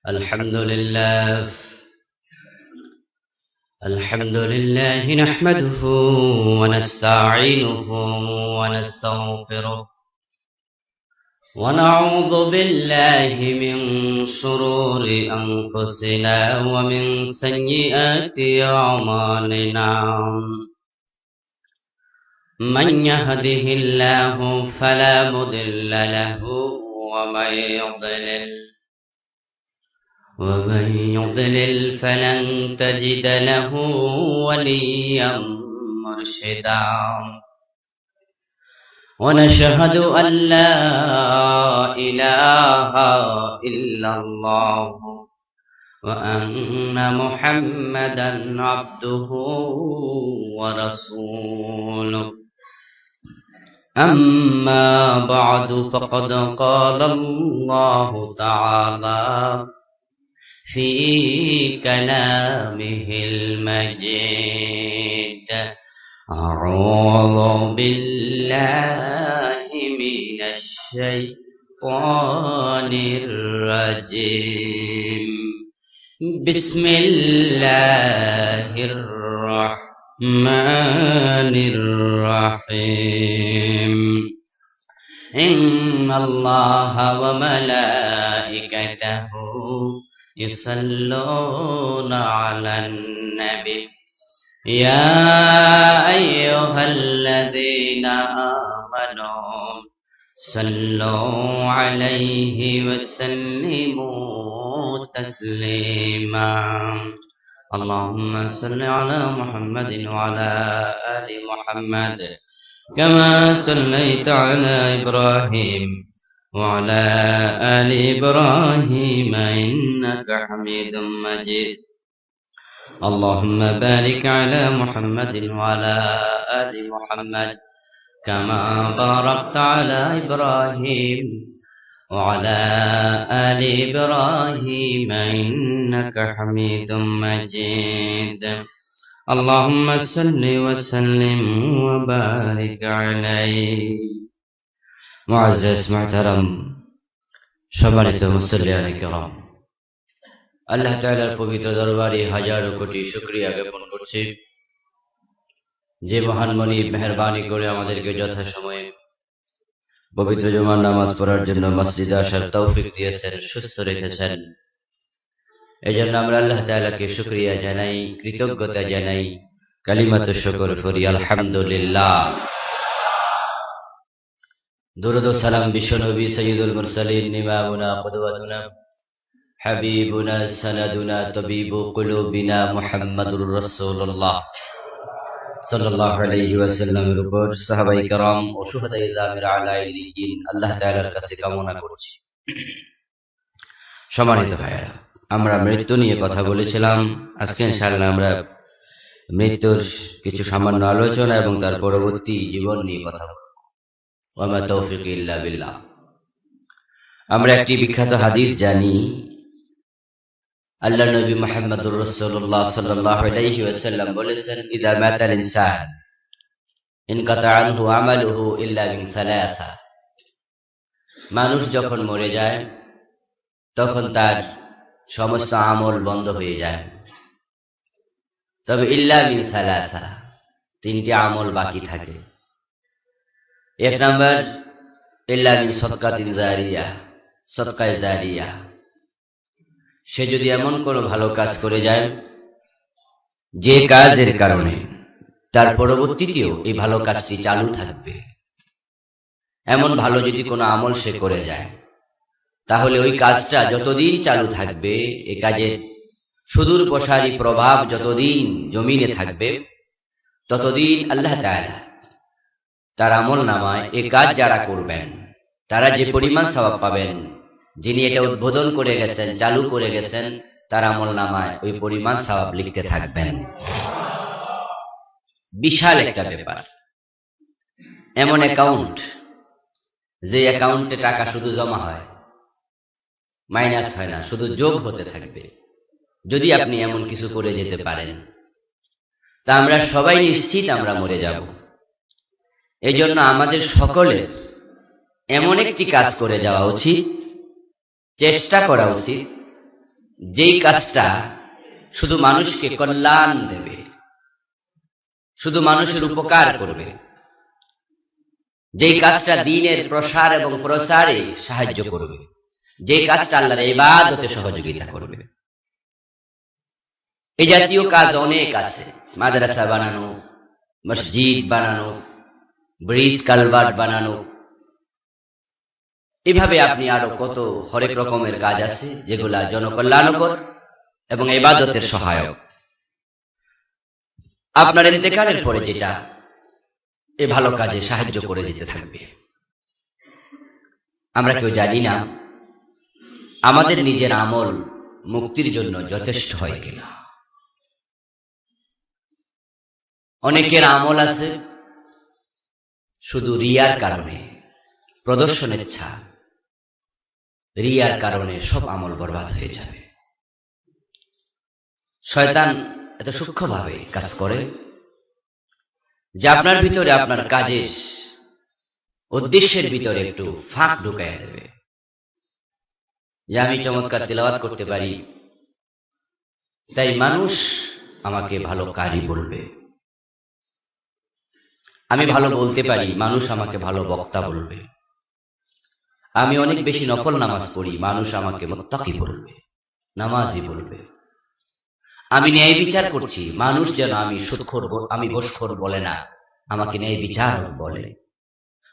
الحمد لله نحمده ونستعينه ونستغفره ونعوذ بالله من شرور أنفسنا ومن سيئات أعمالنا من يهده الله فلا مضل له ومن يضلل فلن تجد له وليا مرشدا ونشهد أن لا إله إلا الله وأن محمدا عبده ورسوله أما بعد فقد قال الله تعالى في كلامه المجيد أعوذ بالله من الشيطان الرجيم بسم الله الرحمن الرحيم إن الله وملائكته يصلون على النبي يا أيها الذين آمنوا صلوا عليه وسلموا تسليما اللهم صل على محمد وعلى آل محمد كما صليت على إبراهيم وعلى آل إبراهيم إنك حميد مجيد اللهم بارك على محمد وعلى آل محمد كما باركت على إبراهيم وعلى آل إبراهيم إنك حميد مجيد اللهم صل وسلم وبارك عليه মুআজ্জাজ মুহতারাম সম্মানিত মুসল্লিয়ান কিরাম আল্লাহ তাআলার পবিত্র দরবারে হাজারো কোটি শুকরিয়া জ্ঞাপন করছি যে মহান মনিব মেহেরবানি করে আমাদেরকে যথাসময়ে পবিত্র জুমার নামাজ পড়ার জন্য মসজিদে আসার তৌফিক দিয়েছেন, সুস্থ রেখেছেন। এজন্য আমরা আল্লাহ তাআলাকে শুকরিয়া জানাই, কৃতজ্ঞতা জানাই, কালিমাতুশ শুকর করি আলহামদুলিল্লাহ। দুরুদ ও সালাম বিশ্বনবী সাইয়্যিদুল মুরসালিন ইমামুনা কুদওয়াতুনা হাবিবুনা সানাদুনা তাবিবু কুলুবিনা মুহাম্মাদুর রাসূলুল্লাহ সাল্লাল্লাহু আলাইহি ওয়াসাল্লামের উপর সাহাবায়ে কেরাম ও শুহাদায়ে জামির আলা ইল্লিয়িন আল্লাহ তাআলার কাছে কামনা করছি। সম্মানিত ভাইরা, আমরা মৃত্যু নিয়ে কথা বলেছিলাম। আজকে ইনশাআল্লাহ আমরা মৃত্যুর কিছু সামান্য আলোচনা এবং তার পরবর্তী জীবন নিয়ে কথা বলব। ওয়ামা তৌফিক ইল্লা বিল্লাহ। আমরা একটি বিখ্যাত হাদিস জানি, আল্লাহ নবী মুহাম্মদুর রাসূলুল্লাহ সাল্লাল্লাহু আলাইহি ওয়াসাল্লাম বলেছেন, ইযা মাতাল ইনসান ইনকাতা আনহু আমালুহু ইল্লা মিন সালাসা। মানুষ যখন মরে যায় তখন তার সমস্ত আমল বন্ধ হয়ে যায়, তবে ইল্লা মিন সালাসা, তিনটি আমল বাকি থাকে। এক নাম্বার ইল্লা মিন সাদকাতিন জারিয়া, সাদকায়ে জারিয়া। সে যদি এমন কোনো ভালো কাজ করে যায় যে কাজের কারণে তার পরবর্তীতেও এই ভালো কাজটি চালু থাকবে, এমন ভালো যদি কোনো আমল সে করে যায়, তাহলে ওই কাজটা যতদিন চালু থাকবে, এই কাজের সুদূর প্রসারী প্রভাব যতদিন জমিনে থাকবে, ততদিন আল্লাহ তাআলা তার আমল নামায় এই কাজ যারা করবেন তারা যে পরিমাণ সওয়াব পাবেন, যিনি এটা উদ্বোধন করে গেছেন, চালু করে গেছেন, তার আমল নামায় ওই পরিমাণ সওয়াব লিখতে থাকবেন। বিশাল একটা ব্যাপার। এমন অ্যাকাউন্ট, যে অ্যাকাউন্টে টাকা শুধু জমা হয়, মাইনাস হয় না, শুধু যোগ হতে থাকবে, যদি আপনি এমন কিছু করে যেতে পারেন। তা আমরা সবাই নিশ্চিত আমরা মরে যাব। এই জন্য আমাদের সকলের এমন একটি কাজ করে যাওয়া উচিত চেষ্টা করা উচিত যেই কাজটা শুধু মানুষকে কল্যাণ দেবে, শুধু মানুষের উপকার করবে, যেই কাজটা দ্বীনের প্রসার এবং প্রসারে সাহায্য করবে, যেই কাজটা আল্লাহর ইবাদতে সহযোগিতা করবে। এই জাতীয় কাজ অনেক আছে, মাদ্রাসা বানানো, মসজিদ বানানো, ব্রিজ কালভার্ট বানানো, এভাবে আপনি আরো কত হরেক রকমের কাজ আছে যেগুলা জনকল্যাণকর এবং ইবাদতের সহায়ক। আপনার ইন্তেকালের পরে যেটা এই ভালো কাজে সাহায্য করে দিতে থাকবে। আমরা কেউ জানি না আমাদের নিজের আমল মুক্তির জন্য যথেষ্ট হয় কিনা। অনেকের আমল আছে শুধু রিয়ার কারণে, প্রদর্শনের ইচ্ছা, রিয়ার কারণে সব আমল বরবাদ হয়ে যাবে। শয়তান এত সূক্ষ্মভাবে কাজ করে যে আপনার ভিতরে, আপনার কাজের উদ্দেশ্যের ভিতরে একটু ফাঁক ঢুকাইয়া দেবে, যে আমি চমৎকার তিলাওয়াত করতে পারি, তাই মানুষ আমাকে ভালো কারি বলবে। আমি ভালো বলতে পারি, মানুষ আমাকে ভালো বক্তা বলবে। আমি অনেক বেশি নফল নামাজ পড়ি, মানুষ আমাকে মুত্তাকি বলবে, নামাজি বলবে। আমি ন্যায় বিচার করছি, মানুষ যেন আমি সুদখোর, আমি ঘুষখোর বলে না, আমাকে ন্যায় বিচার বলে।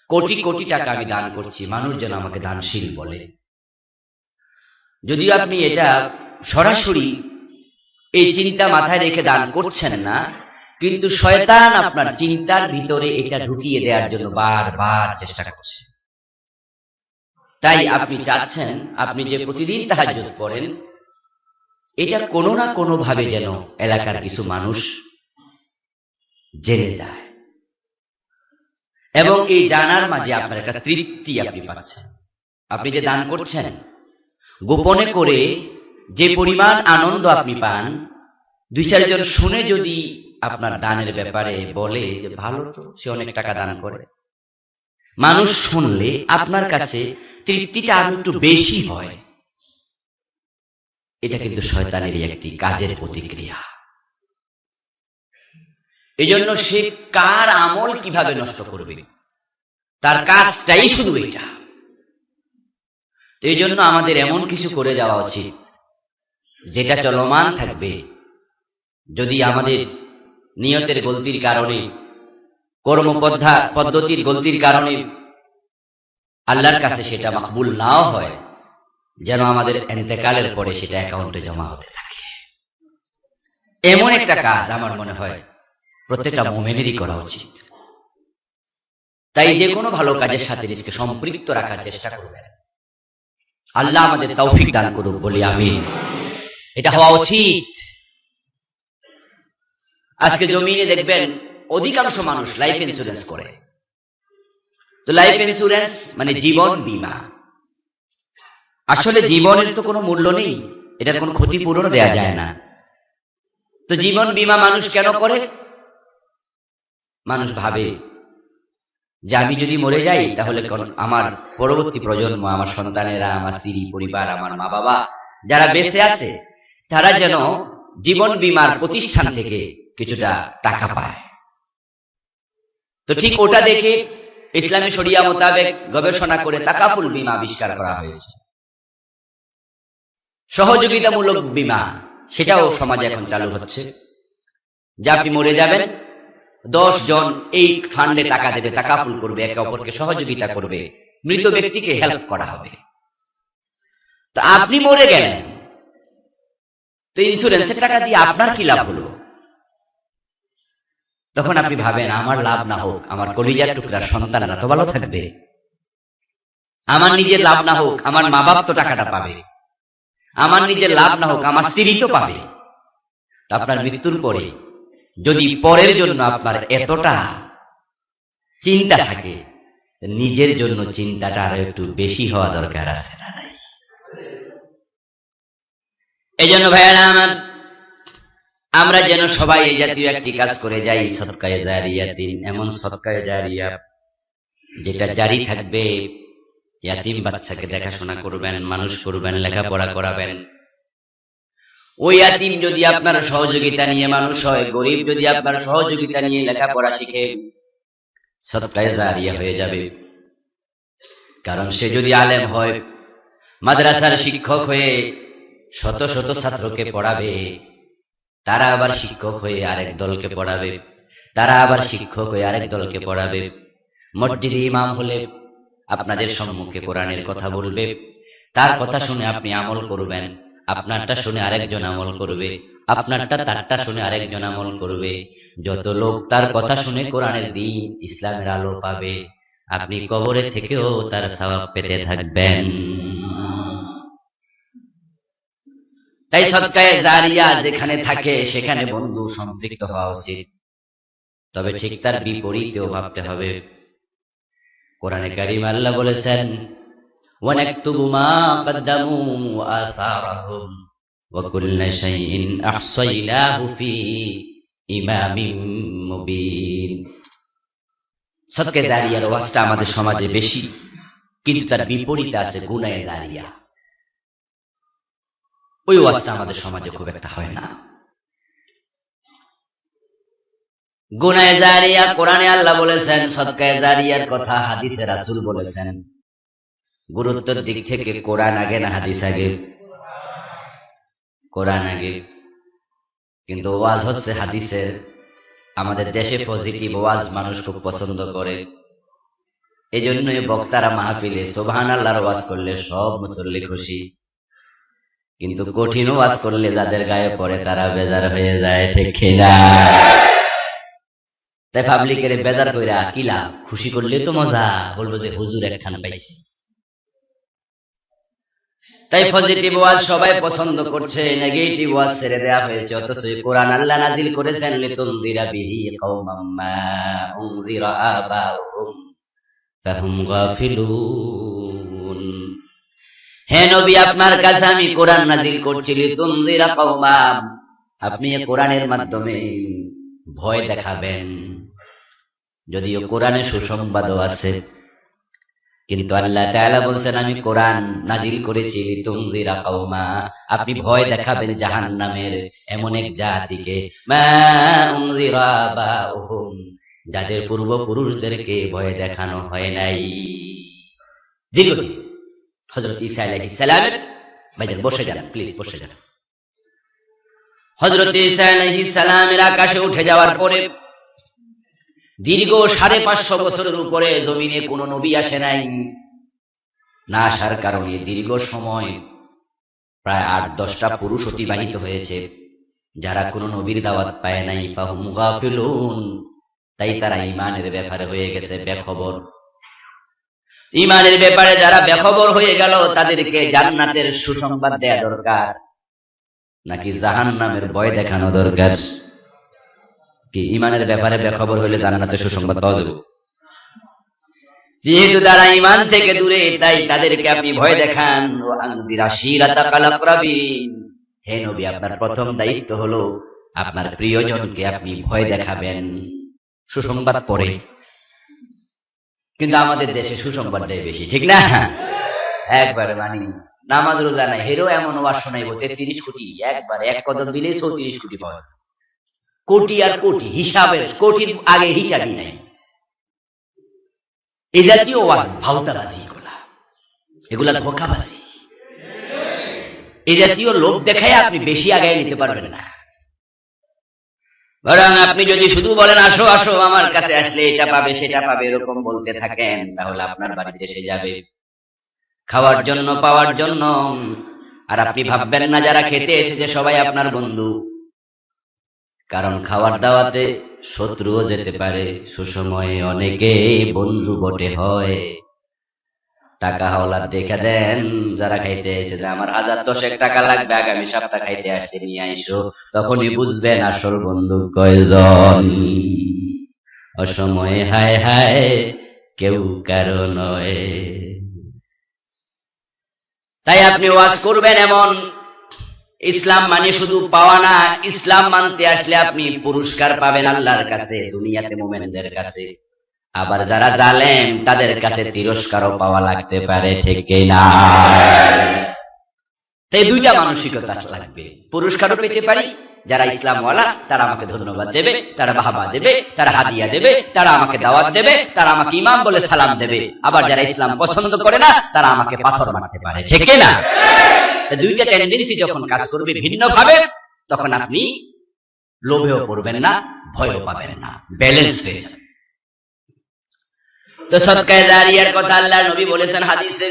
কোটি কোটি টাকা আমি দান করছি, মানুষ যেন আমাকে দানশীল বলে। যদিও আপনি এটা সরাসরি এই চিন্তা মাথায় রেখে দান করছেন না, কিন্তু শয়তান আপনার চিন্তার ভিতরে এটা ঢুকিয়ে দেওয়ার জন্য বারবার চেষ্টা করছে। তাই আপনি চাচ্ছেন আপনি যে প্রতিদিন তাহাজ্জুদ পড়েন, এটা কোনো না কোনো ভাবে যেন এলাকার কিছু মানুষ জেনে যায়, এবং এই জানার মাঝে আপনার একটা তৃপ্তি আপনি পাচ্ছেন। আপনি যে দান করছেন গোপনে করে যে পরিমাণ আনন্দ আপনি পান, দুই চারজন শুনে যদি আপনার দানের ব্যাপারে বলে যে ভালো তো, সে অনেক টাকা দান করে, মানুষ শুনলে আপনার কাছে তৃপ্তিটা আরো একটু বেশি হয়। এটা কিন্তু শয়তানেরই একটি কাজের প্রতিক্রিয়া। এই জন্য সে কার আমল কিভাবে নষ্ট করবে, তার কাজটাই শুধু এটা। এই জন্য আমাদের এমন কিছু করে যাওয়া উচিত যেটা চলমান থাকবে। যদি আমাদের নিয়তের গলতির কারণে, পদ্ধতির গলতির কারণে আল্লাহর কাছে সেটা মকবুল নাও হয়, যেন আমাদের ইন্তেকালের পরে সেটা অ্যাকাউন্টে জমা হতে থাকে। এমন একটা কাজ আমার মনে হয় প্রত্যেকটা মুমিনেরই করা উচিত। তাই যে কোনো ভালো কাজের সাথে নিজেকে সম্পৃক্ত রাখার চেষ্টা করবেন। আল্লাহ আমাদের তৌফিক দান করুক বলি আমিন। এটা হওয়া উচিত। আজকে জমিনে দেখবেন অধিকাংশ মানুষ লাইফ ইন্স্যুরেন্স করে। তো লাইফ ইন্স্যুরেন্স মানে জীবন বীমা। আসলে জীবনের তো কোনো মূল্য নেই, এটার কোনো ক্ষতিপূরণও দেয়া যায় না। তো জীবন বীমা মানুষ কেন করে? মানুষ ভাবে যে আমি যদি মরে যাই তাহলে আমার পরবর্তী প্রজন্ম, আমার সন্তানেরা, আমার স্ত্রী, পরিবার, আমার মা বাবা যারা বেঁচে আছে, তারা যেন জীবন বীমার প্রতিষ্ঠান থেকে কিছুটা টাকা পায়। তো ঠিক ওটা দেখে ইসলামী শরিয়া মোতাবেক গবেষণা করে তাকাফুল বীমা আবিষ্কার করা হয়েছে। সহযোগিতামূলক বীমা, সেটাও সমাজে এখন চালু হচ্ছে। যে আপনি মরে যাবেন, 10 জন এই ফান্ডে টাকা দেবে, তাকাফুল করবে, একে অপরকে সহযোগিতা করবে, মৃত ব্যক্তিকে হেল্প করা হবে। তো আপনি মরে গেলেন, তো ইন্স্যুরেন্সের টাকা দিয়ে আপনার কি লাভ হলো? তখন আপনি ভাবেন আমার লাভ না হোক, আমার কলিজার টুকরা সন্তানরা তো ভালো থাকবে, আমার নিজের লাভ না হোক, আমার মা বাপ তো টাকাটা পাবে, আমার নিজের লাভ না হোক, আমার স্ত্রী তো পাবে। আপনার মৃত্যুর পরে যদি পরের জন্য আপনার এতটা চিন্তা থাকে, নিজের জন্য চিন্তাটা আরো একটু বেশি হওয়া দরকার আছে না নাই? এই জন্য ভাইয়েরা আমার, আমরা যেন সবাই এই জাতীয় একটি কাজ করে যাই, সদকায়ে জারিয়া দিন, এমন সদকায়ে জারিয়া যেটা জারি থাকবে ইয়াতিম বাচ্চাকে দেখাশোনা করবেন, মানুষ করবেন, লেখাপড়া করাবেন। ওই ইয়াতিম যদি আপনার সহযোগিতা নিয়ে মানুষ হয়, গরিব যদি আপনার সহযোগিতা নিয়ে লেখাপড়া শিখে, সদকায়ে জারিয়া হয়ে যাবে। কারণ সে যদি আলেম হয়, মাদ্রাসার শিক্ষক হয়ে শত শত ছাত্রকে পড়াবে, তারা আবার শিক্ষক হয়ে আরেক দলকে পড়াবে, তারা আবার শিক্ষক হয়ে আরেক দলকে পড়াবে। মসজিদে ইমাম হলে আপনাদের সম্মুখে কোরআনের কথা বলবে, তার কথা শুনে আপনি আমল করবেন, আপনারটা শুনে আরেকজন আমল করবে, আপনারটা তারটা শুনে আরেকজন আমল করবে। যত লোক তার কথা শুনে কোরআনের দ্বীন ইসলামের আলো পাবে, আপনি কবরে থেকেও তার সওয়াব পেতে থাকবেন। তাই সদকায়ে জারিয়া যেখানে থাকে সেখানে বন্ধু সম্পৃক্ত হওয়া উচিত, তবে ঠিক তার বিপরীতেও ভাবতে হবে। কোরআনে কারীম আল্লাহ বলেছেন, ওয়ানাকতুবু মা কদ্দামু ওয়া আসারহুম ওয়া কুল্লা শাইইন আহসাইনাহু ফি ইমামিম মুবিন। সদকায়ে জারিয়ার ওয়াজটা আমাদের সমাজে বেশি, কিন্তু তার বিপরীতে আছে গুনায়ে জারিয়া। ওই ওয়াজটা আমাদের সমাজে খুব একটা হয় না। গুনায়ে জারিয়া কোরআনে আল্লাহ বলেছেন, সদকায়ে জারিয়ার কথা হাদিসে রাসূল বলেছেন। গুরুত্বের দিক থেকে কোরআন আগে না হাদিস আগে? কোরআন আগে। কিন্তু ওয়াজ হচ্ছে হাদিসের। আমাদের দেশে পজিটিভ ওয়াজ মানুষ খুব পছন্দ করে, এই জন্যই বক্তারা মাহফিলে সুবহানাল্লাহর ওয়াজ করলে সব মুসল্লি খুশি, কিন্তু কঠিন ওয়াজ করলে যাদের গায়ে পড়ে তারা বেজার হয়ে যায়, ঠিক কিনা? তাই পাবলিকের বেজার কইরা কি লাভ? খুশি করলে তো মজা, বলবো যে হুজুর একখান পাইছি। তাই পজিটিভ ওয়াজ সবাই পছন্দ করছে, নেগেটিভ ওয়াজ ছেড়ে দেয়া হয়েছে। অথচ কোরআন আল্লাহ নাজিল করেছেন লিতুনদিরা বিহি কওমান মা উনজিরা আবাউহুম ফাহুম গাফিলুন। হে নবী, আপনার কাছে আমি কোরআন নাজিল করছি লিতুনদিরা কওমান, আপনি এই কোরআনের মাধ্যমে ভয় দেখাবেন। যদিও কোরআনে সুসংবাদও আছে, কিন্তু আল্লাহ তাআলা বলছেন আমি কোরআন নাজিল করেছি লিতুনজিরা কওমা, আপনি ভয় দেখাবেন জাহান্নামের এমন এক জাতিকে, মা উনজিরা আবাউহুম, যাদের পূর্বপুরুষদেরকে ভয় দেখানো হয় নাই। দীর্ঘদিন হযরত ঈসা আলাইহিস সালামের, ভাইজান বসে যান প্লিজ, বসে যান। হযরত ঈসা আলাইহিস সালামের আকাশে উঠে যাওয়ার পরে দীর্ঘ 550 বছরের উপরে জমিনে কোনো নবী আসে নাই। না আসার কারণে দীর্ঘ সময় প্রায় 8-10টা পুরুষ অতিবাহিত হয়েছে, যারা কোনো নবীর দাওয়াত পায় নাই। ফাহুম গাফিলুন, তাই তারা ঈমানের ব্যাপারে হয়ে গেছে বেখবর। ঈমানের ব্যাপারে যারা বেখবর হয়ে গেল, তাদেরকে জান্নাতের সুসংবাদ দেয়া দরকার নাকি জাহান্নামের ভয় দেখানো দরকার? কি ঈমানের ব্যাপারে বেখবর হইলে জান্নাতের সুসংবাদ পাওয়া যাবে? যেহেতু তারা ঈমান থেকে দূরে, তাই তাদেরকে আপনি ভয় দেখান। ওয়া আনদির আশীরাতাকাল আকরাবিন, হে নবী, আপনার প্রথম দায়িত্ব হলো আপনার প্রিয়জনকে আপনি ভয় দেখাবেন। সুসংবাদ পরে, কিন্তু আমাদের দেশে সুসংবাদটাই বেশি, ঠিক না? একবারে মানি নামাজ রোজা নাই, হেরো এমন ওয়াজ শোনাইবো 33 কোটি, একবার এক কদম দিলেই 34 কোটি পাওয়া যায়। কোটি আর কোটি, হিসাবের কোটির আগে হিসাবই নাই। এই জাতীয় ওয়াজ ভাউতাবাজি, এগুলা ধোঁকাবাজি। এই জাতীয় লোক দেখায় আপনি বেশি আগায় নিতে পারবেন না। বরং আপনি যদি শুধু বলেন আসো আসো আমার কাছে আসলে এটা পাবে সেটা পাবে এরকম বলতে থাকেন, তাহলে আপনার বাড়িতে এসে যাবে খাওয়ার জন্য, পাওয়ার জন্য। আর আপনি ভাববেন না যারা খেতে এসেছে সবাই আপনার বন্ধু, কারণ খাওয়ার দাওয়াতে শত্রুও যেতে পারে। সুসময়ে অনেকে বন্ধু বটে হয়। টাকা হাওলাত দেখে দেন যারা খাইতে এসেছে, আমার 1010 টাকা লাগবে, আগামী সপ্তাহ খাইতে আসতে নিয়ে আইসো, তখনই বুঝবেন আসল বন্ধু কয়জন। অসময়ে হায় হায় কেউ কারো নয়। তাই আপনি ওয়াজ করবেন এমন, ইসলাম মানে শুধু পাওয়া না, ইসলাম মানতে আসলে আপনি পুরস্কার পাবেন আল্লাহর কাছে, দুনিয়াতে মুমিনদের কাছে। আবার যারা জালেম তাদের কাছে তিরস্কারও পাওয়া লাগতে পারে, ঠিক কিনা? তাই দুইটা মানসিকতা লাগবে। পুরস্কারও পেতে পারি, যারা ইসলামওয়ালা তারা আমাকে ধন্যবাদ দেবে, তারা বাহবা দেবে, তারা হাদিয়া দেবে, তারা আমাকে দাওয়াত দেবে, তারা আমাকে ইমাম বলে সালাম দেবে। আবার যারা ইসলাম পছন্দ করে না তারা আমাকে পাথর মারতে পারে, ঠিক কিনা? দুইটা টেন্ডেন্সি যখন কাজ করবে ভিন্ন ভাবে, তখন আপনি লোভেও পড়বেন না, ভয়ও পাবেন না, ব্যালেন্স হয়ে যাবে। তো সদকায়ে জারিয়ার কথা আল্লাহ নবী বলেছেন হাদিসে,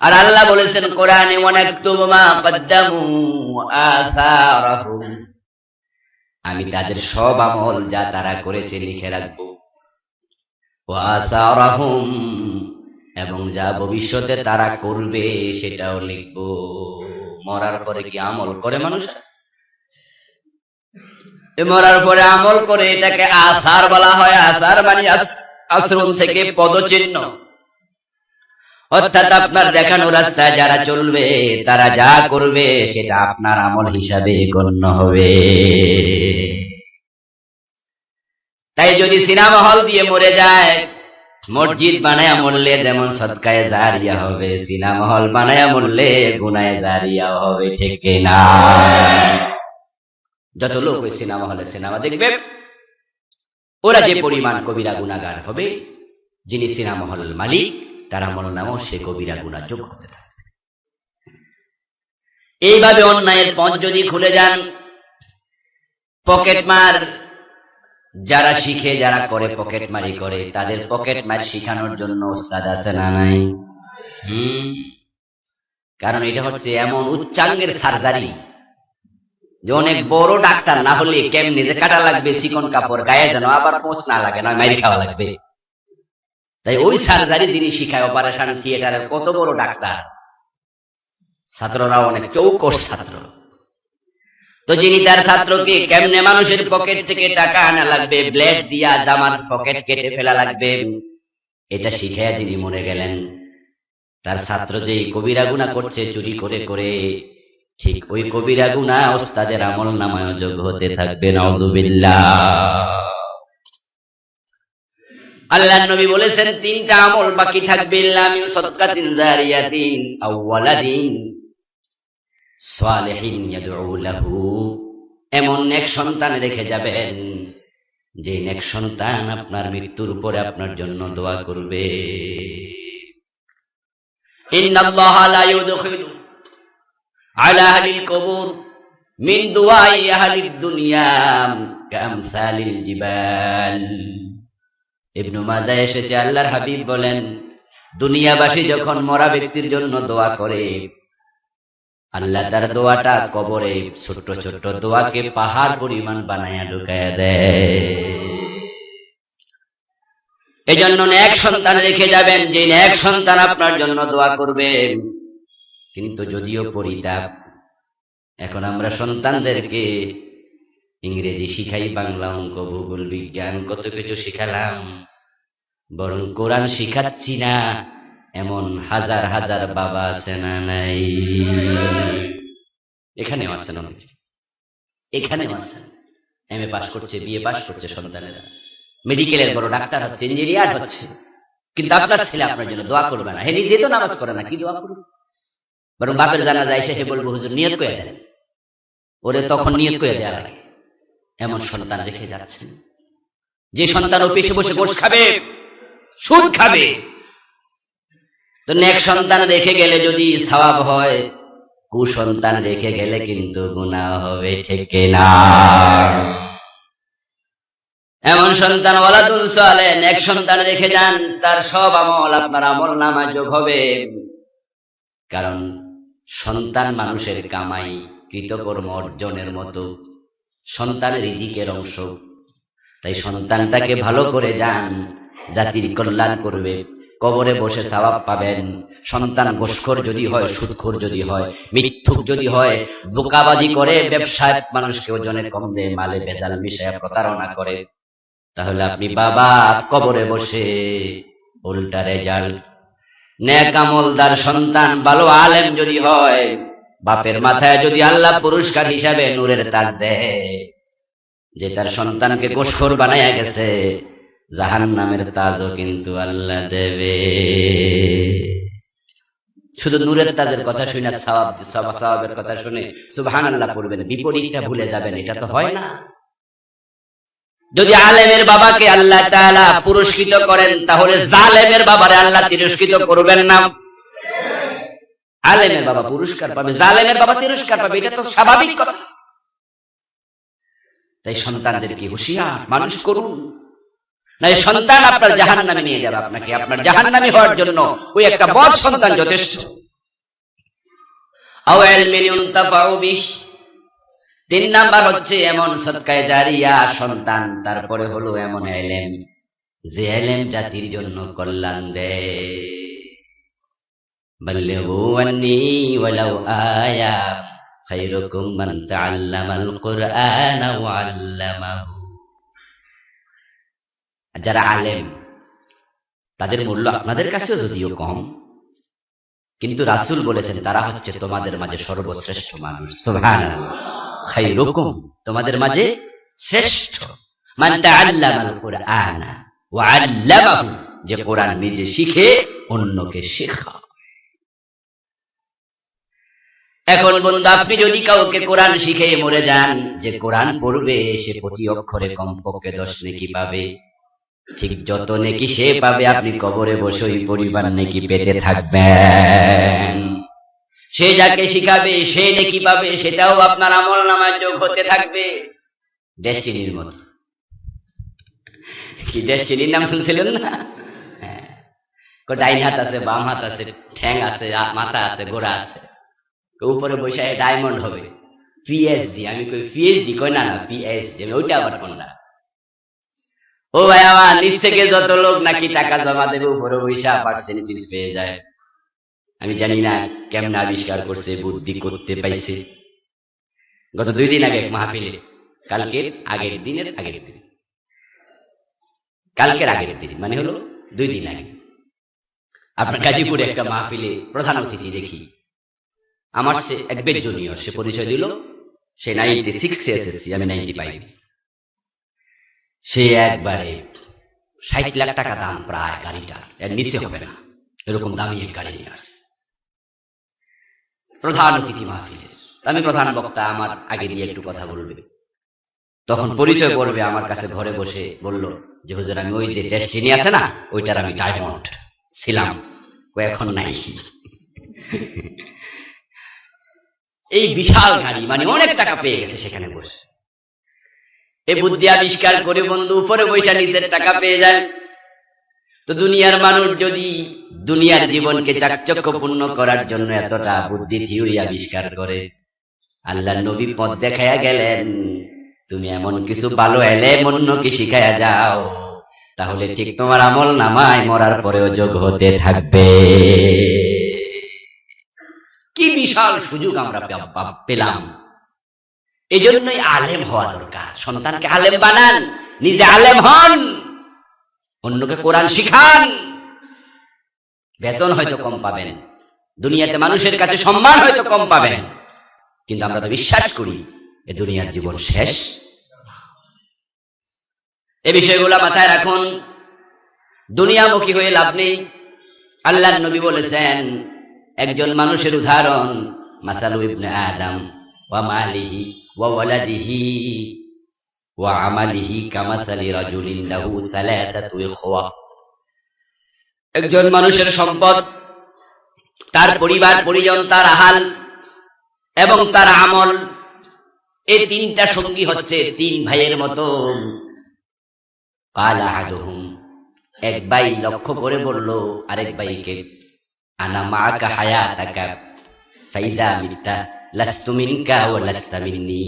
আর আল্লাহ বলেছেন কোরআনে, ওয়ানাকতুবু মা কদ্দামু আসারাহুম, আমি তাদের সব আমল যা তারা করেছে লিখে রাখবো। ওয়া আসারাহুম, এবং যা ভবিষ্যতে তারা করবে সেটাও লিখবো। মরার পরে কি আমল করে মানুষ? মরার পরে আমল করে, এটাকে আসার বলা হয়। আসার মানে আচরণ থেকে পদচিহ্ন, অর্থাৎ আপনার দেখানো রাস্তায় যারা চলবে, তারা যা করবে সেটা আপনার আমল হিসাবে গণ্য হবে। তাই যদি সিনেমা হল দিয়ে মরে যায়, মসজিদ বানায়া মরলে যেমন সদকায়ে জারিয়া হবে, সিনেমা হল বানায়া মরলে গুনায়ে জারিয়া হবে, ঠিক কিনা? যত লোক ওই সিনেমা হলে সিনেমা দেখবে, ওরা যে পরিমাণ কবিরা গুনাহগার হবে, যিনি সিনেমা হল মালিক তার আমলনামাও সে কবিরা গুনাহ যোগ হতে থাকবে। এইভাবে অন্যায়ের পথ যদি খুলে যান, পকেটমার যারা শিখে, যারা করে পকেটমারি করে, তাদের পকেটমার শিখানোর জন্য ওস্তাদ আছে না নাই? কারণ এটা হচ্ছে এমন উচ্চাঙ্গের সার্জারি যে অনেক বড় ডাক্তার না হলে কেমনি যে কাটা লাগবে চিকন কাপড় গায়ে, যেন আবার পোঁচ না লাগে, না মাইরি খাওয়া লাগবে। তাই ওই সার্জারি যিনি শিখায়, অপারেশন থিয়েটারের কত বড় ডাক্তার, ছাত্ররা অনেক চৌকস ছাত্র। তো যিনি তার ছাত্রকে কেমনে মানুষের পকেট থেকে টাকা আনা লাগবে, ব্লেড দিয়া জামার পকেট কেটে ফেলা লাগবে, এটা শিখাইয়া যিনি মরে গেলেন, তার ছাত্র যেই কবিরা গুনাহ করছে চুরি করে করে, ঠিক ওই কবিরা গুনাহ ওস্তাদের আমলনামায় যোগ হতে থাকবে। নাউযুবিল্লাহ। আল্লাহর নবী বলেছেন তিনটা আমল বাকি থাকবে, ইল্লা মিন সাদকাতিন জারিয়াতিন আও ওয়ালাদিন সালিহিন ইয়াদউ লাহু, এমন নেক সন্তান রেখে যাবেন যে নেক সন্তান আপনার মৃত্যুর পরে আপনার জন্য দোয়া করবে। ইন্নাল্লাহা লা ইউদখিলু আলা আহলিল কুবুর মিন দুআই আহলিদ দুনিয়া কামসালিল জিবাল। ইবনে মাজাহ এসেছে, আল্লাহর হাবিব বলেন, দুনিয়াবাসী যখন মরা ব্যক্তির জন্য দোয়া করে, আল্লাহ তার দোয়াটা কবরে ছোট্ট ছোট্ট দোয়াকে পাহাড় পরিমাণ বানায়া ঢুকায়া দেয়। এজন্য নেক সন্তান রেখে যাবেন, যে নেক সন্তান আপনার জন্য দোয়া করবে। কিন্তু যদিও পরিতাপ, এখন আমরা সন্তানদেরকে ইংরেজি শিখাই, বাংলা, অঙ্ক, ভূগোল, বিজ্ঞান কত কিছু শিখালাম, বরং কোরআন শিখাচ্ছি না এমন হাজার হাজার বাবা আছে না নাই? এখানেও আছেন, এখানেও আছেন। এমএ পাস করছে, বিএ পাস করছে সন্তানেরা, মেডিকেলের বড় ডাক্তার হচ্ছে, ইঞ্জিনিয়ার হচ্ছে, কিন্তু আপনার ছেলে আপনার জন্য দোয়া করবে না। হে নিজে তো নামাজ পড়ে না, কি দোয়া করবে? বরং বাপের জানাজা এসে হে বলবো, হুজুর নিয়ত করে দেন, ওরে তখন নিয়ত করে দেয়া লাগে। এমন সন্তান রেখে যাচ্ছেন, যে সন্তান অফিসে বসে গোশ খাবে, সুদ খাবে। তো নেক সন্তান রেখে গেলে যদি সওয়াব হয়, কুসন্তান রেখে গেলে কিন্তু গুনাহ হবে, ঠিক না? এমন সন্তান ওয়ালাদুন সালেহ, নেক সন্তান রেখে যান, তার সব আমল আপনার আমলনামায় যোগ হবে। কারণ সন্তান মানুষের কামাই, কৃতকর্ম অর্জনের মতো, সন্তানের রিজিকের অংশ। তাই সন্তানটাকে ভালো করে যান, জাতির কল্যাণ করবে, কবরে বসে সওয়াব পাবেন। সন্তান ঘুষখোর যদি হয়, সুদখোর যদি হয়, মিথ্যুক যদি হয়, ধোঁকাবাজি করে, ব্যবসায় মানুষকে ওজনে কম দেয়, মালে ভেজাল মিশায় প্রতারণা করে, তাহলে আপনি বাবা কবরে বসে উল্টা রেজাল্ট। নেক আমলদার সন্তান, ভালো আলেম যদি হয়, বাপের মাথায় যদি আল্লাহ পুরস্কার হিসাবে নূরের তাজ দেয়, যে তার সন্তানকে ঘুষখোর বানাইয়া গেছে, জাহান্নামের তাজও কিন্তু আল্লাহ দেবে। শুধু নূরের তাজের কথা শুনে সওয়াবের কথা শুনে সুবহানাল্লাহ পড়বেন, বিপরীতটা ভুলে যাবেন, এটা তো হয় না। যদি আলেমের বাবাকে আল্লাহ তাআলা পুরস্কৃত করেন, তাহলে জালেমের বাবারে আল্লাহ তিরস্কৃত করবেন না। আলেমের বাবা পুরস্কার পাবে, জালেমের বাবা তিরস্কার পাবে, এটা তো স্বাভাবিক কথা। তাই সন্তানদেরকে হুঁশিয়ার মানুষ করুন, না এই সন্তান আপনার জাহান্নামে নিয়ে যাবে আপনাকে। আপনার জাহান্নামী হওয়ার জন্য ওই একটা বদ সন্তান যথেষ্ট। আও ইলমিন ইউনতাফাউ বিহি, 3 নাম্বার হচ্ছে এমন সদকায়ে জারিয়া সন্তান। তারপরে হলো এমন ইলম, যে ইলম জাতির জন্য কল্যাণ দেয়। বাল্লিগু আন্নী ওয়ালাউ আয়া খায়রুকুম মান তাআল্লামাল কুরআনা ওয়া আল্লামাহু। যারা আলেম, তাদের মূল্য আপনাদের কাছেও যদিও কম, কিন্তু রাসূল বলেছেন তারা হচ্ছে তোমাদের মাঝে সর্বশ্রেষ্ঠ মানুষ। সুবহানাল্লাহ। খায়রুকুম, তোমাদের মাঝে শ্রেষ্ঠ, মান তাআল্লামাল কুরআনা ওয়া আল্লামাহু, যে কোরআন নিজে শিখে অন্যকে শেখায়। এখন বন্ধু, আপনি যদি কাউকে কোরআন শিখে মরে যান, যে কোরআন পড়বে সে প্রতি অক্ষরে কমপক্ষে 10 নেকি পাবে। ঠিক যত নেকি সে পাবে, আপনি কবরে বসে ওই পরিমাণ নেকি পেতে থাকবেন। সে যাকে শিখাবে সে নেকি পাবে, সেটাও আপনার আমলনামায় যোগ হতে থাকবে। ডেস্টিনির মতো। কি ডেস্টিনির নাম শুনছিলেন না? হ্যাঁ, ডাইন হাত আছে, বাম হাত আছে, ঠ্যাং আছে, মাথা আছে, গোড়া আছে। উপরে বসে ডায়মন্ড হবে, পিএইচডি। আমি কই পিএইচডি, কই না না পিএইচডি, ওইটা আবার কোনটা? ও ভাই আমার, নিচ থেকে যত লোক নাকি টাকা জমা দেবে, উপরে বৈশা পার্সেন্টেজ পেয়ে যায়। আমি জানি না কেমন আবিষ্কার করছে, বুদ্ধি করতে পাইছে। গত 2 দিন আগে এক মাহফিলে, কালকের আগের দিন, মানে হলো 2 দিন আগে, আপনার গাজীপুরে একটা মাহফিলে প্রধান অতিথি দেখি। আমার সে এক বেশ জুনিয়র, সে পরিচয় দিল সে 96 এসএসসি, আমি 95। সে একবারে 60 লাখ টাকা দাম প্রায় গাড়িটা, এর নিচে হবে না, এরকম দামি এক গাড়ি নিয়ে আসছে। প্রধান অতিথি মাহফিলের, আমি প্রধান বক্তা, আমার আগে দিয়ে একটু কথা বলবে, তখন পরিচয় করবে। আমার কাছে ঘরে বসে বলল যে হুজুর, আমি ওই যে ডেস্টিনি আছে না, ওইটার আমি ডায়মন্ড ছিলাম, এখন নাই। এই বিশাল গাড়ি, মানে অনেক টাকা পেয়ে গেছে সেখানে বসে। এই বুদ্ধি আবিষ্কার করে বন্ধু উপরে বৈশা নিজের টাকা পেয়ে যায়। তো দুনিয়ার মানুষ যদি দুনিয়ার জীবনকে চাকচক্যপূর্ণ করার জন্য এতটা বুদ্ধি থিওরি আবিষ্কার করে, আল্লাহর নবী পথ দেখাইয়া গেলেন, তুমি এমন কিছু ভালো এলেম অন্যকে শিখাইয়া যাও, তাহলে ঠিক তোমার আমল নামায় মরার পরেও যোগ হতে থাকবে। কি বিশাল সুযোগ আমরা পেলাম। এই জন্যই আলেম হওয়া দরকার। সন্তানকে আলেম বানান, নিজে আলেম হন, অন্যকে কোরআন শিখান। বেতন হয়তো কম পাবেন, দুনিয়াতে মানুষের কাছে সম্মান হয়তো কম পাবেন, কিন্তু আমরা তো বিশ্বাস করি এ দুনিয়ার জীবন শেষ। এই বিষয়গুলো মাথায় রাখুন। দুনিয়ামুখী হয়ে লাভ নেই। আল্লাহর নবী বলেছেন, একজন মানুষের উদাহরণ মাসালু ইবনে আদম ওয়া মালিহি ওয়া ওয়ালাদিহি ওয়া আমালিহি কামাসালি রাজুলিন লাহু সালাসাতু ইখওয়া। একজন মানুষের সম্পদ, তার পরিবার পরিজন, তার আহাল এবং তার আমল, এই 3টা সঙ্গী হচ্ছে 3 ভাইয়ের মতো। কালা আহাদুহুম, এক ভাই লক্ষ্য করে বলল আরেক ভাইকে, আনা মাআকা হায়াতাকা ফাইজা মিতা লাস্তু মিনকা ওয়া লাস্তা মিন্নি।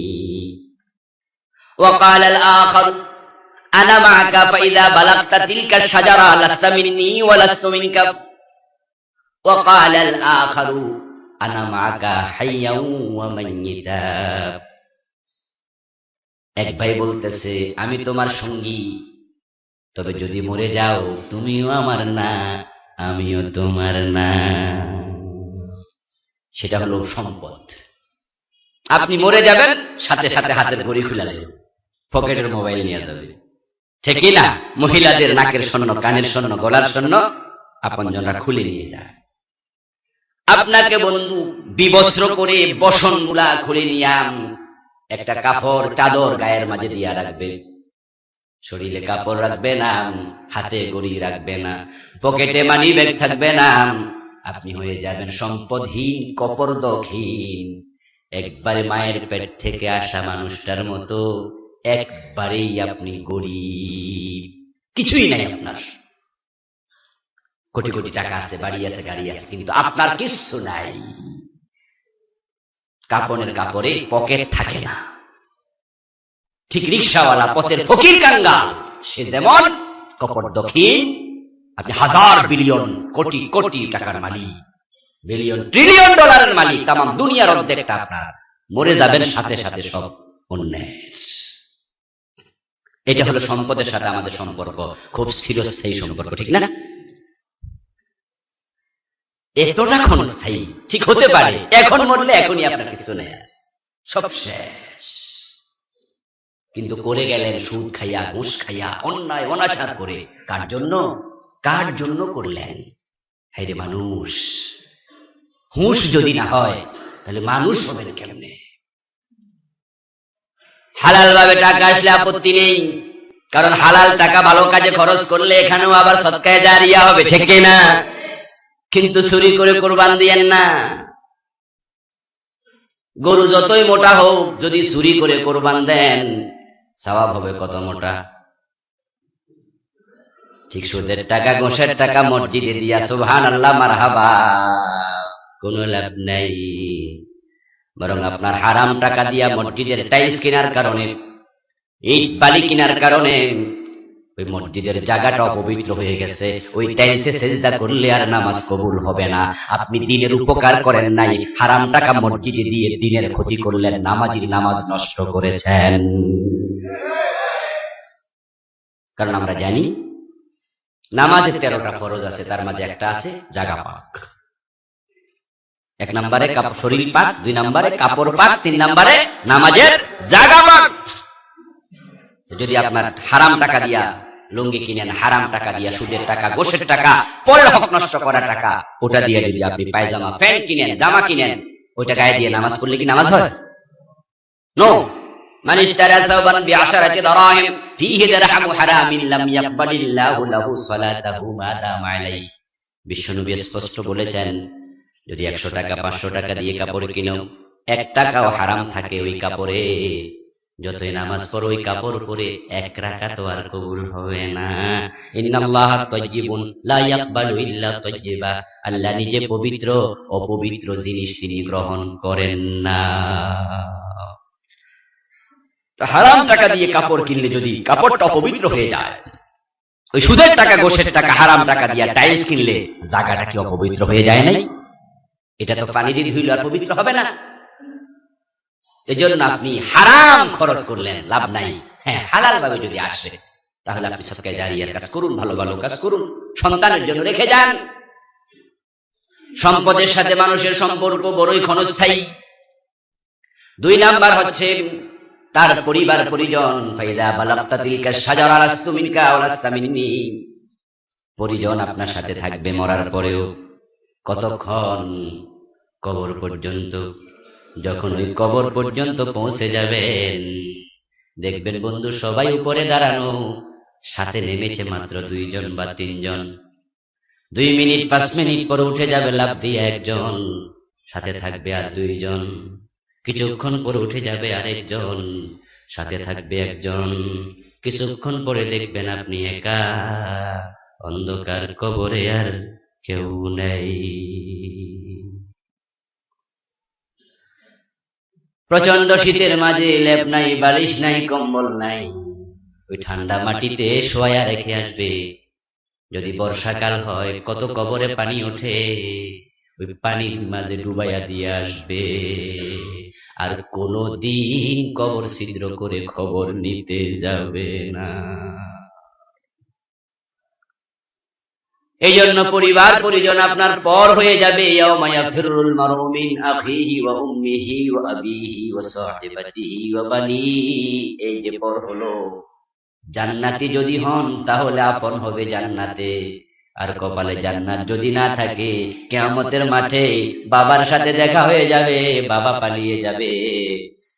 ওয়া ক্বালা আল আখার আনা মাআকা ফাইজা বালাগতা তিলকা শাজারা লাস্তা মিন্নি ওয়া লাস্তু মিনকা। ওয়া ক্বালা আল আখার আনা মাআকা হাইয়াও ওয়া মাইয়িতা। এক ভাই বলতেছে, আমি তোমার সঙ্গী, তবে যদি মরে যাও তুমিও আমার না, আমিও তোমার না। সেটা হলো সম্পদ। আপনি মরে যাবেন, সাথে সাথে হাতের ঘড়ি খুলে নেবেন, পকেটের মোবাইল নিয়ে যাবে, ঠিক না? মহিলাদের নাকের স্বর্ণ, কানের স্বর্ণ, গলার স্বর্ণ আপনজনরা খুলে নিয়ে যায়। আপনাকে বন্ধু বিবস্ত্র করে বসন গুলা খুলে নিয়াম একটা কাপড় চাদর গায়ের মাঝে দিয়া রাখবে, শরীরে কাপড় রাখবে না, হাতে গড়ি রাখবে না, পকেটে মানি ব্যাগ থাকবে না, আপনি হয়ে যাবেন সম্পদহীন, কপরদকহীন, একবারে মায়ের পেট থেকে আসা মানুষটার মতো, একবারেই আপনি গরিব, কিছুই নাই আপনার। কোটি কোটি টাকা আছে, বাড়ি আছে, গাড়ি আছে, কিন্তু আপনার কিচ্ছু নাই। কাপড়ের কাপড়ে পকেট থাকে না। ঠিক রিকশাওয়ালা পথের ফকির কাঙ্গাল সে যেমন কপরদকহীন, আপনি হাজার বিলিয়ন কোটি কোটি টাকার মালিক, বিলিয়ন ট্রিলিয়ন ডলারের মালিক, তামাম দুনিয়ার অর্ধেকটা আপনার, মরে যাবেন সাথে সাথে সব অন্যের। এটা হলো সম্পদের সাথে আমাদের সম্পর্ক, খুব স্থিরস্থায়ী সম্পর্ক, ঠিক না? এতটা ক্ষণস্থায়ী ঠিক হতে পারে, এখন মরলে এখনই আপনার কিছু নেই, সব শেষ। কিন্তু করে গেলেন সুদ খাইয়া, ঘুষ খাইয়া, অন্যায় অনাচার করে। কার জন্য? কার জন্য করলেন? হায়রে মানুষ, হুঁশ যদি না হয় তাহলে মানুষ হবেন কেমনে? হালাল ভাবে টাকা আসলে আপত্তি নেই, কারণ হালাল টাকা ভালো কাজে খরচ করলে এখানেও আবার সদকায়ে জারিয়া হবে, ঠিক না? কিন্তু চুরি করে কোরবান দিয়েন না। গরু যতই মোটা হোক, যদি চুরি করে কোরবান দেন সওয়াব হবে কত মোটা। ঠিক সুদের টাকা, ঘোষের টাকা মসজিদে দিয়া সুবহানাল্লাহ মারহাবা, কোন লাভ নাই। বরং আপনার হারাম টাকা দিয়া মসজিদের টাইলস কেনার কারণে, ইট বালি কেনার কারণে ওই মসজিদের জায়গাটা অপবিত্র হয়ে গেছে। ওই টাইলসে সেজদা করলে আর নামাজ কবুল হবে না। আপনি দিনের উপকার করেন নাই, হারাম টাকা মসজিদে দিয়ে দিনের ক্ষতি করলেন, নামাজির নামাজ নষ্ট করেছেন। কারণ আমরা জানি নামাজে 13টা ফরজ আছে, তার মাঝে একটা আছে জাগা পাক। 1 নম্বরে শরীর পাক, 2 নম্বরে কাপড় পাক, 3 নম্বরে নামাজের জাগা পাক। যদি আপনার হারাম টাকা দিয়া লুঙ্গি কিনেন, হারাম টাকা দিয়া, সুদের টাকা, গোশের টাকা, পরের হক নষ্ট করা টাকা, ওটা দিয়ে যদি আপনি পায়জামা প্যান্ট কিনেন, জামা কিনেন, ওইটা গায়ে দিয়ে নামাজ পড়লে কি নামাজ হয়? নো। মান ইশতারা সাওবান বিআশারাতি দারাহিম ফীহি দিরহামু হারামিন লাম ইয়াকবালিল্লাহু লাহু সালাতাহু মা দামা আলাইহি। বিশ্বনবী স্পষ্ট বলেছেন, যদি 100 টাকা 500 টাকা দিয়ে কাপড় কিনো, 1 টাকাও হারাম থাকে ওই কাপড়ে, যতই নামাজ পড়ো ওই কাপড় পরে 1 রাকাতও আর কবুল হবে না। ইন্নাল্লাহা তাইয়্যিবুন লা ইয়াকবালু ইল্লা তাইয়্যিবা। আল্লাহ নিজে পবিত্র, অপবিত্র জিনিস তিনি গ্রহণ করেন না। হারাম টাকা দিয়ে কাপড় কিনলে যদি কাপড়টা অপবিত্র হয়ে যায়, ওই সুদের টাকা, গোশের টাকা, হারাম টাকা দিয়ে টাইলস কিনলে জায়গাটা কি অপবিত্র হয়ে যায় নাই? এটা তো পানি দিয়ে ধুইলে আর পবিত্র হবে না। এজন্য আপনি হারাম খরচ করলেন, লাভ নাই। হ্যাঁ, হালাল ভাবে যদি আসে তাহলে আপনি সদকায়ে জারিয়ার কাজ করুন, ভালো ভালো কাজ করুন, সন্তানের জন্য রেখে যান। সম্পদের সাথে মানুষের সম্পর্ক বড়ই ক্ষণস্থায়ী। 2 নাম্বার হচ্ছে তার পরিবার পরিজন। ফাইদা বালাগতা তিলকা শাজারা লাস্তু মিনকা ওয়া লাস্তা মিন্নি। পরিজন আপনার সাথে থাকবে মরার পরেও। কতক্ষণ? কবর পর্যন্ত। যখন ওই কবর পর্যন্ত পৌঁছে যাবেন, দেখবেন বন্ধু সবাই উপরে দাঁড়ানো, সাথে নেমেছে মাত্র 2 জন বা 3 জন। 2 মিনিট 5 মিনিট পরে উঠে যাবে লাফ দিয়ে একজন, সাথে থাকবে আর 2 জন। কিছুক্ষণ পরে উঠে যাবে আরেকজন, সাথে থাকবে একজন। কিছুক্ষণ পরে দেখবেন আপনি একা, অন্ধকার কবরে আর কেউ নেই। প্রচন্ড শীতের মাঝে লেপ নাই, বালিশ নাই, কম্বল নাই, ওই ঠান্ডা মাটিতে শোয়া রেখে আসবে। যদি বর্ষাকাল হয়, কত কবরে পানি ওঠে, ওই পানির মাঝে ডুবাইয়া দিয়ে আসবে। আর কোনদিন কবর ছিদ্র করে খবর নিতে যাবে না। এই জন্য পরিবার পরিজন আপনার পর হয়ে যাবে। ইয়াউমা ইয়াফিরুল মারউ মিন আখিহি ওয়া উম্মিহি ওয়া আবিহি ওয়া সাহিবাতিহি ওয়া বানিহি। এই যে পর হলো, জান্নাতি যদি হন তাহলে আপন হবে জান্নাতে, আর কপালে জান্নাত যদি না থাকে কিয়ামতের মাঠে বাবার সাথে দেখা হয়ে যাবে, বাবা পালিয়ে যাবে,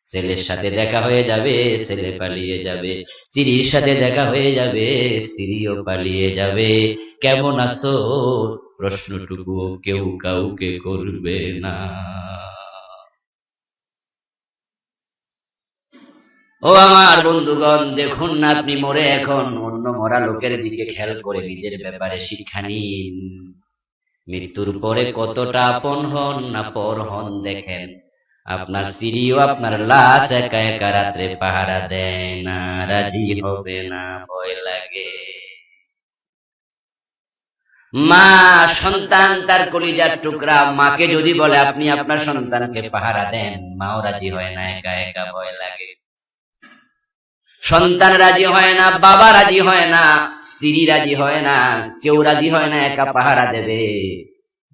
ছেলের সাথে দেখা হয়ে যাবে, ছেলে পালিয়ে যাবে, স্ত্রীর সাথে দেখা হয়ে যাবে, স্ত্রীও পালিয়ে যাবে। কেমন আছো প্রশ্নটুকু কেউ কাউকে করবে না। ও আমার বন্ধুগণ, দেখুন না আপনি মরে এখন অন্য মরা লোকের দিকে খেয়াল করে নিজের ব্যাপারে শিক্ষা নিন। মৃত্যুর পরে কতটা আপন হন না পর হন দেখেন। আপনার স্ত্রীও আপনার লাশ একা একা রাত্রে পাহারা দেয় না, রাজি হবে না, ভয় লাগে। মা সন্তান তার কলিজার টুকরা, মাকে যদি বলে আপনি আপনার সন্তানকে পাহারা দেন, মাও রাজি হয় না, একা একা ভয় লাগে। সন্তান রাজি হয় না, বাবা রাজি হয় না, স্ত্রী রাজি হয় না, কেউ রাজি হয় না একা পাহারা দেবে।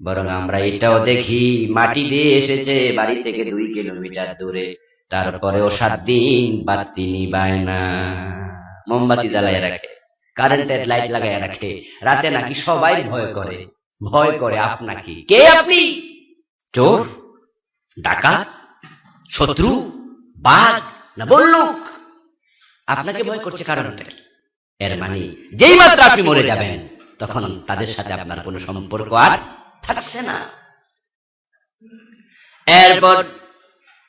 বরং আমরা এটাও দেখি, মাটি দিয়ে এসেছে বাড়ি থেকে 2 কিলোমিটার দূরে, তারপরেও 7 দিন বাতি নিবায় না, মোমবাতি জ্বালায় রাখে, কারেন্টের লাইট লাগায় রাখে। রাতে নাকি সবাই ভয় করে, ভয় করে আপনাকে। কে আপনি? চোর, ডাকাত, শত্রু, বাঘ না বল্লুক? আপনাকে ভয় করছে কারণটা কি? এর মানে যেই মাত্র আপনি মরে যাবেন তখন তাদের সাথে আপনার কোনো সম্পর্ক আর থাকছে না। এরপর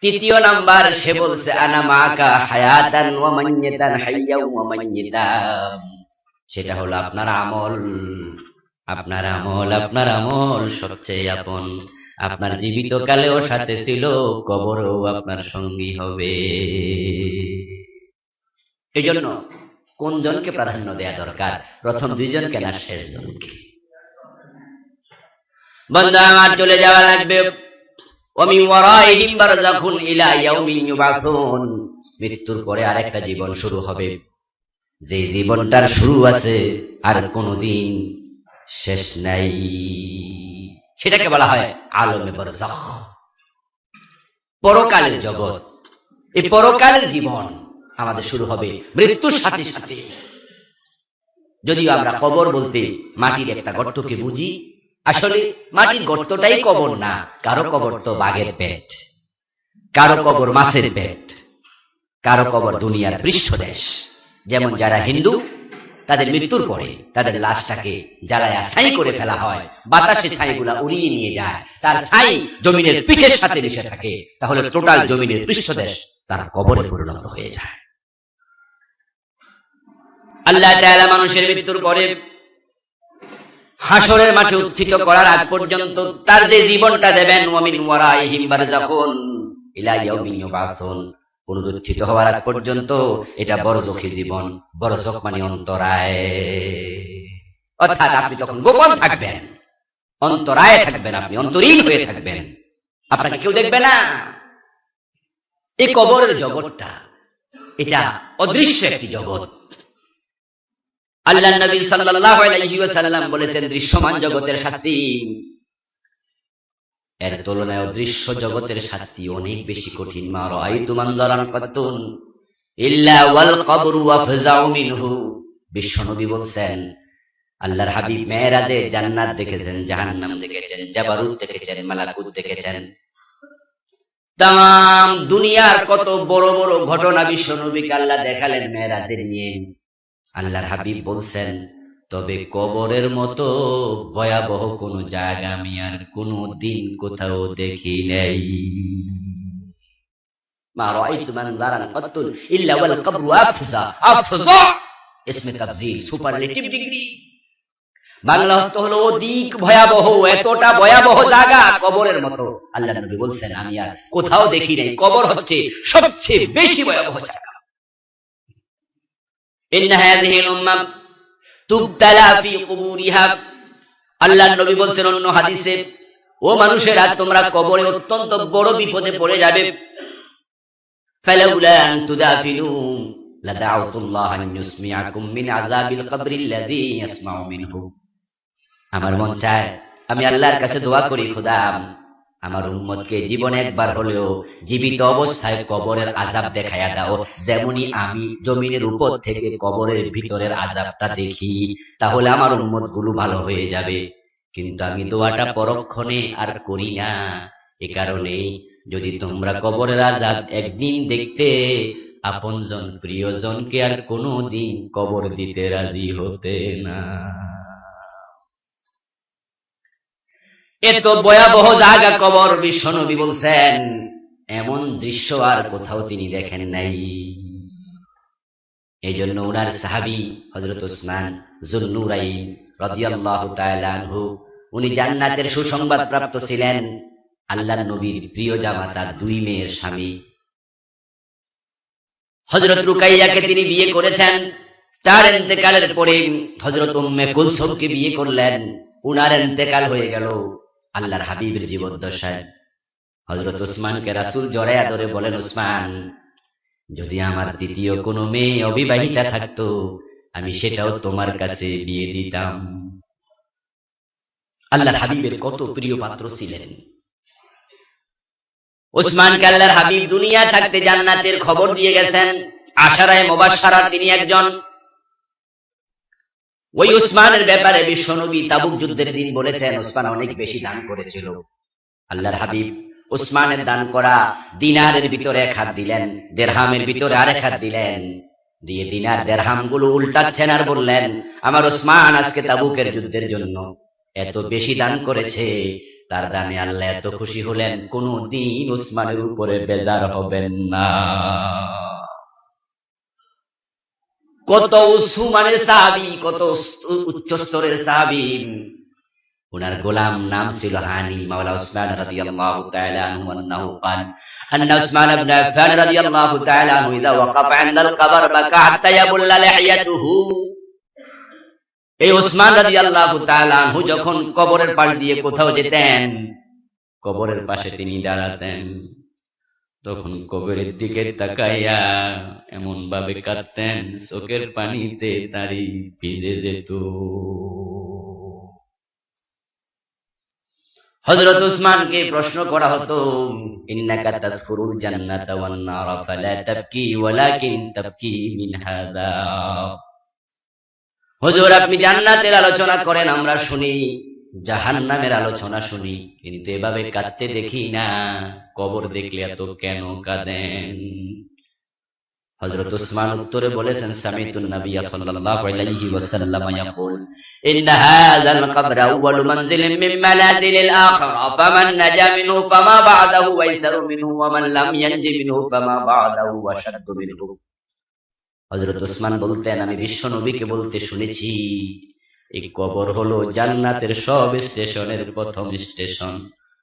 3য় নাম্বার সে বলছে আনা মাকা হায়াতান ওয়া মাইয়াতান হাইয়া ওয়া মাইয়াতাম। সেটা হলো আপনার আমল, আপনার আমল, আপনার আমল সবচেয়ে আপন। আপনার জীবিত কালেও সাথে ছিল, কবরেও আপনার সঙ্গী হবে। এই জন্য কোন জনকে প্রাধান্য দেয়া দরকার? প্রথম 2 জনকে না শেষ জনকে? বন্ধু আমার চলে যাওয়া লাগবে। ওমিন ওয়ারাইহিম বারযাখুন ইলা ইয়াউমিন ইউবাসুন। মৃত্যুর পরে আরেকটা জীবন শুরু হবে, যে জীবনটার শুরু আছে আর কোনোদিন শেষ নাই। সেটাকে বলা হয় আলমে বারযাখ, পরকালের জগৎ। এই পরকালের জীবন আমাদের শুরু হবে মৃত্যুর সাথে সাথে। যদিও আমরা কবর বলতে মাটির একটা গর্তকে বুঝি, আসলে মাটির গর্তটাই কবর না। কারো কবর তো বাঘের পেট, কারো কবর মাছের পেট, কারো কবর দুনিয়ার পৃষ্ঠদেশ। যেমন যারা হিন্দু, তাদের মৃত্যুর পরে তাদের লাশটাকে জ্বালায়া ছাই করে ফেলা হয়, বাতাসে ছাইগুলা উড়িয়ে নিয়ে যায়, তার ছাই জমিনের পিঠের সাথে মিশে থাকে, তাহলে টোটাল জমিনের পৃষ্ঠদেশ তার কবরে পরিণত হয়ে যায়। আল্লাহ তাআলা মানুষের মৃত্যুর পরে হাসরের মাঠে উত্থিত করার আগ পর্যন্ত তার যে জীবনটা দেবেন, ওয়ামিন ওয়ারাইহিম বারযাখুন ইলা ইয়াউমিন ইউবাসুন, পুনরুত্থিত হওয়ার আগ পর্যন্ত এটা বরজখী জীবন। বরজখ মানে অন্তরায়, অর্থাৎ আপনি তখন গোপন থাকবেন, অন্তরায় থাকবেন, আপনি অন্তরীণ হয়ে থাকবেন, আপনাকে কেউ দেখবে না। এই কবরের জগৎটা এটা অদৃশ্য একটি জগৎ। আল্লাহর নবী সাল্লাল্লাহু আলাইহি ওয়াসাল্লাম বলেছেন, দৃশ্যমান জগতের শাস্তি এর তুলনায় অদৃশ্য জগতের শাস্তি অনেক বেশি কঠিন। মা রাআইতু মানজারান কাত্তুন ইল্লা ওয়াল কবরু ওয়াফজাউ মিনহু। বিশ্বনবী বলছেন, আল্লাহর হাবিব মেরাজে জান্নাত দেখেছেন, জাহান্নাম দেখেছেন, জাবারুত দেখেছেন, মালাকুত দেখেছেন, তাম দুনিয়ার কত বড় বড় ঘটনা বিশ্বনবীকে আল্লাহ দেখালেন মেরাজে নিয়ে। আল্লাহর হাবিব বলছেন, তবে কবরের মতো ভয়াবহ কোন জায়গা আমি আর কোনো দিন কোথাও দেখি নাই। মা রাআইতু মানজারান কাত্তুন ইল্লা ওয়াল কবরু আফজা। আফজা ইসমে তাফজিল, সুপারলেটিভ ডিগ্রি। বাংলা অর্থ হলো অধিক ভয়াবহ, এতটা ভয়াবহ জায়গা কবরের মতো। আল্লাহর নবী বলছেন, আমি আর কোথাও দেখি নাই। কবর হচ্ছে সবচেয়ে বেশি ভয়াবহ জায়গা। ইন্না হাযিহিল উম্মাহ তুবতালা ফি কুবুরিহা। আল্লাহর নবী বলছেন অন্য হাদিসে, ও মানুষেরা তোমরা কবরে অত্যন্ত বড় বিপদে পড়ে যাবে। ফালাউলা আন তুদাফিনু লাদাউতুল্লাহ আন ইউসমিআকুম মিন আযাবিল কবরিল্লাযী ইয়াসমাউ মিনহু। আমার মন চায় আমি আল্লাহর কাছে দোয়া করি, খোদা আমার উম্মতকে জীবনে একবার হলেও জীবিত অবস্থায় কবরের আযাব দেখায়া দাও, যেমনি আমি জমিনের উপর থেকে কবরের ভিতরের আযাবটা দেখি, তাহলে আমার উম্মতগুলো ভালো হয়ে যাবে। কিন্তু আমি দোয়াটা পরক্ষণে আর করি না। এ কারণে যদি তোমরা কবরের আযাব একদিন দেখতে, আপনজন প্রিয়জনকে আর কোনোদিন কবর দিতে রাজি হতে না। এত ভয়াবহ জায়গা কবর, বিশ্বনবী বলছেন এমন দৃশ্য আর কোথাও তিনি দেখেন নাই। এই জন্য ওনার সাহাবী হযরত উসমান যুন্নুরাইন রাদিয়াল্লাহু তাআলা আনহু, উনি জান্নাতের সুসংবাদ প্রাপ্ত ছিলেন। আল্লাহর নবীর প্রিয় জামাতা দুই মেয়ের স্বামী। হযরত রুকাইয়াকে তিনি বিয়ে করেছেন। তার ইন্তেকালের পরে হযরত উম্মে কুলসুমকে বিয়ে করলেন। উনার ইন্তেকাল হয়ে গেল আল্লাহর হাবিবের জীবদ্দশায়। হযরত উসমানকে রাসূল জড়ায়া ধরে বলেন, উসমান, যদি আমার দ্বিতীয় কোনো মেয়ে অবিবাহিতা থাকতো, আমি সেটাও তোমার কাছে বিয়ে দিতাম। আল্লাহর হাবিবের কত প্রিয় পাত্র ছিলেন। উসমানকে আল্লাহর হাবিব দুনিয়া থাকতে জান্নাতের খবর দিয়ে গেছেন। আশারায়ে মুবাশশারা তিনি একজন। ওই উসমানের ব্যাপারে বিশ্বনবী তাবুক যুদ্ধের দিন বলেছেন, উসমান অনেক বেশি দান করেছিল। আল্লাহর হাবিব উসমানের দান করা দিনারের ভিতরে এক হাত দিলেন, দিরহামের ভিতরে আরেক হাত দিলেন, দিয়ে দিনার দিরহাম গুলো উল্টাচ্ছেন আর বললেন, আমার উসমান আজকে তাবুকের যুদ্ধের জন্য এত বেশি দান করেছে, তার দানে আল্লাহ এত খুশি হলেন, কোনদিন উসমানের উপরে বেজার হবেন না। কত উসমানের সাহাবী, কত উচ্চ স্তরের সাহাবী। উনার গোলাম নাম ছিল হানি মাওলা উসমান রাদিয়াল্লাহু তাআলা আনহু, আন্নাহু قال ان عثمان بن عفان رضي الله تعالى عنه اذا وقف عند القبر بكى حتى يبل لحيته। এই উসমান রাদিয়াল্লাহু তাআলা আনহু যখন কবরের পাশ দিয়ে কোথাও যেতেন, কবরের পাশে তিনি দাঁড়াতেন, তখন কবরের দিকে তাকাইয়া এমন ভাবে কাঁদতেন, চোখের পানিতে তারি ভিজে যেত। হযরত উসমানকে প্রশ্ন করা হতো, ইন্নাকা তাযকুরুল জান্নাতা ওয়ান নারা ফালা তাবকি ওয়ালাকিন তাবকি মিন হাযা। হুজুর, আপনি জান্নাতের আলোচনা করেন আমরা শুনি, জাহান্নামের আলোচনা শুনি, কিন্তু এভাবে কাঁদতে দেখি না। কবর দেখলে এত কেন কাঁদেন? হযরত উসমান উত্তরে বলেছেন, সামিতুন নবী সাল্লাল্লাহু আলাইহি ওয়াসাল্লাম ইয়াকুল, ইন্না হাযাল কবর আউয়ালু মানজিলিন মিন মানাজিলিল আখিরা, ফামান নাজা মিনহু ফামা বা'দাহু আইসারু মিনহু ওয়া মান লাম ইয়ানজি মিনহু ফামা বা'দাহু আশাদ্দু মিনহু। হযরত উসমান বলতেন, আমি বিশ্ব নবীকে বলতে শুনেছি, এই কবর হলো জান্নাতের সব স্টেশনের প্রথম স্টেশন,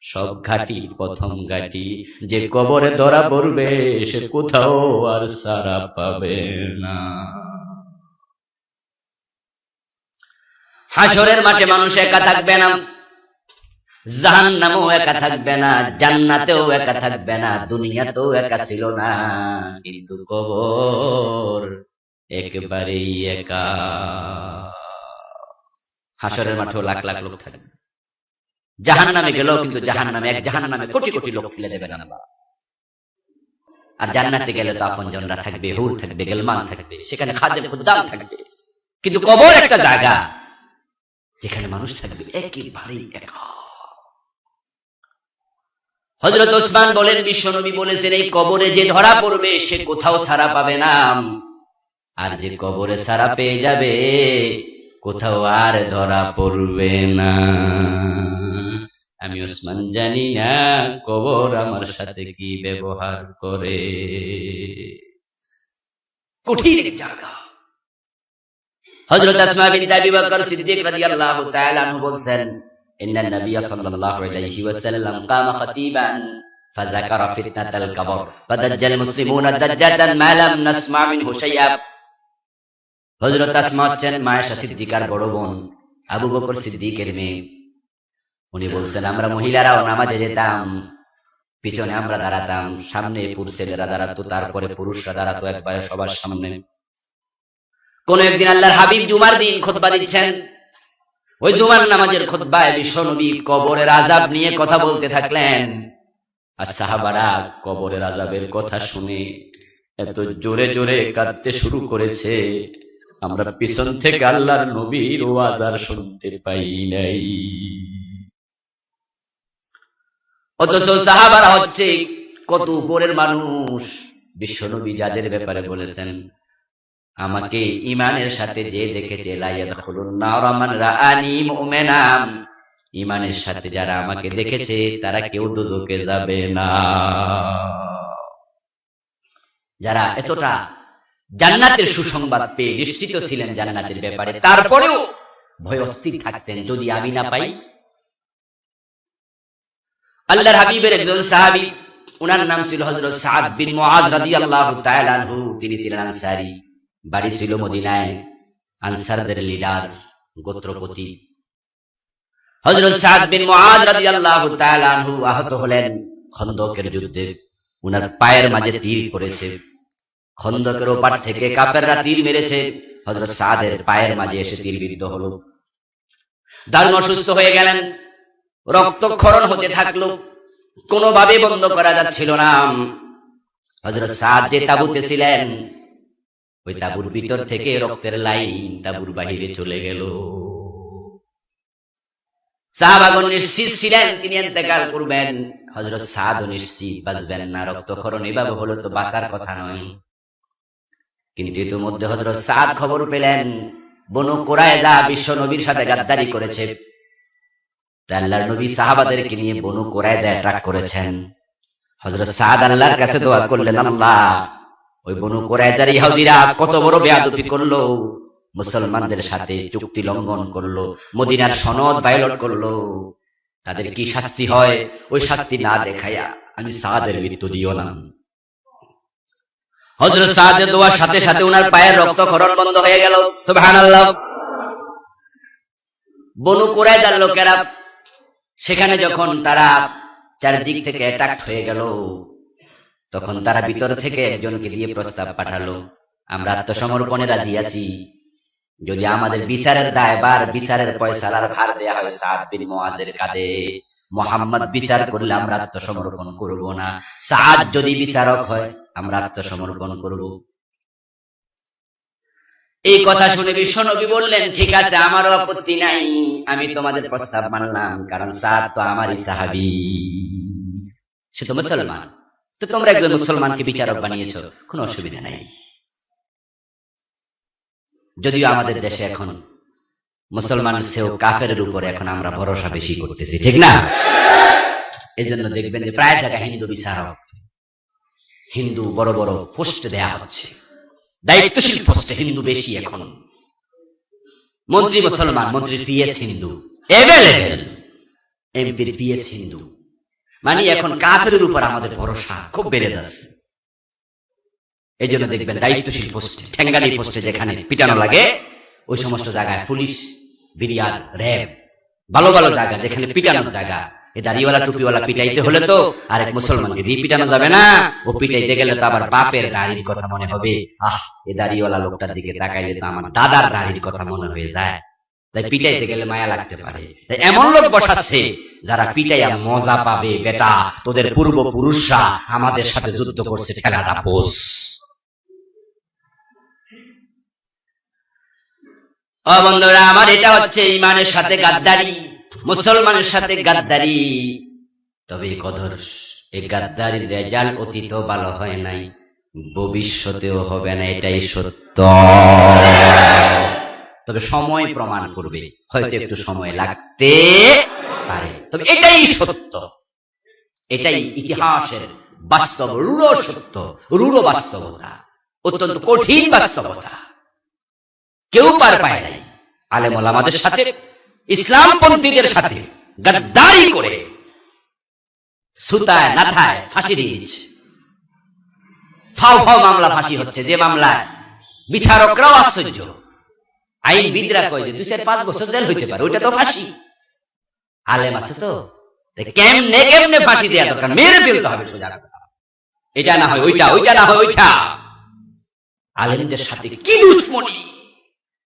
সব ঘাটি প্রথম ঘাটি। যে কবরে ধরা পড়বে সে কোথাও আর সারা পাবে না। হাসরের মাঠে মানুষ একা থাকবে না, জাহান্নামেও একা থাকবে না, জান্নাতেও একা থাকবে না, দুনিয়াতেও একা ছিল না, কিন্তু কবর একেবারেই একা। হাসরের মাঠেও লাখ লাখ লোক থাকবে। জাহান্নামে গেলেও কিন্তু জাহান্নামে এক জাহান্নামে কোটি কোটি লোক ফেলে দেবেন আল্লাহ। আর জান্নাতে গেলে তো আপনজনরা থাকবে, হুর থাকবে, গেলমান থাকবে, সেখানে খাদেম খুদ্দাম থাকবে। কিন্তু কবর একটা জায়গা যেখানে মানুষ থাকবে একেবারেই একা। হযরত ওসমান বলেন, বিশ্বনবী বলেছেন, এই কবরে যে ধরা পড়বে সে কোথাও ছাড়া পাবে না, আর যে কবরে ছাড়া পেয়ে যাবে কোথাও আর ধরা পড়বে না। আমি ওসমান জানি না কবর আমার সাথে কি ব্যবহার করে। কঠিন জায়গা। হযরত আসমা বিনতে আবি বকর সিদ্দিক রাদিয়াল্লাহু তাআলা আনহু বলেন, ইন্নান নবী সাল্লাল্লাহু আলাইহি ওয়াসাল্লাম কামা খতিবান ফাযাকারা ফিতনাতাল কবর ফাদাজ্জাল মুসলিমুনা দাজ্জাতান মা লাম নাসমা মিনহু শাইআ। হযরত আসমা হচ্ছেন মায়েশা সিদ্দিকার বড় বোন, আবু বকর সিদ্দিকের মেয়ে। উনি বলছেন, আমরা মহিলারাও নামাজে যেতাম, পিছনে আমরা দাঁড়াতাম, সামনে পুরুষ ছেলেরা দাঁড়াতো, তারপরে পুরুষরা দাঁড়াতো একবারে সবার সামনে। কোন একদিন আল্লাহর হাবিব জুমার দিন খুতবা দিচ্ছেন, ওই জুমার নামাজের খুতবায় বিশ্বনবী কবরের আযাব নিয়ে কথা বলতে থাকলেন। আর সাহাবারা কবরের আযাবের কথা শুনে এত জোরে জোরে কাঁদতে শুরু করেছে, আমরা পিছন থেকে আল্লাহর নবীর ওয়াজ আর শুনতে পাই নাই। অথচ সাহাবারা হচ্ছে কত উপরের মানুষ। বিশ্বনবী যাদের ব্যাপারে বলেছেন, আমাকে ঈমানের সাথে যে দেখেছে লা ইয়াদখুলুন নার মান রাআনি মুমিনাম, ঈমানের সাথে যারা আমাকে দেখেছে তারা কেউ দোজখে যাবে না। যারা এতটা জান্নাতের সুসংবাদ পেয়ে নিশ্চিত ছিলেন জান্নাতের ব্যাপারে, তারপরেও ভয় অস্থির থাকতেন যদি আমি না পাই। আল্লাহর হাবিবের একজন সাহাবী, ওনার নাম ছিল হযরত সাদ বিন মুআজ রাদিয়াল্লাহু তাআলা আনহু। তিনি ছিলেন আনসারী, বাড়ি ছিল মদিনায়, আনসারদের লিডার, গোত্রপতি। হযরত সাদ বিন মুআজ রাদিয়াল্লাহু তাআলা আনহু আহত হলেন খন্দকের যুদ্ধে। ওনার পায়ের মাঝে তীর পড়েছে। খন্দকের ওপার থেকে কাফেররা তীর মেরেছে, হযরত সাদের পায়ের মাঝে এসে তীর বিদ্ধ হলো। দারুণ অসুস্থ হয়ে গেলেন, রক্তক্ষরণ হতে থাকলো, কোনোভাবে বন্ধ করা যাচ্ছিল না। হযরত সাদ যে তাঁবুতে ছিলেন, ওই তাঁবুর ভিতর থেকে রক্তের লাইন তাঁবুর বাহিরে চলে গেল। সাহাবাগণ নিশ্চিত ছিলেন তিনি ইন্তেকাল করবেন, হযরত সাদও নিশ্চিত বাঁচবেন না। রক্তক্ষরণ এভাবে হলো তো বাঁচার কথা নয়। কিন্তু ইতিমধ্যে হযরত সাদ খবর পেলেন বনু কুরায়জা বিশ্ব নবীর সাথে গাদ্দারি করেছে। আল্লাহর নবী সাহাবাদেরকে নিয়ে বনু কুরায়জা অ্যাটাক করেছেন। হযরত সাদ আল্লাহর কাছে দোয়া করলেন, আল্লাহ, ওই বনু কুরায়জার ইহুদিরা কত বড় বেয়াদবি করলো, মুসলমানদের সাথে চুক্তি লঙ্ঘন করলো, মদিনার সনদ ভায়োলেট করলো, তাদের কি শাস্তি হয় ওই শাস্তি না দেখাইয়া আমি সাদের মৃত্যু দিও না। হযরত সাদের দোয়ার সাথে সাথে ওনার পায়ের রক্তক্ষরণ বন্ধ হয়ে গেল। সুবহানাল্লাহ। বনু কুরায়জার লোকেরা সেখানে যখন তারা চারদিক থেকে অ্যাটাক হয়ে গেল, তখন তারা ভিতর থেকে একজনকে দিয়ে প্রস্তাব পাঠালো, আমরা আত্মসমর্পণে রাজি আছি, যদি আমাদের বিচারের দায়ভার, বিচারের ফয়সালার ভার দেয়া হয় সাদ বিন মুআজের কাঁধে, মুহাম্মদ বিচার করলে আমরা আত্মসমর্পণ করব না, সাদ যদি বিচারক হয় আমরা আত্মসমর্পণ করব। এই কথা শুনে বিশ্বনবী বললেন, ঠিক আছে, আমারও আপত্তি নাই, আমি তোমাদের প্রস্তাব মানলাম, কারণ সাদ তো আমারই সাহাবী, সে তো মুসলমান, তো তোমরা একজন মুসলমানকে বিচারক বানিয়েছো, কোনো অসুবিধা নাই। যদিও আমাদের দেশে এখন মুসলমান সেও কাফেরের উপরে এখন আমরা ভরসা বেশি করতেছি, ঠিক না? এই জন্য দেখবেন যে প্রায় জায়গায় হিন্দু বিচারক, হিন্দু বড় বড় পোস্ট দেয়া হচ্ছে, দায়িত্বশীল পোস্টে হিন্দু বেশি। এখন মন্ত্রী মুসলমান, মন্ত্রীর পিএস হিন্দু এভেলেবেল, এমপির পিএস হিন্দু, মানে এখন কাফেরের উপর আমাদের ভরসা খুব বেড়ে যাচ্ছে। এই জন্য দেখবেন দায়িত্বশীল পোস্টে, ঠেঙ্গানি পোস্টে যেখানে পিটানো লাগে, ওই সমস্ত জায়গায় পুলিশ, বিরিয়ার, র্যাব, ভালো ভালো জায়গা যেখানে পিটানোর জায়গা, এই দাড়িওয়ালা টুপিওয়ালা পিটাইতে হলে তো আরেক মুসলমানকে দিয়ে পিটানো যাবে না, ও পিটাইতে গেলে তো আবার বাপের দাড়ির কথা মনে হবে, এই দাড়িওয়ালা লোকটার দিকে তাকাইলে তো আমার দাদার দাড়ির কথা মনে হয়ে যায়, তাই পিটাইতে গেলে মায়া লাগতে পারে। তাই এমন লোক বসাচ্ছে যারা পিটাইয়া মজা পাবে, বেটা তোদের পূর্বপুরুষরা আমাদের সাথে যুদ্ধ করছে, ঠেলাটা পোষ। ও বন্ধুরা আমার, এটা হচ্ছে ঈমানের সাথে গাদ্দারি, মুসলমানের সাথে গাদ্দারি। তবে কদর, এই গাদ্দারির রেজাল্ট অতীতেও ভালো হয় নাই, ভবিষ্যতেও হবে না, এটাই সত্য। তবে সময় প্রমাণ করবে, হয়তো একটু সময় লাগতে পারে, তবে এটাই সত্য, এটাই ইতিহাসের বাস্তব রূঢ় সত্য, রূঢ় বাস্তবতা, অত্যন্ত কঠিন বাস্তবতা। কেউ পার পায় নাই আলেম ওলামাদের সাথে, ইসলামপন্থীদের সাথে গাদ্দারি করে সুতায় নাথায় ফাঁসি দিয়ে দিচ্ছে। ফাও ফাও মামলা ফাঁসি হচ্ছে, যে মামলায় বিচারকরাও আশ্চর্য, আইনবিদরা কয় যে 2-5 বছর জেল হইতে পারে, ওইটা তো ফাঁসি। আলেম আছে তো, কেমনে কেমনে ফাঁসি দেওয়া দরকার, মেরে ফেলতে হবে সোজা কথা, এটা না হয় ওইটা, ওইটা না হয় ওইটা। আলেমদের সাথে কি দুশ্মনী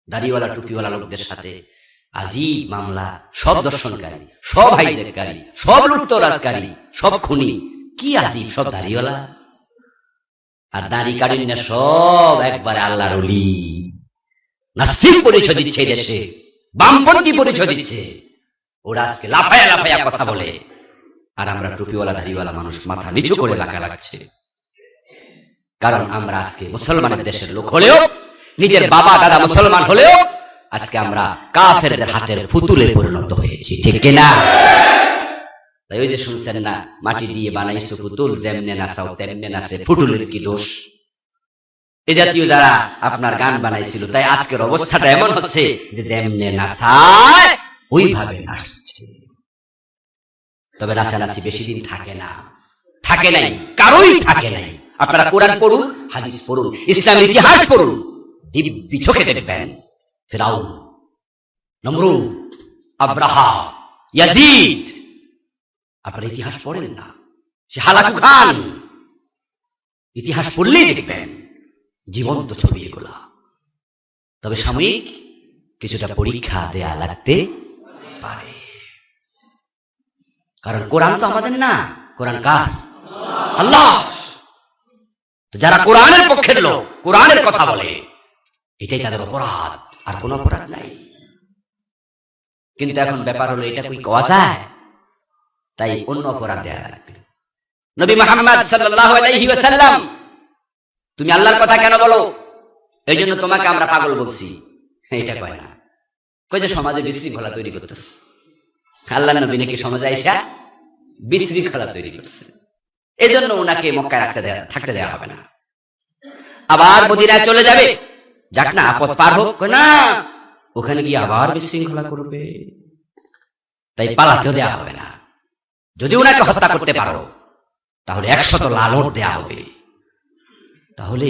দাড়িওয়ালা টুপিওয়ালা লোকদের সাথে। আজীব মামলা, সব দর্শনকারী, সব হাইজ্যাককারী, সব লুটতরাজকারী, সব খুনি, কি আজীব সব দাড়িওয়ালা। আর দাড়ি কাটেন না, সব একবারে আল্লাহর ওলি। নাস্তিক পরিচয় দিচ্ছে এই দেশে, বামপন্থী পরিচয় দিচ্ছে। ওরা আজকে লাফায়া লাফায়া কথা বলে, আর আমরা টুপিওয়ালা দাড়িওয়ালা মানুষ মাথা নিচু করে লাগা লাগছে। কারণ আমরা আজকে মুসলমানের দেশের লোক হলেও, নিজের বাবা দাদা মুসলমান হলেও আজকে আমরা কাফেরদের হাতের পুতুলে পরিণত হয়েছি, ঠিক কিনা? তাই ওই যে শুনছেন না, মাটি দিয়ে বানাইছো পুতুল, যেমনে নাচাও তেমনে নাচে, পুতুলের কি দোষ? এই জাতীয় যারা আপনার গান বানাইছিল, তাই আজকের অবস্থাটা এমন হচ্ছে যে যেমনে নাচায় ওইভাবে নাচছে। তবে নাচানাচি বেশি দিন থাকে না, থাকে নাই, কারোই থাকে নাই। আপনারা কোরআন পড়ুন, হাদিস পড়ুন, ইসলামের ইতিহাস পড়ুন, দিব্যি চোখে দেখবেন ফিরাউন, নমরুদ, আব্রাহা, ইয়াজিদ। আপনারা ইতিহাস পড়েন না, সে হালাকু খান, ইতিহাস পড়লেই দেখবেন জীবন্ত ছবি এগুলা। তবে সাময়িক কিছুটা পরীক্ষা দেয়া লাগতে পারে, কারণ কোরআন তো আমাদের না, কোরআন কার? আল্লাহ। যারা কোরআনের পক্ষের লোক, কোরআনের কথা বলে, এটাই তাদের অপরাধ, আর কোন অপরাধ নাই। কিন্তু এখন ব্যাপার হলো, এটা কি কওয়া যায়? তাই অন্য অপরাধ দেয়া লাগবে। নবী মুহাম্মদ সাল্লাল্লাহু আলাইহি ওয়াসাল্লাম, তুমি আল্লাহর কথা কেন বলো? এই জন্য তোমাকে আমরা পাগল বলছি। এটা কয় না, কই যে সমাজে বিশৃঙ্খলা তৈরি করতেছে। আল্লাহর নবী নাকি সমাজে আইসা বিশৃঙ্খলা তৈরি করছে, এই জন্য ওনাকে মক্কায় থাকতে দেওয়া হবে না। আবার মদিনায় চলে যাবে, যাক না, আপদ পার হোক না, ওখানে গিয়ে আবার বিশৃঙ্খলা করবে, তাই পালাতেও দেওয়া হবে না। যদি ওনাকে হত্যা করতে পারো, তাহলে 100 লালট দেওয়া হবে। তাহলে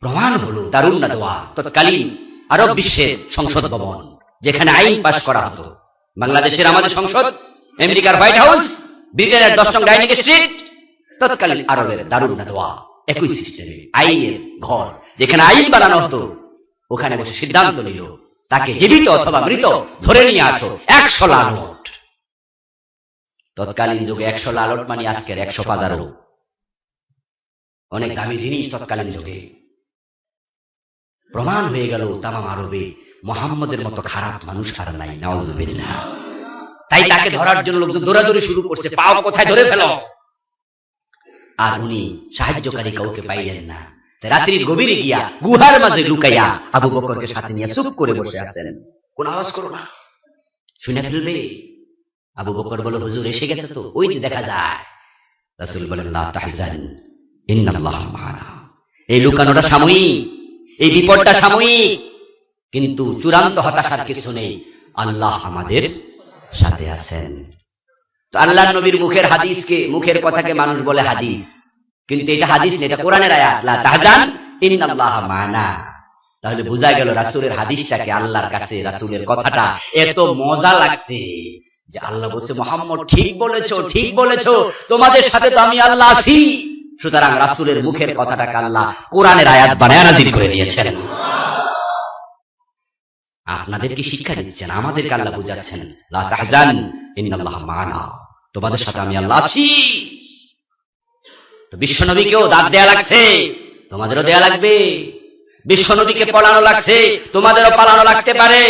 প্রমাণ হলো দারুন নাদওয়া, তৎকালীন আরব বিশ্বের সংসদ ভবন, যেখানে আইন পাশ করা হতো। বাংলাদেশের আমাদের সংসদ, আমেরিকার হোয়াইট হাউস, ব্রিটেনের 10 নং ডাইনিং স্ট্রিট, তৎকালীন আরবের দারুন নাদওয়া, একই সিস্টেমে আইনের ঘর, যেখানে আইন বানানো হতো। ওখানে বসে সিদ্ধান্ত নিল, তাকে জীবিত অথবা মৃত ধরে নিয়ে আসো, 100 লালট। তৎকালীন যুগে 100 লালট মানে আজকের 100 পাজারো, অনেক দামি জিনিস তৎকালীন যুগে। প্রমাণ হয়ে গেল তামাম আরবে মুহাম্মদের মতো খারাপ মানুষ আর নাই, নাউজুবিল্লাহ। তাই তাকে ধরার জন্য লোকজন দৌড়াদৌড়ি শুরু করছে, পাও কোথায় ধরে ফেলো। আর উনি সাহায্যকারী কাউকে পাইলেন না, রাত্রির গভীরে গিয়া গুহার মাঝে লুকাইয়া আবু বকরকে সাথে নিয়ে চুপ করে বসে আছেন। কোন আওয়াজ করো না, শুনে ফেলবে। আবু বকর বলল, হুজুর এসে গেছে তো, ওই দেখা যায়। রাসূল বলেন, লা তাহজান ইন্নাল্লাহা মা'ানা। এই লুকানোটা সাময়িক, এই বিপদটা সাময়িক, কিন্তু চূড়ান্ত হতাশার কিছু নেই, আল্লাহ আমাদের সাথে আছেন। তো আল্লাহর নবীর মুখের হাদিসকে, মুখের কথাকে মানুষ বলে হাদিস, কিন্তু এটা হাদিস না, এটা কোরআনের আয়াত, লা তাহজান ইন্নাল্লাহা মা'ানা। তাহলে বোঝা গেল রাসূলের হাদিসটাকে আল্লাহর কাছে, রাসূলের কথাটা এত মজা লাগছে যে আল্লাহ বলছে, মুহাম্মদ ঠিক বলেছো, ঠিক বলেছো, তোমাদের সাথে তো আমি আল্লাহ আছি। সুতরাং রাসূলের মুখের কথাটাকে আল্লাহ কোরআনের আয়াত বানায় নাযিল করে দিয়েছেন। আপনাদের কি শিক্ষা দিচ্ছেন, আমাদেরকে আল্লাহ বুঝাচ্ছেন, লা তাহজান ইন্নাল্লাহা মা'ানা, তোমাদের সাথে আমি আল্লাহ আছি। তো বিশ্বনবীকেও দাঁত দেয়া লাগছে, তোমাদেরও দেয়া লাগবে। বিশ্বনবীকে পলানো লাগছে, তোমাদেরও পালানো লাগতে পারে।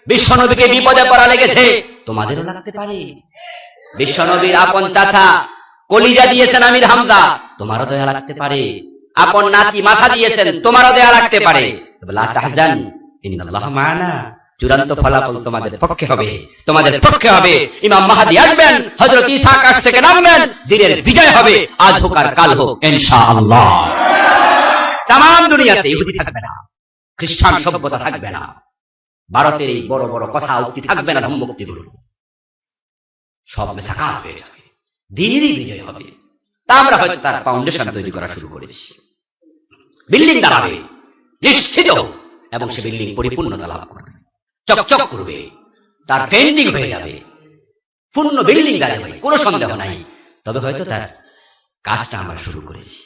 বিশ্বনবীকে বিপদে পড়া লেগেছে, তোমাদেরও লাগতে পারে। বিশ্বনবীর আপন চাচা কলিজা দিয়েছেন আমির হামজা, তোমারও দেয়া লাগতে পারে। আপন নাতি মাথা দিয়েছেন, তোমারও দেয়া লাগতে পারে। তবে লা তাহজান ইন্নাল্লাহা মা'ানা, চূড়ান্ত ফলাফল তোমাদের পক্ষে হবে, তোমাদের পক্ষে হবে। ইমাম মাহদী আসবেন, হযরত ঈসা আকাশ থেকে নামবেন, দিনের বিজয় হবে, আজ হোক আর কাল হোক ইনশাআল্লাহ। তামাম দুনিয়াতে ইহুদি থাকবে না, খ্রিস্টান সভ্যতা থাকবে না, ভারতের এই বড় বড় কথা উক্তি থাকবে না, ধর্মমুক্তিগুলো সব মেসাকার হয়ে যাবে, দিনেরই বিজয় হবে। তা আমরা হয়তো তার ফাউন্ডেশন তৈরি করা শুরু করেছি। বিল্ডিং দাঁড়াবে নিশ্চিত, এবং সে বিল্ডিং পরিপূর্ণতা লাভ করবে, চকচক করবে, তার পেন্টিং হয়ে যাবে, পূর্ণ বিল্ডিং দাঁড়াবে, কোনো সন্দেহ নাই। তবে হয়তো তার কাজটা আমরা শুরু করেছি।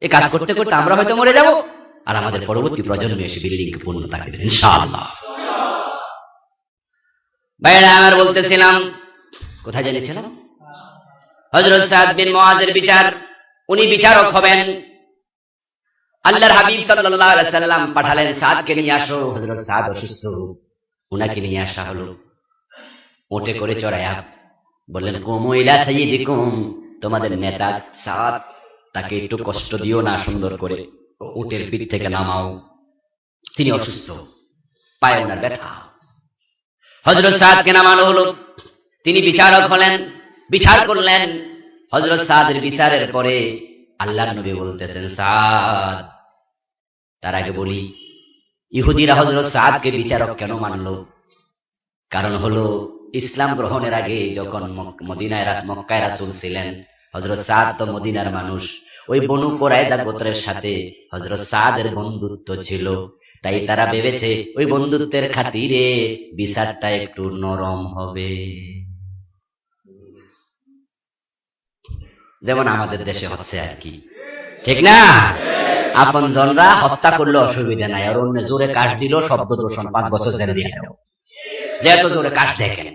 এই কাজ করতে করতে আমরা হয়তো মরে যাব, আর আমাদের পরবর্তী প্রজন্ম এসে বিল্ডিংকে পূর্ণতা দেবে ইনশাআল্লাহ। ভাইরা আমার, বলতেছিলাম কোথায় জেনেছিলাম, হযরত সাদ বিন মুআযের বিচার, উনি বিচারক হবেন। আল্লাহর হাবিব সাল্লাল্লাহু আলাইহি সাল্লাম পাঠালেন, সাদকে নিয়ে আসো। হযরত সাদ অসুস্থ, উনাকে নিয়ে আসা হলো। ওটে করে চড়ায়া বললেন, কুমু ইলা সাইয়্যিদিকুম, তোমাদের নেতা সাদ, তাকে একটু কষ্ট দিও না, সুন্দর করে উটের পিঠ থেকে নামাও, তিনি অসুস্থ, পায়ে ওনার ব্যথা। হযরত সাদকে নামানো হলো, তিনি বিচারক হলেন, বিচার করলেন। হযরত সাদের বিচারের পরে আল্লাহর নবী বলতেছেন, সাদ, তার আগে বলি, ইহুদিরা হযরত সাদকে বিচারক কেন মানলো? কারণ হলো, ইসলাম গ্রহণের আগে যখন মক্কায় রাসূল ছিলেন, হযরত সাদ তো মদিনার মানুষ, ওই বনু কুরাইজা গোত্রের সাথে হযরত সাদের বন্ধুত্ব ছিল। তাই তারা ভেবেছে ওই বন্ধুত্বের খাতিরে বিচারটা একটু নরম হবে, যেমন আমাদের দেশে হচ্ছে আর কি, ঠিক না? আপন জনরা হত্যা করলে অসুবিধা নাই, আর অন্য জোরে কাশ দিল, শব্দ দূষণ 5 বছর জেলে দিয়ে দাও। যে এত জোরে কাশ দেখেন,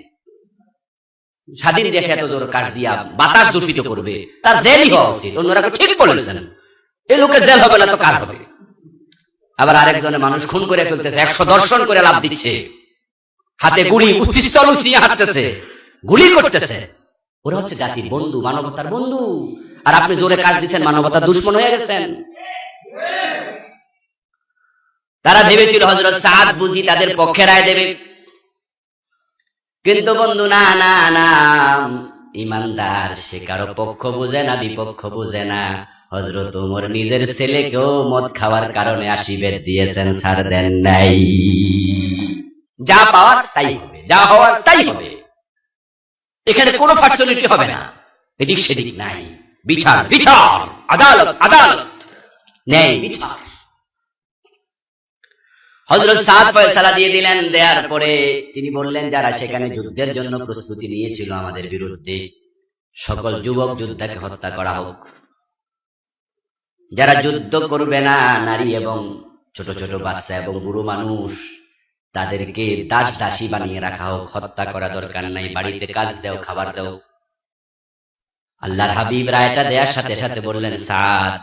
স্বাধীন দেশে এত জোরে কাশ দিয়া বাতাস দূষিত করবে, তার জেলই হওয়া উচিত। অন্যরা ঠিক বলেছেন, এই লোকের জেল হবে না তো কার হবে? আবার আরেকজনে মানুষ খুন করে ফেলতেছে, 100 দর্শন করে লাভ দিচ্ছে, হাতে গুলি, পিস্তল উঁচিয়ে হাঁটতেছে, গুলি করতেছে। ওরা হচ্ছে জাতির বন্ধু, মানবতার বন্ধু, আর আপনি জোরে কাজ দিচ্ছেন, মানবতার দুশমন হয়ে গেছেন। তারা ভেবেছিল হযরত সাদ বুঝি তাদের পক্ষে রায় দেবে, কিন্তু বন্ধু, না না না, ইমানদার সে কারো পক্ষ বুঝে না, বিপক্ষ বুঝে না। হযরত ওমর নিজের ছেলেকেও মদ খাওয়ার কারণে 80 বেত দিয়েছেন, ছাড় দেন নাই। যা পাওয়ার তাই হবে, যা হওয়ার তাই হবে, এখানে কোনো পার্সোনালিটি হবে না, এদিক সেদিক নাই, বিচার বিচার, আদালত আদালত, ন্যায় বিচার। হযরত সাদ ফয়সালা দিয়ে দিলেন। দেওয়ার পরে তিনি বললেন, যারা সেখানে যুদ্ধের জন্য প্রস্তুতি নিয়েছিল আমাদের বিরুদ্ধে, সকল যুবক যোদ্ধাকে হত্যা করা হোক। যারা যুদ্ধ করবে না, নারী এবং ছোট ছোট বাচ্চা এবং বুড়ো মানুষ, তাদেরকে দাস দাসী বানিয়ে রাখা হোক, হত্যা করা দরকার নাই, বাড়িতে কাজ দাও, খাবার দাও। আল্লাহর হাবিব রায়টা দেওয়ার সাথে সাথে বললেন, সাদ,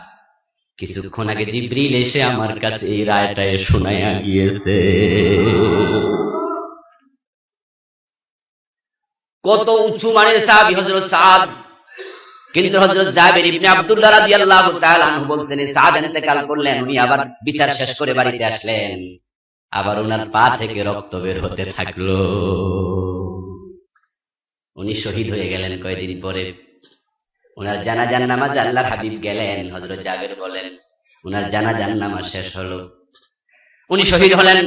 কিছুক্ষণ আগে জিবরিল এসে আমার কাছে এই রায়টা শোনায়া গিয়েছে। কত উঁচু মানের সাহাবী হযরত সাদ। কিন্তু হযরত জাবের ইবনে আব্দুল্লাহ রাদিয়াল্লাহু তাআলা আনহু বলছেন, সাদ ইন্তেকাল করলেন, উনি আবার বিচার শেষ করে বাড়িতে আসলেন, আবার ওনার পা থেকে রক্ত বের হতে থাকলো। উনি শহীদ হয়ে গেলেন কয়েকদিন পরে। ওনার জানাজার নামাজ আল্লাহর হাবিব গেলেন। হযরত জাবের বলেন, ওনার জানাজার নামাজ শেষ হলো, উনি শহীদ হলেন।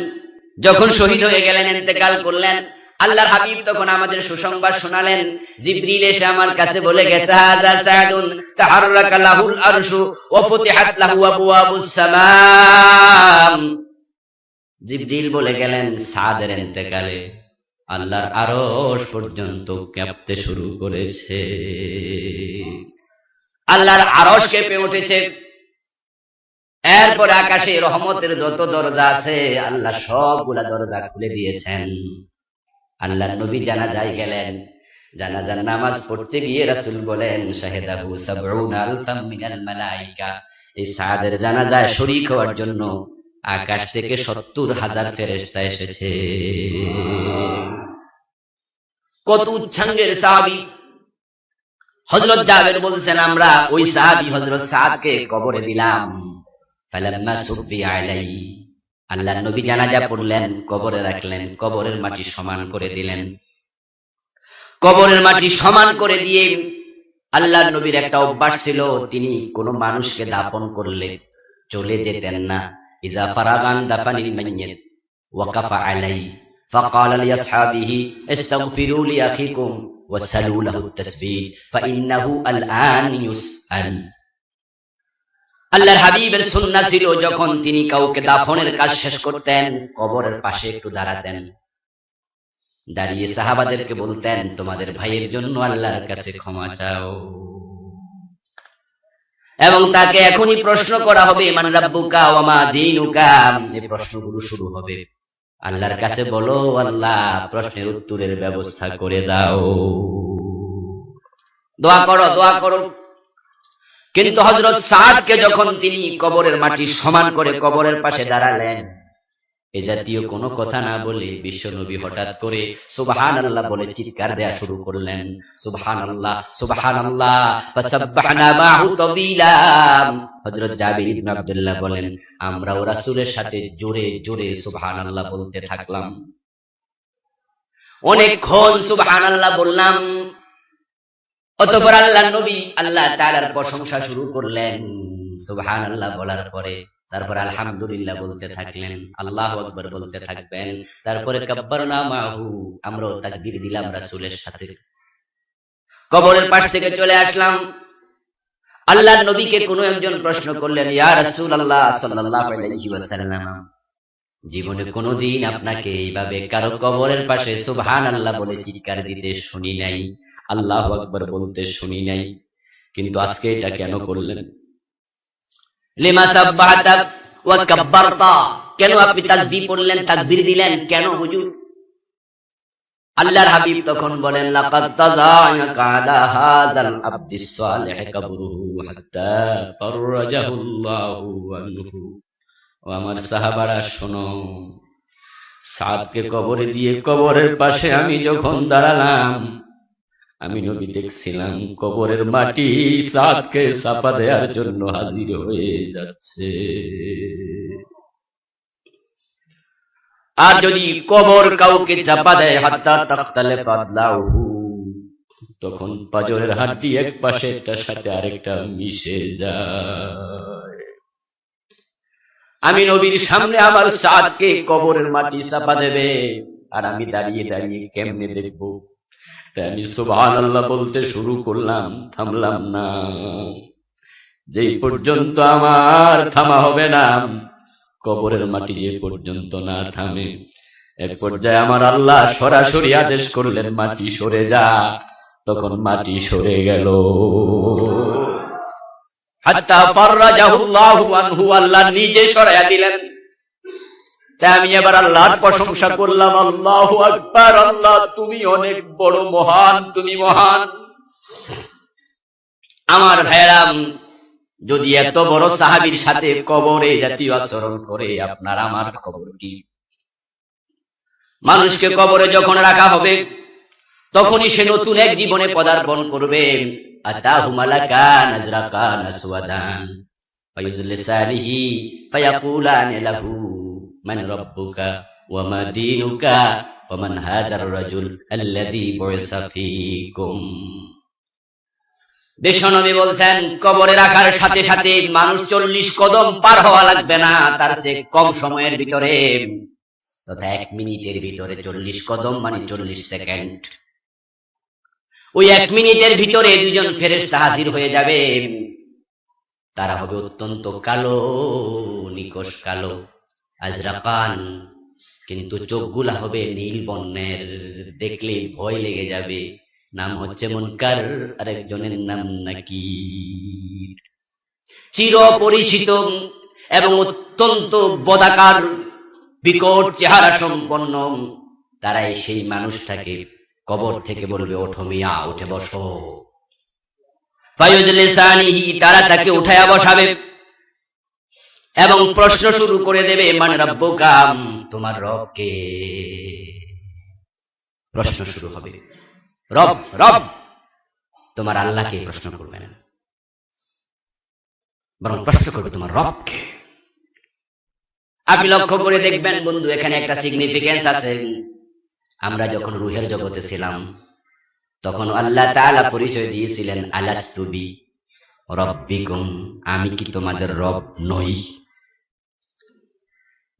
যখন শহীদ হয়ে গেলেন, ইন্তেকাল করলেন, আল্লাহর হাবিব তখন আমাদের সুসংবাদ শোনালেন। জিবরিল এসে আমার কাছে বলে গেছে, হাযা সাদুন তাহাররাকা লাহুল আরশু ওয়া ফুতিহাত লাহু আবওয়াবুস সামাম। জিবরিল বলে গেলেন, সাদের ইন্তেকালে আল্লাহর আরশ পর্যন্ত কাঁপতে শুরু করেছে, আল্লাহর আরশ কেঁপে উঠেছে। এরপর আকাশে রহমতের যত দরজা আছে, আল্লাহ সবগুলা দরজা খুলে দিয়েছেন। আল্লাহর নবী জানাজায় গেলেন। জানাজার নামাজ পড়তে গিয়ে রাসূল বলেন, শাহিদাহু ৭০ আলফাম মিনাল মালায়েকা, এই সাদের জানাজায় শরীক হওয়ার জন্য আকাশ থেকে ৭০,০০০ ফেরেশতা এসেছে। কত উচ্চাঙ্গের সাহাবী। হযরত জাবের বলছেন, আমরা ওই সাহাবী হযরত সাদকে কবরে দিলাম। ফালাম্মা সুব্বিয়া আলাইহি, আল্লাহর নবী জানাজা পড়লেন, কবরে রাখলেন, কবরের মাটি সমান করে দিলেন। কবরের মাটি সমান করে দিয়ে আল্লাহর নবীর একটা অভ্যাস ছিল, তিনি কোনো মানুষকে দাফন করলে চলে যেতেন না। ইজা ফারাগান দাফানিল মাইয়িত ওয়াকাফা আলাইহি ফাকালা লিআসহাবিহি ইস্তাগফিরু লিআখিকুম ওয়াসালু লাহু তাসবিহ ফাইন্নাহু আলআন ইউসআল। আল্লাহর হাবিবের সুন্নাহ ছিল, যখন তিনি কাউকে দাফনের কাজ শেষ করতেন, কবরের পাশে একটু দাঁড়াতেন, দাঁড়িয়ে সাহাবাদেরকে বলতেন, তোমাদের ভাইয়ের জন্য আল্লাহর কাছে ক্ষমা চাও। এবং তাকে এখনই প্রশ্ন করা হবে, মান রাব্বুকা ওয়া মা দীনুকা, এই প্রশ্নগুলো শুরু হবে। আল্লাহর কাছে বলো, আল্লাহ প্রশ্নের উত্তরের ব্যবস্থা করে দাও। দোয়া করো, দোয়া করো। কিন্তু হযরত সাদকে যখন তিনি কবরের মাটি সমান করে কবরের পাশে দাঁড়ালেন, এ জাতীয় কোনো কথা না বলে বিশ্বনবী হঠাৎ করে সুবহানাল্লাহ বলে চিৎকার দেয়া শুরু করলেন। সুবহানাল্লাহ, সুবহানাল্লাহ, ফাসাব্বাহনা মাহু তাবিলা। হযরত জাবির ইবনে আব্দুল্লাহ বলেন, আমরাও রাসূলের সাথে জোরে জোরে সুবহানাল্লাহ বলতে থাকলাম। অনেকক্ষণ সুবহানাল্লাহ বললাম। অতঃপর আল্লাহর নবী আল্লাহ তাআলার প্রশংসা শুরু করলেন। সুবহানাল্লাহ বলার পরে তারপর আলহামদুলিল্লাহ বলতে থাকলেন, আল্লাহু আকবার বলতে থাকবেন। তারপরে কাব্বারনা মাহু, আমরাও তাকবীর দিলাম রাসূলের সাথে। কবরের পাশ থেকে চলে আসলাম। আল্লাহর নবীকে কোনো একজন প্রশ্ন করলেন, ইয়া রাসূলুল্লাহ সাল্লাল্লাহু আলাইহি ওয়াসাল্লাম, জীবনে কোনোদিন আপনাকে এইভাবে কারো কবরের পাশে সুবহানাল্লাহ বলে চিৎকার দিতে শুনি নাই, আল্লাহু আকবার বলতে শুনি নাই, কিন্তু আজকে এটা কেন করলেন? লিমা সাব্বাহতা ওয়া কাব্বারতা, কেন আপনি তাসবিহ পড়লেন, তাকবীর দিলেন কেন হুজুর? আল্লাহর হাবিব তখন বলেন, লাকাদ তাযায়াকা আলা হাযাল আবদিস সালিহ কবরুহু হাত্তা ফাররাজাহুল্লাহু আনহু। ও আমার সাহাবারা শোনো, সাদকে কবরে দিয়ে কবরের পাশে আমি যখন দাঁড়ালাম, আমি নবী দেখছিলাম কবরের মাটি সাদকে চাপা দেওয়ার জন্য হাজির হয়ে যাচ্ছে। আর যদি কবর কাউকে চাপা দেয়, হাত্তা তাখতালিফা আদলাউহু, তখন পাঁজরের হাড্ডি এক পাশে একটার সাথে আরেকটা মিশে যায়। আমি নবীর সামনে আমার সাদকে কবরের মাটি চাপা দেবে, আর আমি দাঁড়িয়ে দাঁড়িয়ে কেমনে দেখবো? তাই আমি সুবহানাল্লাহ বলতে শুরু করলাম, থামলাম না। যেই পর্যন্ত আমার থামা হবে না, কবরের মাটি যে পর্যন্ত না থামে, এক পর্যায়ে আমার আল্লাহ সরাসরি আদেশ করলেন, মাটি সরে যা। তখন মাটি সরে গেল। হাত্তা ফাররাজাহুল্লাহু আনহু, আল্লাহ নিজে সরাইয়া দিলেন। তাই আমি এবার আল্লাহর প্রশংসা করলাম, আল্লাহু আকবার, আল্লাহ তুমি অনেক বড়, মহান, তুমি মহান। আমার ভাইরাম, যদি এত বড় সাহাবীর সাথে কবরে জাতীয় আচরণ করে, আপনার আমার খবর কি? মানুষকে কবরে যখন রাখা হবে, তখনই সে নতুন এক জীবনে পদার্পণ করবে। আতাহু মালাকান আজরাকান আসওয়াদান ফায়ুজলিসানিহি ফায়াকুলান লাহু মান রাব্বুকা ওয়া মা দীনুকা ওয়া মান হাদার রাজুল আল্লাযী বুইসা ফীকুম। বিশ্বনবী বলছেন, কবরে রাখার সাথে সাথে মানুষ 40 কদম পার হওয়া লাগবে না, তার চেয়ে কম সময়ের ভিতরে, তথা 1 মিনিটের ভিতরে 40 কদম মানে 40 সেকেন্ড। ওই 1 মিনিটের ভিতরে দুজন ফেরেশতা হাজির হয়ে যাবে। তারা হবে অত্যন্ত কালো, নিকষ কালো, আজরাকান, কিন্তু চোখগুলা হবে নীল বর্ণের, দেখলে ভয় লেগে যাবে। নাম হচ্ছে মুনকার, আরেকজনের নাম নাকির। চির পরিচিত এবং অত্যন্ত বদাকার, বিকট চেহারা সম্পন্ন। তারাই সেই মানুষটাকে কবর থেকে বলবে, ওঠো মিয়া, উঠে বসো। ফায়ুজলিসানিহি, তারা তাকে উঠায়া বসাবে এবং প্রশ্ন শুরু করে দেবে, মান রাব্বুকা, তোমার রব কে? প্রশ্ন শুরু হবে, রব রব, তোমার আল্লাহকে প্রশ্ন করবে না, বরং প্রশ্ন করবে তোমার রব কে। আপনি লক্ষ্য করে দেখবেন বন্ধু, এখানে একটা সিগনিফিকেন্স আছে। আমরা যখন রুহের জগতে ছিলাম, তখন আল্লাহ তাআলা পরিচয় দিয়েছিলেন, আলাস্তু বি রাব্বিকুম, আমি কি তোমাদের রব নই?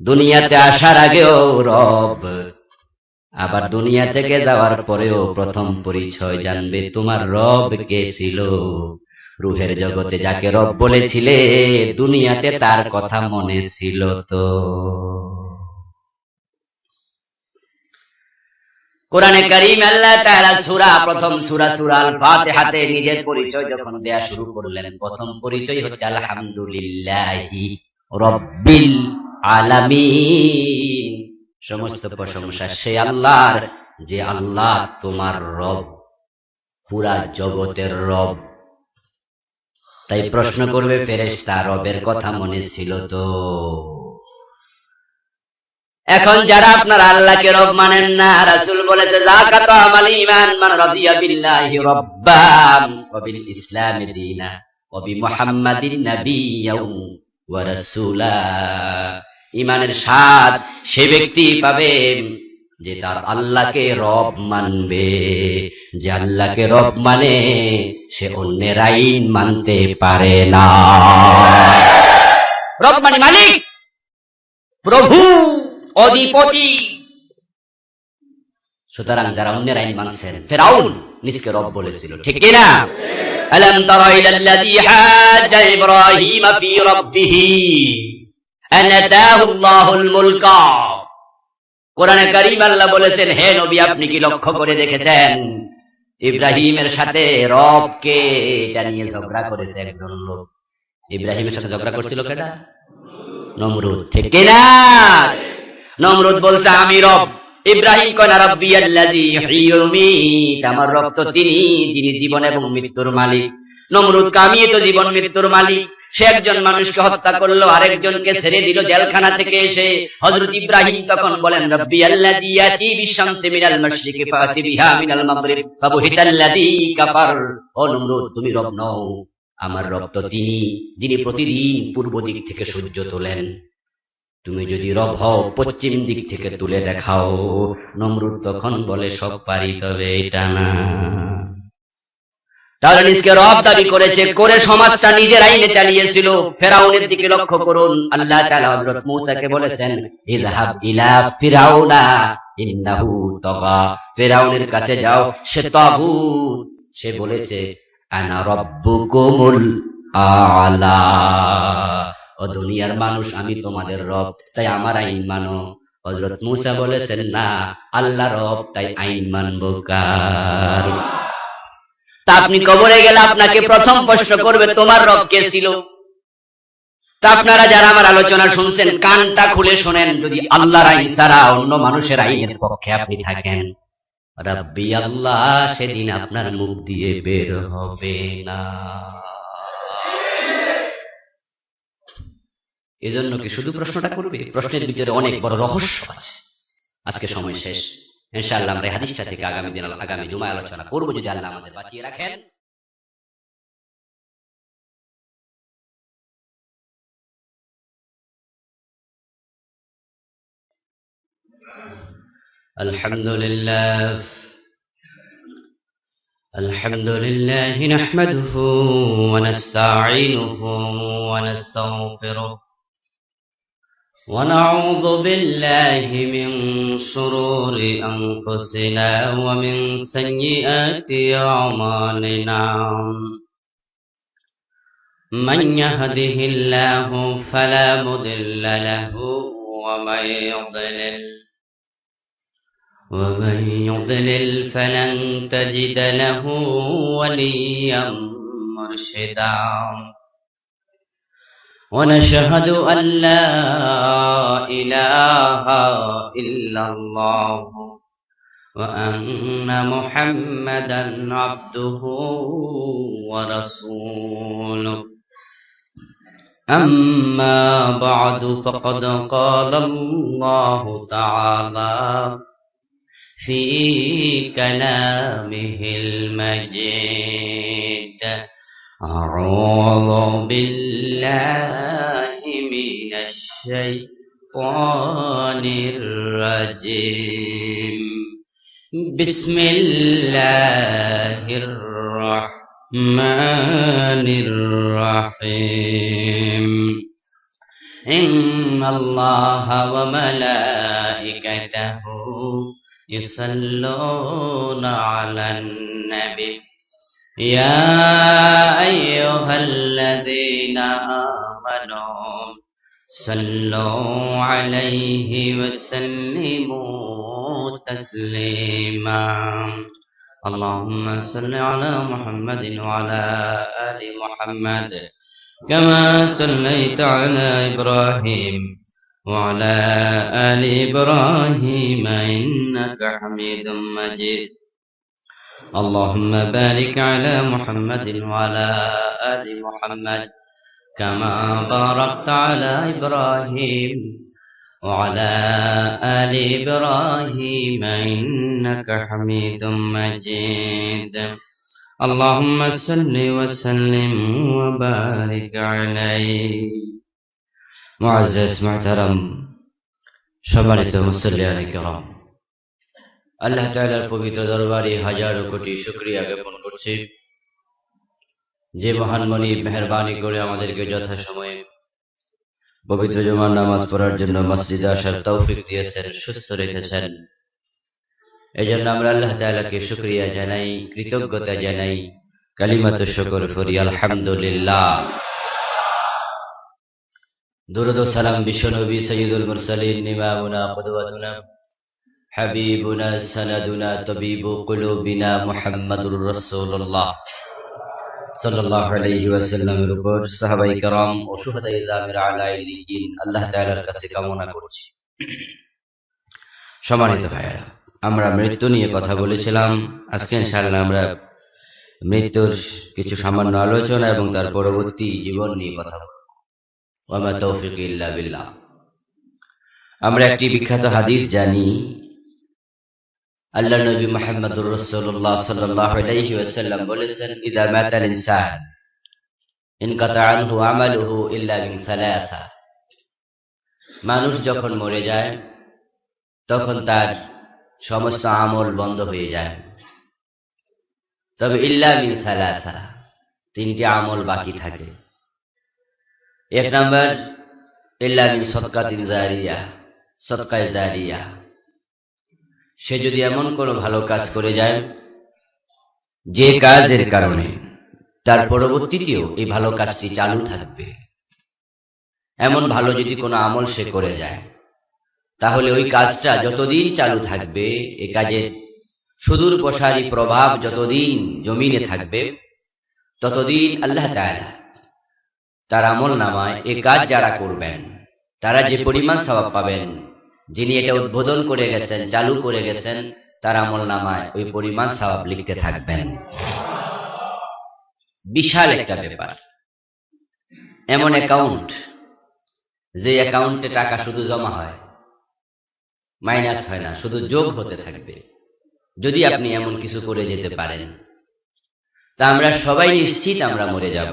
দুনিয়াতে আসার আগেও রব, আবার দুনিয়া থেকে যাওয়ার পরেও প্রথম পরিচয় জানবে তোমার রব কে ছিল। রুহের জগতে যাকে রব বলেছিলে, দুনিয়াতে তার কথা মনে ছিল তো? কোরআনে কারীম আল্লাহ তাআলা প্রথম সূরা আল ফাতিহাতে নিজের পরিচয় যখন দেয়া শুরু করলেন, প্রথম পরিচয় হচ্ছে আলহামদুলিল্লাহি রাব্বিল আলামিন। সমস্ত প্রশংসা সেই আল্লাহর, যে আল্লাহ তোমার রব, পুরা জগতের রব। তাই প্রশ্ন করবে ফেরেশতা, রবের কথা মনে ছিল তো? এখন যারা আপনার আল্লাহকে রব মানেন না, রাসূল বলেছে যাকাত আমাল ঈমান মান রাদিয়া বিল্লাহি রাব্বান ওয়া বিল ইসলামি দীনা ওয়া বি মুহাম্মাদিন নাবিয়্যাও ওয়া রাসূলা। ঈমানের স্বাদ সে ব্যক্তি পাবে যে তার আল্লাহকে রব মানবে। যে আল্লাহকে রব মানে সে অন্যের আইন মানতে পারে না। রব মানে মালিক, প্রভু, অধিপতি। সুতরাং যারা অন্যের আইন মানছেন, ফিরআউন নিজকে রব বলেছিল, ঠিক কি না? আলাম তারা ইলাল্লাযী হাজ্জা ইব্রাহিম ফি রাব্বিহি আন আতাহু আল্লাহুল মুলকা। কোরআনে কারীম আল্লাহ বলেছেন, হে নবী আপনি কি লক্ষ্য করে দেখেছেন ইব্রাহিমের সাথে রবকে এটা নিয়ে ঝগড়া করেছে একজন লোক। ইব্রাহিমের সাথে ঝগড়া করছিল কেডা? নমরুদ, ঠিক কি না? নমরুদ বলছে আমি রব। ইব্রাহিম কয় না, রাব্বিয়াল্লাযী ইহয়ী ওয়া ইউমীত, আমার রব তো তিনি যিনি জীবন এবং মৃত্যুর মালিক। নমরুদ কয় আমি তো জীবন মৃত্যুর মালিক। সে একজন মানুষকে হত্যা করলো, আরেকজনকে ছেড়ে দিল জেলখানা থেকে এসে। হযরত ইব্রাহিম তখন বলেন, রাব্বিয়াল্লাযী ইয়াতি বিশ-শামসি মিনাল মাশরিকি ফাতি বিহা মিনাল মাগরিব ফাবুহিতাল্লাযী কাফার। ও নমরুদ, তুমি রব নও, আমার রব তো তিনি যিনি প্রতিদিন পূর্ব দিক থেকে সূর্য তোলেন। তুমি যদি রব হও পশ্চিম দিক থেকে তুলে দেখাও। নমরুদ তখন বলে সব পারি, তবে এটা না। তাহলে নিজকে রব দাবি করেছে, করে সমাজটা নিজের আইনে চালিয়েছিল। ফেরাউনের দিকে লক্ষ্য করুন, আল্লাহ তাআলা হযরত মূসাকে বলেছেন, ইযহাব ইলা ফিরাউনা ইন্নাহু তাগা। ফেরাউনের কাছে যাও, সে তাগুত, সে বলেছে আনা রাব্বুকুমুল আ'লা। ও দুনিয়ার মানুষ, আমি তোমাদের রব, তাই আমার আইন মানো। হযরত মূসা বলেছেন না, আল্লাহ রব, তাই আইন মানব কার? তা আপনি কবরে গেলে আপনাকে প্রথম প্রশ্ন করবে তোমার রব কে ছিল? তা আপনারা যারা আমার আলোচনা শুনছেন, কানটা খুলে শোনেন। যদি আল্লাহর আইন ছাড়া অন্য মানুষের আইনের পক্ষে আপনি থাকেন, রাব্বি আল্লাহ সেদিন আপনার মুখ দিয়ে বের হবে না। এজন্য কি শুধু প্রশ্নটা করবে? প্রশ্নের ভিতরে অনেক বড় রহস্য আছে। আজকে সময় শেষ, ইনশাআল্লাহ আমরা হাদিসটা থেকে আগামী জুমায় আলোচনা করব, যদি আল্লাহ আমাদের বাঁচিয়ে রাখেন। আলহামদুলিল্লাহ নাহমাদুহু ওয়া নাস্তাঈনুহু ওয়া নাস্তাগফিরুহ ونعوذ بالله من شرور أنفسنا ومن سيئات أعمالنا من يهده الله فلا مضل له ومن يضلل فلن تجد له وليا مرشدا ونشهد أن لا إله إلا الله وأن محمدا عبده ورسوله أما بعد فقد قال الله تعالى في كلامه المجيد أعوذ بالله من الشيطان الرجيم بسم الله الرحمن الرحيم إن الله وملائكته يصلون على النبي يا أيها الذين آمنوا صلوا عليه وسلموا تسليما اللهم صل على محمد وعلى آل محمد كما صليت على إبراهيم وعلى آل إبراهيم إنك حميد مجيد اللهم بارك على محمد وعلى آل محمد كما باركت على إبراهيم وعلى آل إبراهيم إنك حميد مجيد اللهم صل وسلم وبارك عليه মুআজ্জাজ মুহতারাম সম্মানিত মুসল্লিয়ানে কেরাম, আল্লাহ তাআলার পবিত্র দরবারে হাজারো কোটি শুকরিয়া জ্ঞাপন করছি যে মহান মনিব মেহেরবানি করে আমাদেরকে যথাসময়ে পবিত্র জুমার নামাজ পড়ার জন্য মসজিদে আসার তৌফিক দিয়েছেন, সুস্থ রেখেছেন। এজন্য আমরা আল্লাহ তাআলাকে শুকরিয়া জানাই, কৃতজ্ঞতা জানাই, কালিমাতু শুকর করি আলহামদুলিল্লাহ। দুরুদ ও সালাম বিশ্বনবী সাইয়্যিদুল মুরসালিন ইমামুনা কুদওয়াতুনা হাবিবুনা সানাদুনা তাবিবু কুলুবিনা মুহাম্মাদুর রাসূলুল্লাহ সাল্লাল্লাহু আলাইহি ওয়াসাল্লামের উপর সাহাবায়ে কেরাম ও শুহাদায়ে জামির আলা ইল্লিয়িন আল্লাহ তাআলার কাছে কামনা করছি। সম্মানিত ভাইরা, আমরা মৃত্যু নিয়ে কথা বলেছিলাম। আজকে ইনশাআল্লাহ আমরা মৃত্যুর কিছু সামান্য আলোচনা এবং তার পরবর্তী জীবন নিয়ে কথা বলব। ওয়ামা তাওফীকি ইল্লা বিল্লাহ। আমরা একটি বিখ্যাত হাদিস জানি, আল্লাহর নবী মুহাম্মদুর রাসূলুল্লাহ সাল্লাল্লাহু আলাইহি ওয়াসাল্লাম বলেছেন, ইযা মাতাল ইনসান ইনকাতা আনহু আমালুহু ইল্লা মিন সালাসা। মানুষ যখন মরে যায় তখন তার সমস্ত আমল বন্ধ হয়ে যায়, তবে ইল্লা মিন সালাসা, তিনটি আমল বাকি থাকে। এক নাম্বার ইল্লা মিন সাদকাতিন জারিয়া, সাদকায়ে জারিয়া। সে যদি এমন কোনো ভালো কাজ করে যায় যে কাজের কারণে তার পরবর্তীতেও এই ভালো কাজটি চালু থাকবে, এমন ভালো যদি কোনো আমল সে করে যায় তাহলে ওই কাজটা যতদিন চালু থাকবে, এই কাজের সুদূর প্রসারী প্রভাব যতদিন জমিনে থাকবে, ততদিন আল্লাহ তাআলা তার আমল নামায় এই কাজ যারা করবেন তারা যে পরিমাণ সওয়াব পাবেন, যিনি এটা উদ্বোধন করে গেছেন, চালু করে গেছেন, তার আমল নামায় ওই পরিমাণ সওয়াব লিখতে থাকবেন। বিশাল একটা ব্যাপার। এমন অ্যাকাউন্ট, যে অ্যাকাউন্টে টাকা শুধু জমা হয়, মাইনাস হয় না, শুধু যোগ হতে থাকবে, যদি আপনি এমন কিছু করে যেতে পারেন। তা আমরা সবাই নিশ্চিত আমরা মরে যাব।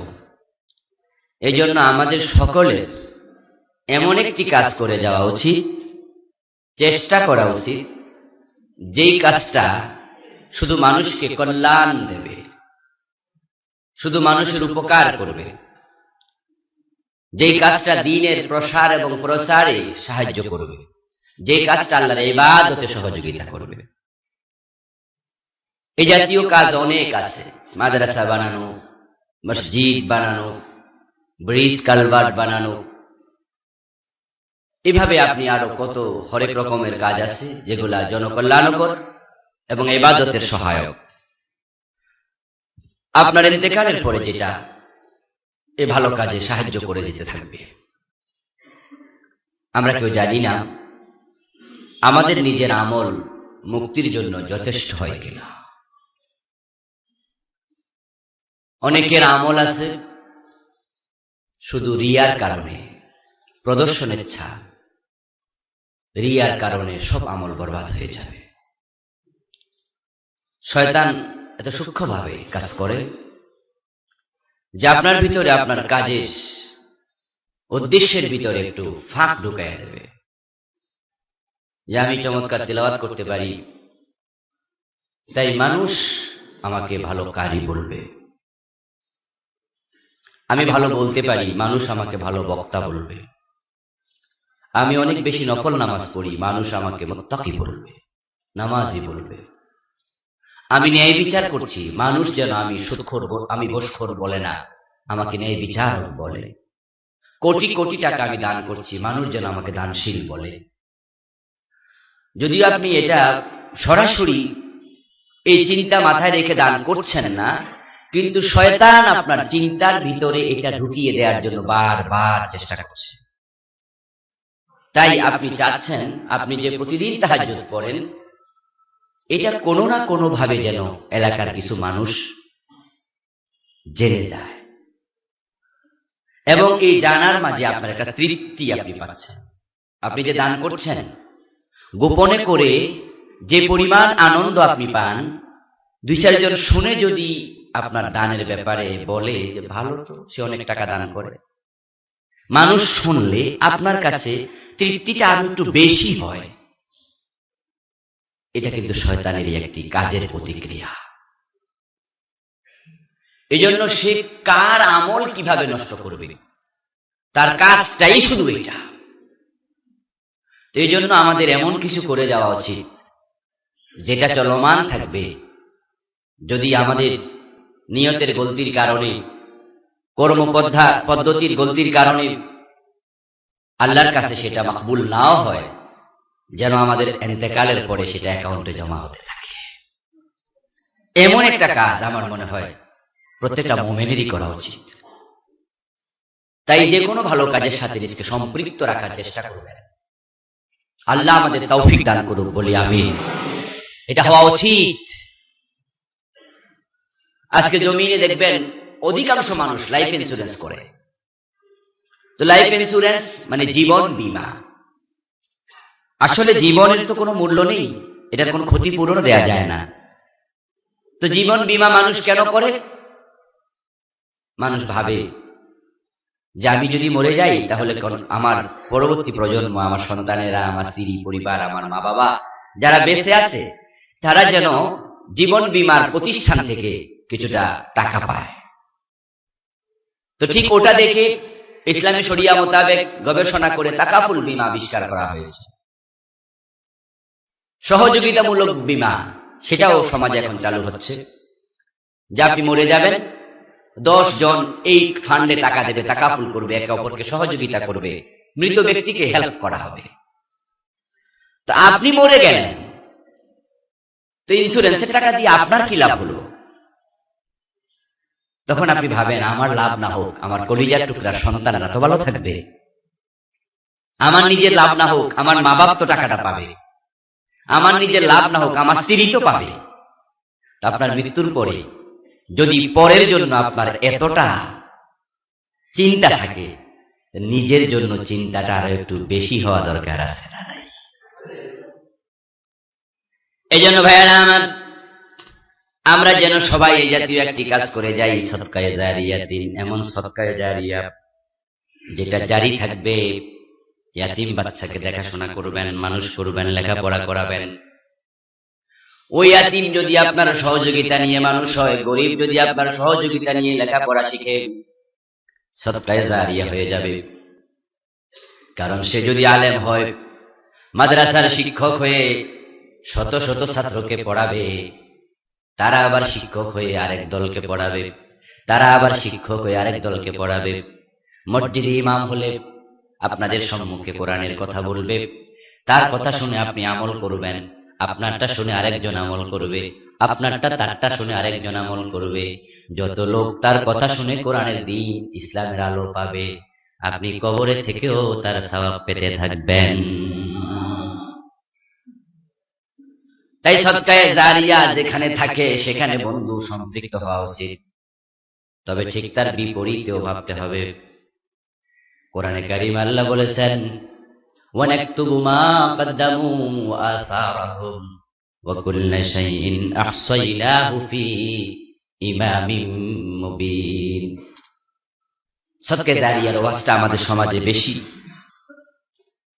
এই জন্য আমাদের সকলের এমন একটি কাজ করে যাওয়া উচিত, চেষ্টা করা উচিত, যেই কাজটা শুধু মানুষকে কল্যাণ দেবে, শুধু মানুষের উপকার করবে, যেই কাজটা দ্বীনের প্রসার এবং প্রসারে সাহায্য করবে, যেই কাজটা আল্লাহর ইবাদতে সহযোগিতা করবে। এই জাতীয় কাজ অনেক আছে। মাদ্রাসা বানানো, মসজিদ বানানো, ব্রিজ কালভার্ট বানানো, এভাবে আপনি আরো কত হরেক রকমের কাজ আছে যেগুলা জনকল্যাণকর এবং ইবাদতের সহায়ক। আপনার ইন্তেকালের পরে যেটা এই ভালো কাজে সাহায্য করে দিতে থাকবে। আমরা কেউ জানি না আমাদের নিজের আমল মুক্তির জন্য যথেষ্ট হয় কিনা। অনেকের আমল আছে শুধু রিয়ার কারণে, প্রদর্শনের ইচ্ছা, রিয়ার কারণে সব আমল বরবাদ হয়ে যাবে। শয়তান এত সূক্ষ্মভাবে কাজ করে যে আপনার ভিতরে, আপনার কাজের উদ্দেশ্যের ভিতরে একটু ফাঁক ঢুকাইয়া দেবে। যে আমি চমৎকার তেলাওয়াত করতে পারি, তাই মানুষ আমাকে ভালো কারি বলবে। আমি ভালো বলতে পারি, মানুষ আমাকে ভালো বক্তা বলবে। আমি অনেক বেশি নফল নামাজ পড়ি, মানুষ আমাকে মুত্তাকি বলবে, নামাজি বলবে। আমি ন্যায় বিচার করছি, মানুষ যেন আমি সুদখোর, আমি ঘুষখোর বলে না, আমাকে ন্যায় বিচারক বলে। কোটি কোটি টাকা আমি দান করছি, মানুষ যেন আমাকে দানশীল বলে। যদিও আপনি এটা সরাসরি এই চিন্তা মাথায় রেখে দান করছেন না, কিন্তু শয়তান আপনার চিন্তার ভিতরে এটা ঢুকিয়ে দেওয়ার জন্য বারবার চেষ্টা করছে। তাই আপনি চাচ্ছেন আপনি যে প্রতিদিন তাহাজ্জুদ পড়েন এটা কোনো না কোনো ভাবে যেন এলাকার কিছু মানুষ জেনে যায়, এবং এই জানার মাঝে আপনার একটা তৃপ্তি আপনি পাচ্ছেন। আপনি যে দান করছেন গোপনে করে যে পরিমাণ আনন্দ আপনি পান, দুই চারজন শুনে যদি আপনার দানের ব্যাপারে বলে যে ভালো তো, সে অনেক টাকা দান করে, মানুষ শুনলে আপনার কাছে তৃপ্তিটা আরো একটু বেশি হয়। এটা কিন্তু শয়তানেরই একটি কাজের প্রতিক্রিয়া। এই জন্য সে কার আমল কিভাবে নষ্ট করবে, তার কাজটাই শুধু এটা। এই জন্য আমাদের এমন কিছু করে যাওয়া উচিত যেটা চলমান থাকবে। যদি আমাদের নিয়তের গলতির কারণে, পদ্ধতির গলতির কারণে আল্লাহর কাছে সেটা মকবুল নাও হয়, যেন আমাদের ইন্তেকালের পরে সেটা অ্যাকাউন্টে জমা হতে থাকে। এমন একটা কাজ আমার মনে হয় প্রত্যেকটা মুমিনেরই করা উচিত। তাই যে কোনো ভালো কাজের সাথে নিজেকে সম্পৃক্ত রাখার চেষ্টা করবেন। আল্লাহ আমাদের তৌফিক দান করুক বলি আমিন। এটা হওয়া উচিত। আজকে জমিনে দেখবেন অধিকাংশ মানুষ লাইফ ইন্স্যুরেন্স করে। তো লাইফ ইন্স্যুরেন্স মানে জীবন বীমা। আসলে জীবনের তো কোনো মূল্য নেই, এটার কোনো ক্ষতিপূরণ দেয়া যায় না। তো জীবন বীমা মানুষ কেন করে? মানুষ ভাবে যে আমি যদি মরে যাই তাহলে আমার পরবর্তী প্রজন্ম, আমার সন্তানেরা, আমার স্ত্রী পরিবার, আমার মা বাবা যারা বেঁচে আছে, তারা যেন জীবন বীমার প্রতিষ্ঠান থেকে কিছুটা টাকা পায়। তো ঠিক ওটা দেখে ইসলামী শরিয়া মোতাবেক গবেষণা করে তাকাফুল বীমা আবিষ্কার করা হয়েছে। সহযোগিতামূলক বীমা, সেটাও সমাজে এখন চালু হচ্ছে। যে আপনি মরে যাবেন, 10 জন এই ফান্ডে টাকা দেবে, তাকাফুল করবে, একে অপরকে সহযোগিতা করবে, মৃত ব্যক্তিকে হেল্প করা হবে। তো আপনি মরে গেলেন, তো ইন্স্যুরেন্সের টাকা দিয়ে আপনার কি লাভ হলো? তখন আপনি ভাবেন আমার লাভ না হোক, আমার কলিজার টুকরা সন্তানরা তো ভালো থাকবে, আমার নিজের লাভ না হোক, আমার মা বাপ তো টাকাটা পাবে, আমার নিজের লাভ না হোক, আমার স্ত্রী তো পাবে। আপনার মৃত্যুর পরে যদি পরের জন্য আপনার এতটা চিন্তা থাকে, নিজের জন্য চিন্তাটা আরো একটু বেশি হওয়া দরকার আছে না নাই? এই জন্য ভাইয়েরা আমার, আমরা যেন সবাই এই জাতীয় একটি কাজ করে যাই, সদকায়ে জারিয়া দিন, এমন সদকায়ে জারিয়া যেটা জারি থাকবে। ইয়াতিম বাচ্চাকে দেখাশোনা করবেন, মানুষ করবেন, লেখাপড়া করাবেন। ওই ইয়াতিম যদি আপনার সহযোগিতা নিয়ে মানুষ হয়, গরিব যদি আপনার সহযোগিতা নিয়ে লেখাপড়া শিখে, সদকায়ে জারিয়া হয়ে যাবে। কারণ সে যদি আলেম হয়, মাদ্রাসার শিক্ষক হয়ে শত শত ছাত্রকে পড়াবে, তারা আবার শিক্ষক হয়ে আরেক দলকে পড়াবে, তারা আবার শিক্ষক হয়ে আরেক দলকে পড়াবে। মসজিদে ইমাম হলে আপনাদের সম্মুখে কোরআনের কথা বলবে, তার কথা শুনে আপনি আমল করবেন, আপনারটা শুনে আরেকজন আমল করবে, আপনারটা তারটা শুনে আরেকজন আমল করবে। যত লোক তার কথা শুনে কোরআনের দ্বীন ইসলামের আলো পাবে, আপনি কবরে থেকেও তার সওয়াব পেতে থাকবেন। তাই সদকায়ে জারিয়া যেখানে থাকে সেখানে বন্ধু সম্পৃক্ত হওয়া উচিত। তবে ঠিক তার বিপরীতেও ভাবতে হবে। কোরআনে কারীম আল্লাহ বলেছেন, ওয়ানাকতুবু মা কদ্দামু ওয়া আসারহুম ওয়া কুল্লা শাইইন আহসাইনাহু ফি ইমামিম মুবিন। সদকায়ে জারিয়ার ওয়াজটা আমাদের সমাজে বেশি।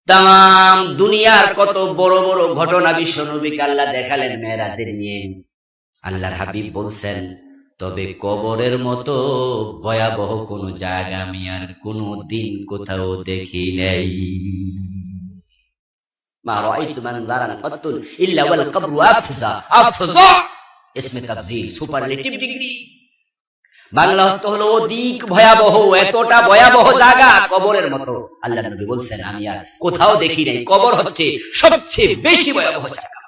তাম দুনিয়ার কত বড় বড় ঘটনা বিশ্বনবীকে আল্লাহ দেখালেন মেরাজে নিয়ে। আল্লাহর হাবিব বলছেন, তবে কবরের মতো ভয়াবহ কোন জায়গা আমি আর কোন দিন কোথাও দেখি নাই। মা রাআইতু মানজারান কাত্তুন ইল্লা ওয়াল কবরু আফজা। আফজা ইসমে তাফযীল, সুপারলেটিভ ডিগ্রি। বাংলা অর্থ হলো অধিক ভয়াবহ, এতটা ভয়াবহ জায়গা কবরের মতো। আল্লাহ নবী বলছেন আমি আর কোথাও দেখি নাই। কবর হচ্ছে সবচেয়ে বেশি ভয়াবহ জায়গা।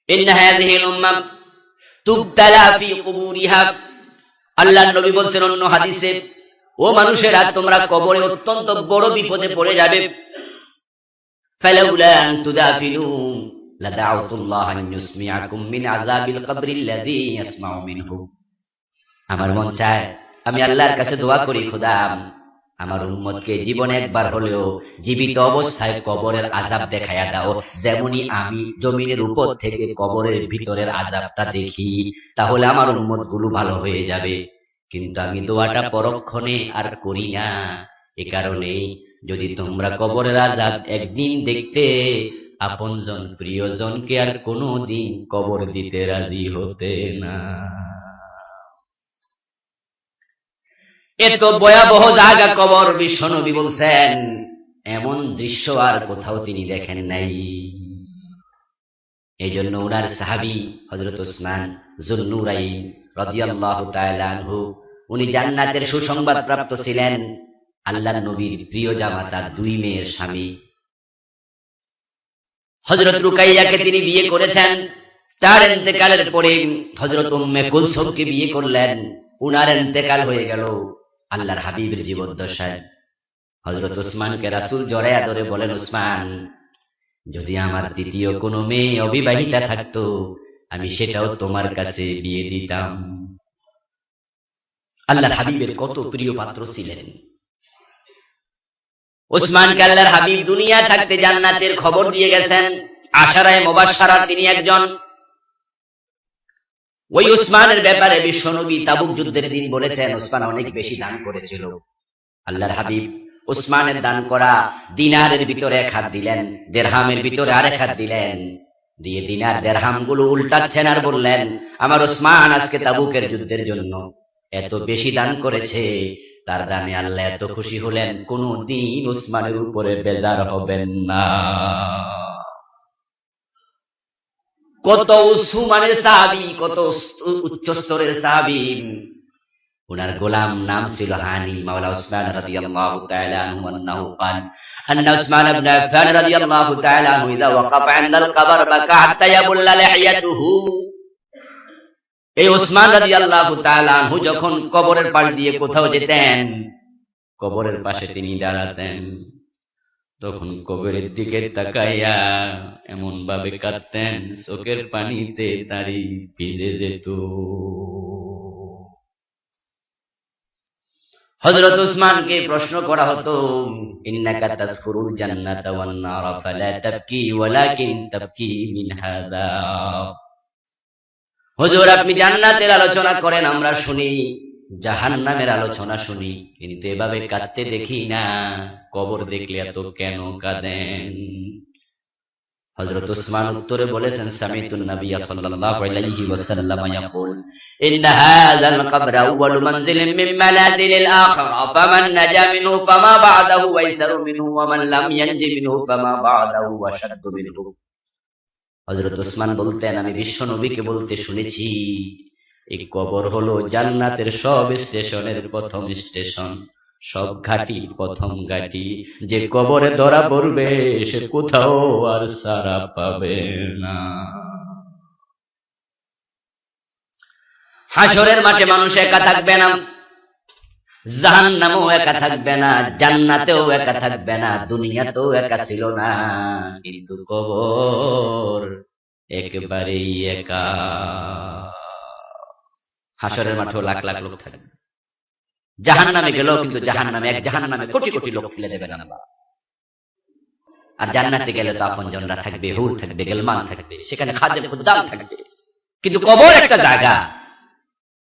ইন্না হাযিহিল উম্মাহ তুবতালা ফি কুবুরিহা। আল্লাহ নবী বলছেন অন্য হাদিসে, ও মানুষেরা, তোমরা কবরে অত্যন্ত বড় বিপদে পড়ে যাবে। ফালাউলা আন তুদাফিনু লাদাউতুল্লাহ আন ইউসমিআকুম মিন আযাবিল কবরিল্লাযী ইয়াসমাউ মিনহু। আমার মন চায় আমি আল্লাহর কাছে দোয়া করি, খোদা আমার উম্মতকে জীবনে একবার হলেও জীবিত অবস্থায় কবরের আযাব দেখায়া দাও, যেমনি আমি জমিনের উপর থেকে কবরের ভিতরের আযাবটা দেখি, তাহলে আমার উম্মত গুলো ভালো হয়ে যাবে। কিন্তু আমি দোয়াটা পরক্ষণে আর করি না। এ কারণে যদি তোমরা কবরের আযাব একদিন দেখতে, আপনজন প্রিয়জনকে আর কোনোদিন কবর দিতে রাজি হতে না। এত ভয়াবহ জায়গা কবর, বিশ্বনবী বলছেন এমন দৃশ্য আর কোথাও তিনি দেখেন নাই। এই জন্য উনার সাহাবী হযরত উসমান যুন্নুরাইন রাদিয়াল্লাহু তাআলা আনহু, উনি জান্নাতের সুসংবাদ প্রাপ্ত ছিলেন। আল্লাহর নবীর প্রিয় জামাতা দুই মেয়ের স্বামী। হযরত রুকাইয়াকে তিনি বিয়ে করেছেন। তার ইন্তেকালের পরে হযরত উম্মে কুলসুমকে বিয়ে করলেন। উনার ইন্তেকাল হয়ে গেল আল্লাহর হাবিবের জীবদ্দশায়। হযরত উসমানকে রাসূল জড়ায়া ধরে বলেন, উসমান, যদি আমার দ্বিতীয় কোনো মেয়ে অবিবাহিতা থাকতো, আমি সেটাও তোমার কাছে বিয়ে দিতাম। আল্লাহর হাবিবের কত প্রিয় পাত্র ছিলেন। উসমানকে আল্লাহর হাবিব দুনিয়া থাকতে জান্নাতের খবর দিয়ে গেছেন। আশারায়ে মুবাশশারা তিনি একজন। ওই উসমানের ব্যাপারে বিশ্বনবী তাবুক যুদ্ধের দিন বলেছেন, উসমান অনেক বেশি দান করেছিল। আল্লাহর হাবিব উসমানের দান করা দিনারের ভিতরে এক হাত দিলেন, দিরহামের ভিতরে আরেক হাত দিলেন, দিয়ে দিনার দিরহাম গুলো উল্টাচ্ছেন আর বললেন, আমার উসমান আজকে তাবুকের যুদ্ধের জন্য এত বেশি দান করেছে, তার দানে আল্লাহ এত খুশি হলেন, কোনদিন উসমানের উপরে বেজার হবেন না। কত উসমানের সাহাবী, কত উচ্চ স্তরের সাহাবী। উনার গোলাম নাম ছিল হানি মাওলা উসমান রাদিয়াল্লাহু তাআলা আনহু, আন্নাহু قال ان عثمان بن عفان رضي الله تعالى عنه اذا وقف عند القبر بكى حتى يبل لحيته। এই উসমান রাদিয়াল্লাহু তাআলা আনহু যখন কবরের পাশ দিয়ে কোথাও যেতেন, কবরের পাশে তিনি দাঁড়াতেন, তখন কবরের দিকে তাকাইয়া এমন ভাবে কাঁদতেন, চোখের পানিতে দাড়ি ভিজে যেত। হযরত উসমানকে প্রশ্ন করা হতো, ইন্নাকা তাযকুরুল জান্নাতা ওয়ান নারা ফালা তাবকি ওয়ালাকিন তাবকি মিন হাযা। হুজুর, আপনি জান্নাতের আলোচনা করেন আমরা শুনি, জাহান্নামের আলোচনা শুনি, কিন্তু এভাবে কাঁদতে দেখি না। কবর দেখলে এত কেন কাঁদেন? হযরত উসমান উত্তরে বলেছেন, সামিতুন নবী সাল্লাল্লাহু আলাইহি ওয়াসাল্লাম ইয়াকুল, ইন্না হাযাল কবর আউয়ালু মানজিলিন মিন মানাজিলিল আখিরা, ফামান নাজা মিনহু ফামা বা'দাহু আইসারু মিনহু ওয়া মান লাম ইয়ানজি মিনহু ফামা বা'দাহু আশাদ্দু মিনহু। হযরত উসমান বলতেন, আমি বিশ্ব নবীকে বলতে শুনেছি, এই কবর হলো জান্নাতের সব স্টেশনের প্রথম স্টেশন, সব ঘাটি প্রথম ঘাটি। যে কবরে ধরা পড়বে সে কোথাও আর সারা পাবে না। হাসরের মাঠে মানুষ একা থাকবে না, জাহান্নামেও একা থাকবে না, জান্নাতেও একা থাকবে না, দুনিয়াতেও একা ছিল না, কিন্তু কবর একেবারেই একা। হাসরের মাঠেও লাখ লাখ লোক থাকবে। জাহান্নামে গেলেও কিন্তু জাহান্নামে এক জাহান্নামে কোটি কোটি লোক ফেলে দেবেন আল্লাহ। আর জান্নাতে গেলে তো আপনজনরা থাকবে, হুর থাকবে, গেলমান থাকবে, সেখানে খাদেম খুদ্দাম থাকবে। কিন্তু কবর একটা জায়গা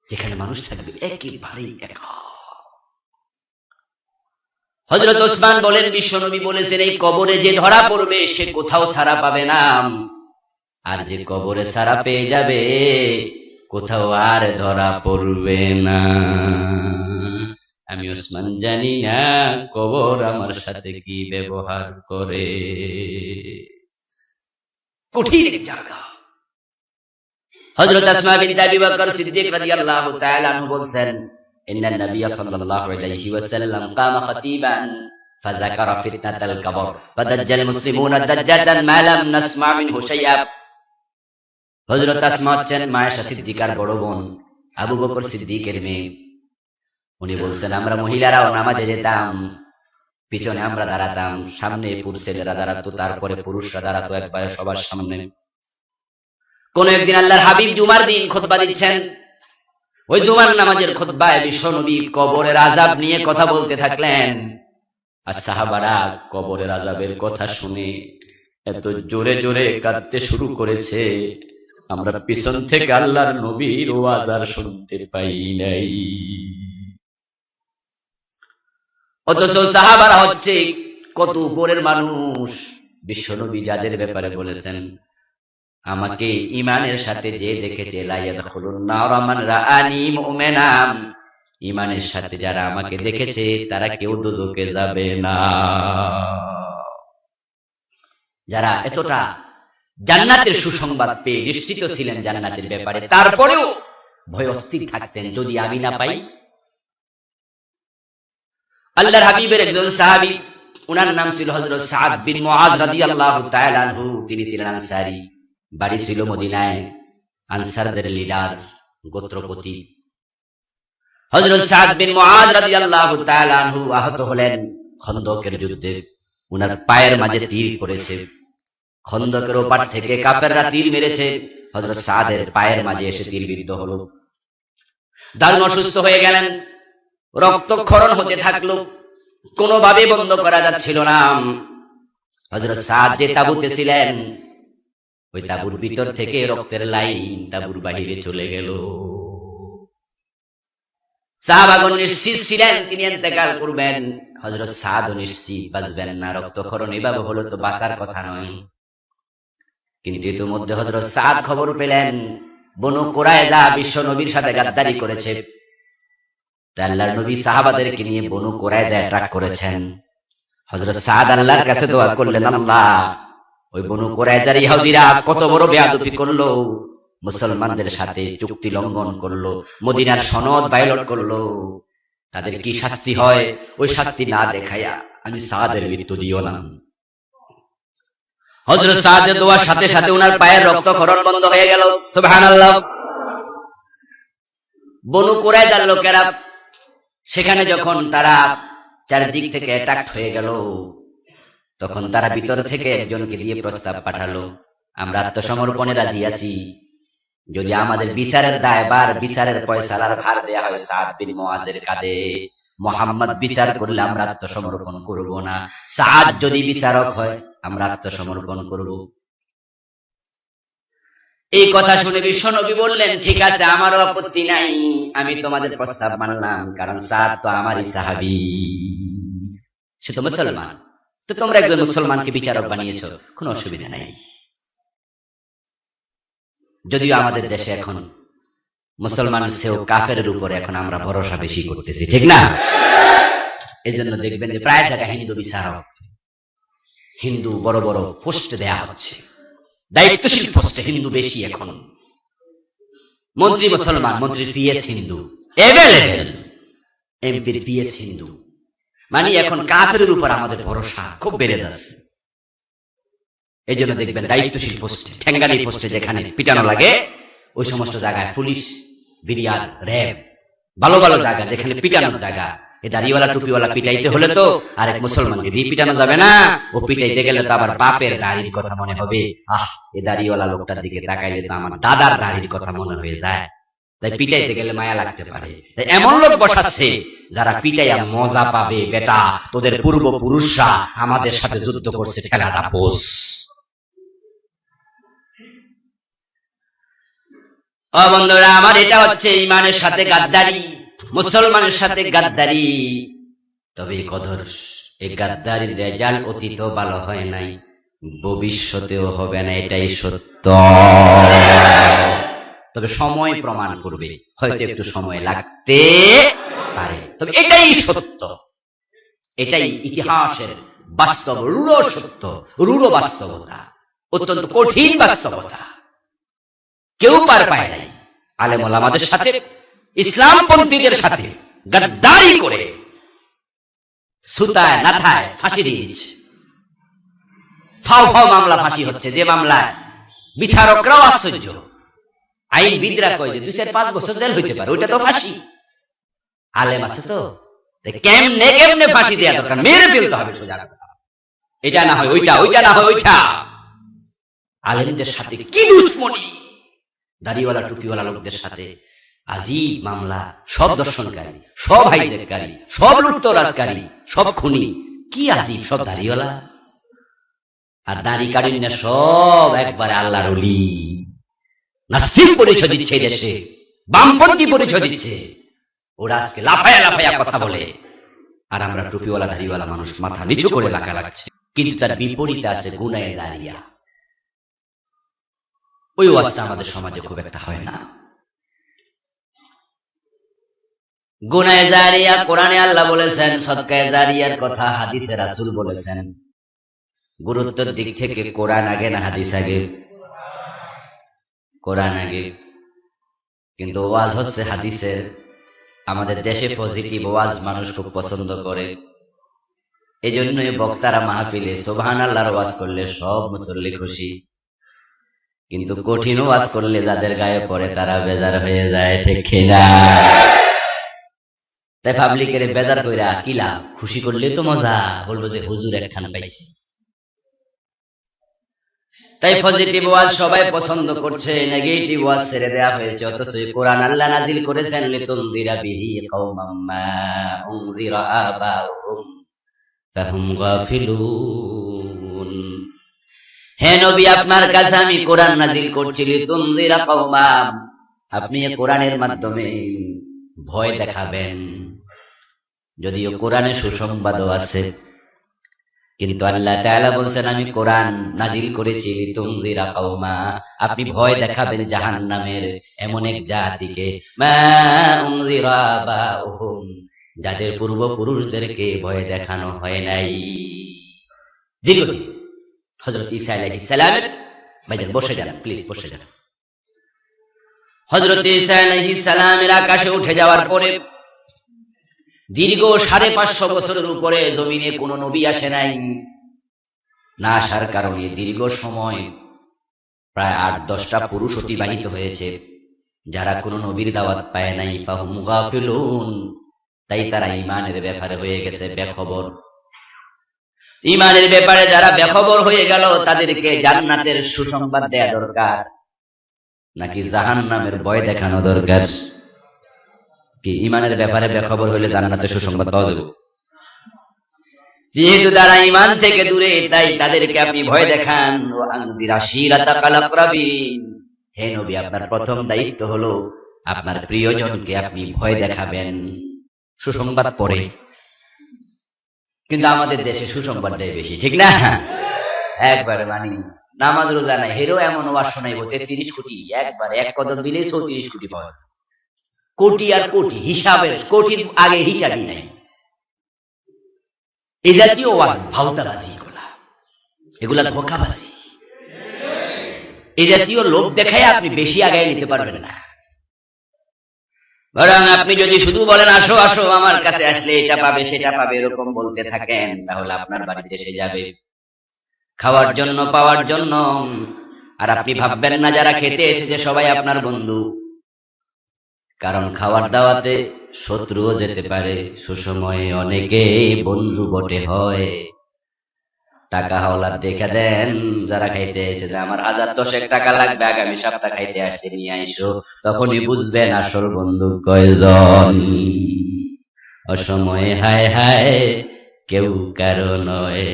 যেখানে মানুষ থাকবে একেবারেই একা। হযরত ওসমান বলেন, বিশ্বনবী বলেছেন, এই কবরে যে ধরা পড়বে সে কোথাও ছাড়া পাবে না, আর যে কবরে ছাড়া পেয়ে যাবে কোথাও আর ধরা পড়বে না। আমি ওসমান জানি না কবর আমার সাথে কি ব্যবহার করে। কঠিন জায়গা। হযরত আসমা বিনতে আবি বকর সিদ্দিক রাদিয়াল্লাহু তাআলা আনহু বলেন, ইন্নান নবী সাল্লাল্লাহু আলাইহি ওয়াসাল্লাম কামা খাতিবান ফাযাকারা ফিতনাতাল কবর ফাদাজ্জাল মুসলিমুনা দাজ্জাতান মা লাম নাসমা মিনহু শাইআ। হযরত আসমা হচ্ছেন মা আয়েশা সিদ্দিকার বড় বোন, আবু বকর সিদ্দিকের মেয়ে। উনি বলছেন আমরা মহিলারাও নামাজে যেতাম, পিছনে আমরা দাঁড়াতাম, সামনে পুরুষ ছেলেরা দাঁড়াতো, তারপরে পুরুষরা দাঁড়াতো একবারে সবার সামনে। কোন একদিন আল্লাহর হাবিব জুমার দিন খুতবা দিচ্ছেন, ওই জুমার নামাজের খুতবায় বিশ্বনবী কবরের আযাব নিয়ে কথা বলতে থাকলেন। আর সাহাবারা কবরের আযাবের কথা শুনে এত জোরে জোরে কাঁদতে শুরু করেছে, আমরা পিছন থেকে আল্লাহর নবীর ওয়াজ আর শুনতে পাই নাই। অথচ সাহাবারা হচ্ছে কত উপরের মানুষ। বিশ্বনবী যাদের ব্যাপারে বলেছেন, আমাকে ঈমানের সাথে যে দেখেছে লা ইয়াদখুলুন নার মান রাআনি মুমিনাম, ঈমানের সাথে যারা আমাকে দেখেছে তারা কেউ দোজখে যাবে না। যারা এতটা জান্নাতের সুসংবাদ পেয়ে নিশ্চিত ছিলেন জান্নাতের ব্যাপারে, তারপরেও ভয় অস্থির থাকতেন যদি আমি না পাই। আল্লাহর হাবিবের একজন সাহাবী, ওনার নাম ছিল হযরত সাদ বিন মুআজ রাদিয়াল্লাহু তাআলা আনহু। তিনি ছিলেন আনসারী, বাড়ি ছিল মদিনায়, আনসারদের লিডার, গোত্রপতি। হযরত সাদ বিন মুআজ রাদিয়াল্লাহু তাআলা আনহু আহত হলেন খন্দকের যুদ্ধে। ওনার পায়ের মাঝে তীর পড়েছে, খন্দকের ওপার থেকে কাফেররা তীর মেরেছে, হযরত সাদের পায়ের মাঝে এসে তীর বিদ্ধ হলো। দারুণ অসুস্থ হয়ে গেলেন, রক্তক্ষরণ হতে থাকলো, কোনোভাবে বন্ধ করা যাচ্ছিল না। হযরত সাদ যে তাঁবুতে ছিলেন, ওই তাঁবুর ভিতর থেকে রক্তের লাইন তাঁবুর বাহিরে চলে গেল। সাহাবাগণ নিশ্চিত ছিলেন তিনি ইন্তেকাল করবেন, হযরত সাদ নিশ্চিত বাঁচবেন না, রক্তক্ষরণ এভাবে হলো তো বাঁচার কথা নয়। কিন্তু ইতিমধ্যে হযরত সাদ খবর পেলেন বনু কুরায়জা বিশ্ব নবীর সাথে গাদ্দারি করেছে। আল্লাহর নবী সাহাবাদেরকে নিয়ে বনু কুরায়জা অ্যাটাক করেছেন। হযরত সাদ আল্লাহর কাছে দোয়া করলেন, আল্লাহ ওই বনু কুরায়জার ইহুদিরা কত বড় বেয়াদবি করলো, মুসলমানদের সাথে চুক্তি লঙ্ঘন করলো, মদিনার সনদ ভায়োলেট করলো, তাদের কি শাস্তি হয় ওই শাস্তি না দেখাইয়া আমি সাদের মৃত্যু দিও না। হযরত সাদের দোয়ার সাথে সাথে ওনার পায়ের রক্তক্ষরণ বন্ধ হয়ে গেল। সুবহানাল্লাহ। বনু কুরায়জার লোকেরা সেখানে যখন তারা চারদিক থেকে অ্যাটাক হয়ে গেল, তখন তারা ভিতর থেকে একজনকে দিয়ে প্রস্তাব পাঠালো, আমরা আত্মসমর্পণে রাজি আছি, যদি আমাদের বিচারের দায়ভার, বিচারের ফয়সালার ভার দেয়া হয় সাদ বিন মুআজের কাঁধে, মুহাম্মদ বিচার করলে আমরা আত্মসমর্পণ করব না, সাদ যদি বিচারক হয় আমরা আত্মসমর্পণ করব। এই কথা শুনে বিশ্বনবী বললেন, ঠিক আছে, আমারও আপত্তি নাই, আমি তোমাদের প্রস্তাব মানলাম, কারণ সাদ তো আমারই সাহাবী, সে তো মুসলমান, তো তোমরা একজন মুসলমানকে বিচারক বানিয়েছো, কোনো অসুবিধা নাই। যদিও আমাদের দেশে এখন মুসলমানের চেয়েও কাফেরের উপরে এখন আমরা ভরসা বেশি করতেছি, ঠিক না? এই জন্য দেখবেন যে প্রায় জায়গায় হিন্দু বিচারক, হিন্দু বড় বড় পোস্ট দেয়া হচ্ছে, দায়িত্বশীল পোস্টে হিন্দু বেশি। এখন মন্ত্রী মুসলমান, মন্ত্রীর পিএস হিন্দু, এভেলেবেল এমপির পিএস হিন্দু, মানে এখন কাফেরের উপর আমাদের ভরসা খুব বেড়ে যাচ্ছে। এই জন্য দেখবেন দায়িত্বশীল পোস্টে, ঠেঙ্গানি পোস্টে যেখানে পিটানো লাগে, ওই সমস্ত জায়গায় পুলিশ, বিডিআর, র্যাব, ভালো ভালো জায়গা যেখানে পিটানোর জায়গা, এই দাড়িওয়ালা টুপিওয়ালা পিটাইতে হলে তো আরেক মুসলমানকে দিয়ে পিটানো যাবে না, ও পিটাইতে গেলে তো আবার বাপের দাড়ির কথা মনে হবে, এই দাড়িওয়ালা লোকটার দিকে তাকাইলে তো আমার দাদার দাড়ির কথা মনে হয়ে যায়, তাই পিটাইতে গেলে মায়া লাগতে পারে। তাই এমন লোক বসাচ্ছে যারা পিটাইয়া মজা পাবে, বেটা তোদের পূর্বপুরুষরা আমাদের সাথে যুদ্ধ করছে, ঠেলাটা পোষ। বন্ধুরা আমার, এটা হচ্ছে ইমানের সাথে গাদ্দারি, মুসলমানের সাথে গাদ্দারি। তবে কদর, এই গাদ্দারির রেজাল্ট অতীত ভালো হয় নাই, ভবিষ্যতেও হবে না, এটাই সত্য। তবে সময় প্রমাণ করবে, হয়তো একটু সময় লাগতে পারে, তবে এটাই সত্য, এটাই ইতিহাসের বাস্তব রূঢ় সত্য, রূঢ় বাস্তবতা, অত্যন্ত কঠিন বাস্তবতা। কেউ পার পায় নাই আলেম ওলামাদের সাথে, ইসলামপন্থীদের সাথে গাদ্দারি করে সুতায় নাথায় ফাঁসি দিয়ে দিচ্ছে। ফাও ফাও মামলা ফাঁসি হচ্ছে, যে মামলায় বিচারকরাও আশ্চর্য, আইনবিদরা কয় যে 2-4-5 বছর জেল হইতে পারে, ওইটা তো ফাঁসি। আলেম আছে তো, কেমনে কেমনে ফাঁসি দেওয়া দরকার, মেরে ফেলতে হবে সোজা কথা, এটা না হয় ওইটা, ওইটা না হয় ওইটা। আলেমদের সাথে কি দুশ্মনী, দাড়িওয়ালা টুপিওয়ালা লোকদের সাথে আজীব মামলা, সব দর্শনকারী, সব হাইজ্যাককারী, সব লুটতরাজকারী, সব খুনি, কি আজীব সব দাড়িওয়ালা। আর দাড়ি কাটেন না সব একবারে আল্লাহর ওলি, নাস্তিক পরিচয় দিচ্ছে দেশে, বামপন্থী পরিচয় দিচ্ছে। ওরা আজকে লাফায়া লাফায়া কথা বলে, আর আমরা টুপিওয়ালা দাড়িওয়ালা মানুষ মাথা নিচু করে লাখা লাগছে। কিন্তু তার বিপরীতে আছে গুনায়ে জারিয়া, ওই ওয়াজটা আমাদের সমাজে খুব একটা হয় না। গুনায়ে জারিয়া কোরআনে আল্লাহ বলেছেন, সদকায়ে জারিয়ার কথা হাদিসে রাসূল বলেছেন। গুরুত্বের দিক থেকে কোরআন আগে না হাদিস আগে? কোরআন আগে, কিন্তু ওয়াজ হচ্ছে হাদিসের। আমাদের দেশে পজিটিভ ওয়াজ মানুষ খুব পছন্দ করে, এই জন্যই বক্তারা মাহফিলে সুবহানাল্লাহর ওয়াজ করলে সব মুসল্লি খুশি, কিন্তু কঠিন ওয়াজ করলে যাদের গায়ে পড়ে তারা বেজার হয়ে যায়, ঠিক কিনা? তাই পাবলিকের বেজার কইরা কি লাভ? খুশি করলে তো মজা, বলবো যে হুজুর একখান পাইছি। তাই পজিটিভ ওয়াজ সবাই পছন্দ করছে, নেগেটিভ ওয়াজ ছেড়ে দেওয়া হয়েছে। অথচ কোরআন আল্লাহ নাজিল করেছেন লিতুনযিরা বিহি কওমান মা উনযিরা আবাউহুম ফাহুম গাফিলুন। হে নবী, আপনার কাছে আমি কোরআন নাজিল করছি লিতুনযিরা কওমান, আপনি এই কোরআনের মাধ্যমে ভয় দেখাবেন। যদিও কোরআনে সুসংবাদও আছে, কিন্তু আল্লাহ তাআলা বলছেন আমি কোরআন নাজিল করেছি লিতুনযিরা কওমা, আপনি ভয় দেখাবেন জাহান্নামের এমন এক জাতিকে, মা উনযিরা আবাউহুম, যাদের পূর্বপুরুষদেরকে ভয় দেখানো হয় নাই। দীর্ঘদিন হযরত ঈসা আলাইহিস সালামের, ভাইজান বসে যান প্লিজ, বসে যান। হযরত ঈসা আলাইহিস সালামের আকাশে উঠে যাওয়ার পরে দীর্ঘ 550 বছরের উপরে জমিনে কোন নবী আসে নাই। না আসার কারণে দীর্ঘ সময় প্রায় 8-10টা পুরুষ অতিবাহিত হয়েছে, যারা কোন নবীর দাওয়াত পায় নাই। ফাহুম গাফিলুন, তাই তারা ঈমানের ব্যাপারে হয়ে গেছে বেখবর। ঈমানের ব্যাপারে যারা বেখবর হয়ে গেল, তাদেরকে জান্নাতের সুসংবাদ দেয়া দরকার নাকি জাহান্নামের ভয় দেখানো দরকার? কি ঈমানের ব্যাপারে বেখবর হইলে জান্নাতের সুসংবাদ পাওয়া যাবে? যেহেতু তারা ঈমান থেকে দূরে, তাই তাদেরকে আপনি ভয় দেখান। ওয়া আনযির আশীরাতাকাল আকরাবিন, হে নবী, আপনার প্রথম দায়িত্ব হলো আপনার প্রিয়জনকে আপনি ভয় দেখাবেন। সুসংবাদ পরে, কিন্তু আমাদের দেশে সুসংবাদটাই বেশি, ঠিক না? একবারে মানি নামাজ রোজা নাই, হেরো এমন ওয়াজ শোনাইবো 33 কোটি, একবার এক কদম দিলে 34 কোটি পাওয়া যায়। কোটি আর কোটি, হিসাবের কোটির আগে হিসাবই নাই। এই জাতীয় ওয়াজ ভাউতাবাজি, এগুলা ধোঁকাবাজি। এই জাতীয় লোক দেখায় আপনি বেশি আগায় নিতে পারবেন না। বরং আপনি যদি শুধু বলেন আসো আসো আমার কাছে আসলে এটা পাবে সেটা পাবে, এরকম বলতে থাকেন, তাহলে আপনার বাড়িতে এসে যাবে খাওয়ার জন্য, পাওয়ার জন্য। আর আপনি ভাববেন না যারা খেতে এসেছে সবাই আপনার বন্ধু, কারণ খাওয়ার দাওয়াতে শত্রুও যেতে পারে, সুসময়ে অনেকে বন্ধু বটে হয়। টাকা হাওলাত দেখে দেন যারা খাইতে এসেছে, আমার 1010 টাকা লাগবে, আগামী সপ্তাহ খাইতে আসতে নিয়ে আইসো, তখনই বুঝবেন আসল বন্ধু কয়জন। অসময়ে হায় হায় কেউ কারো নয়।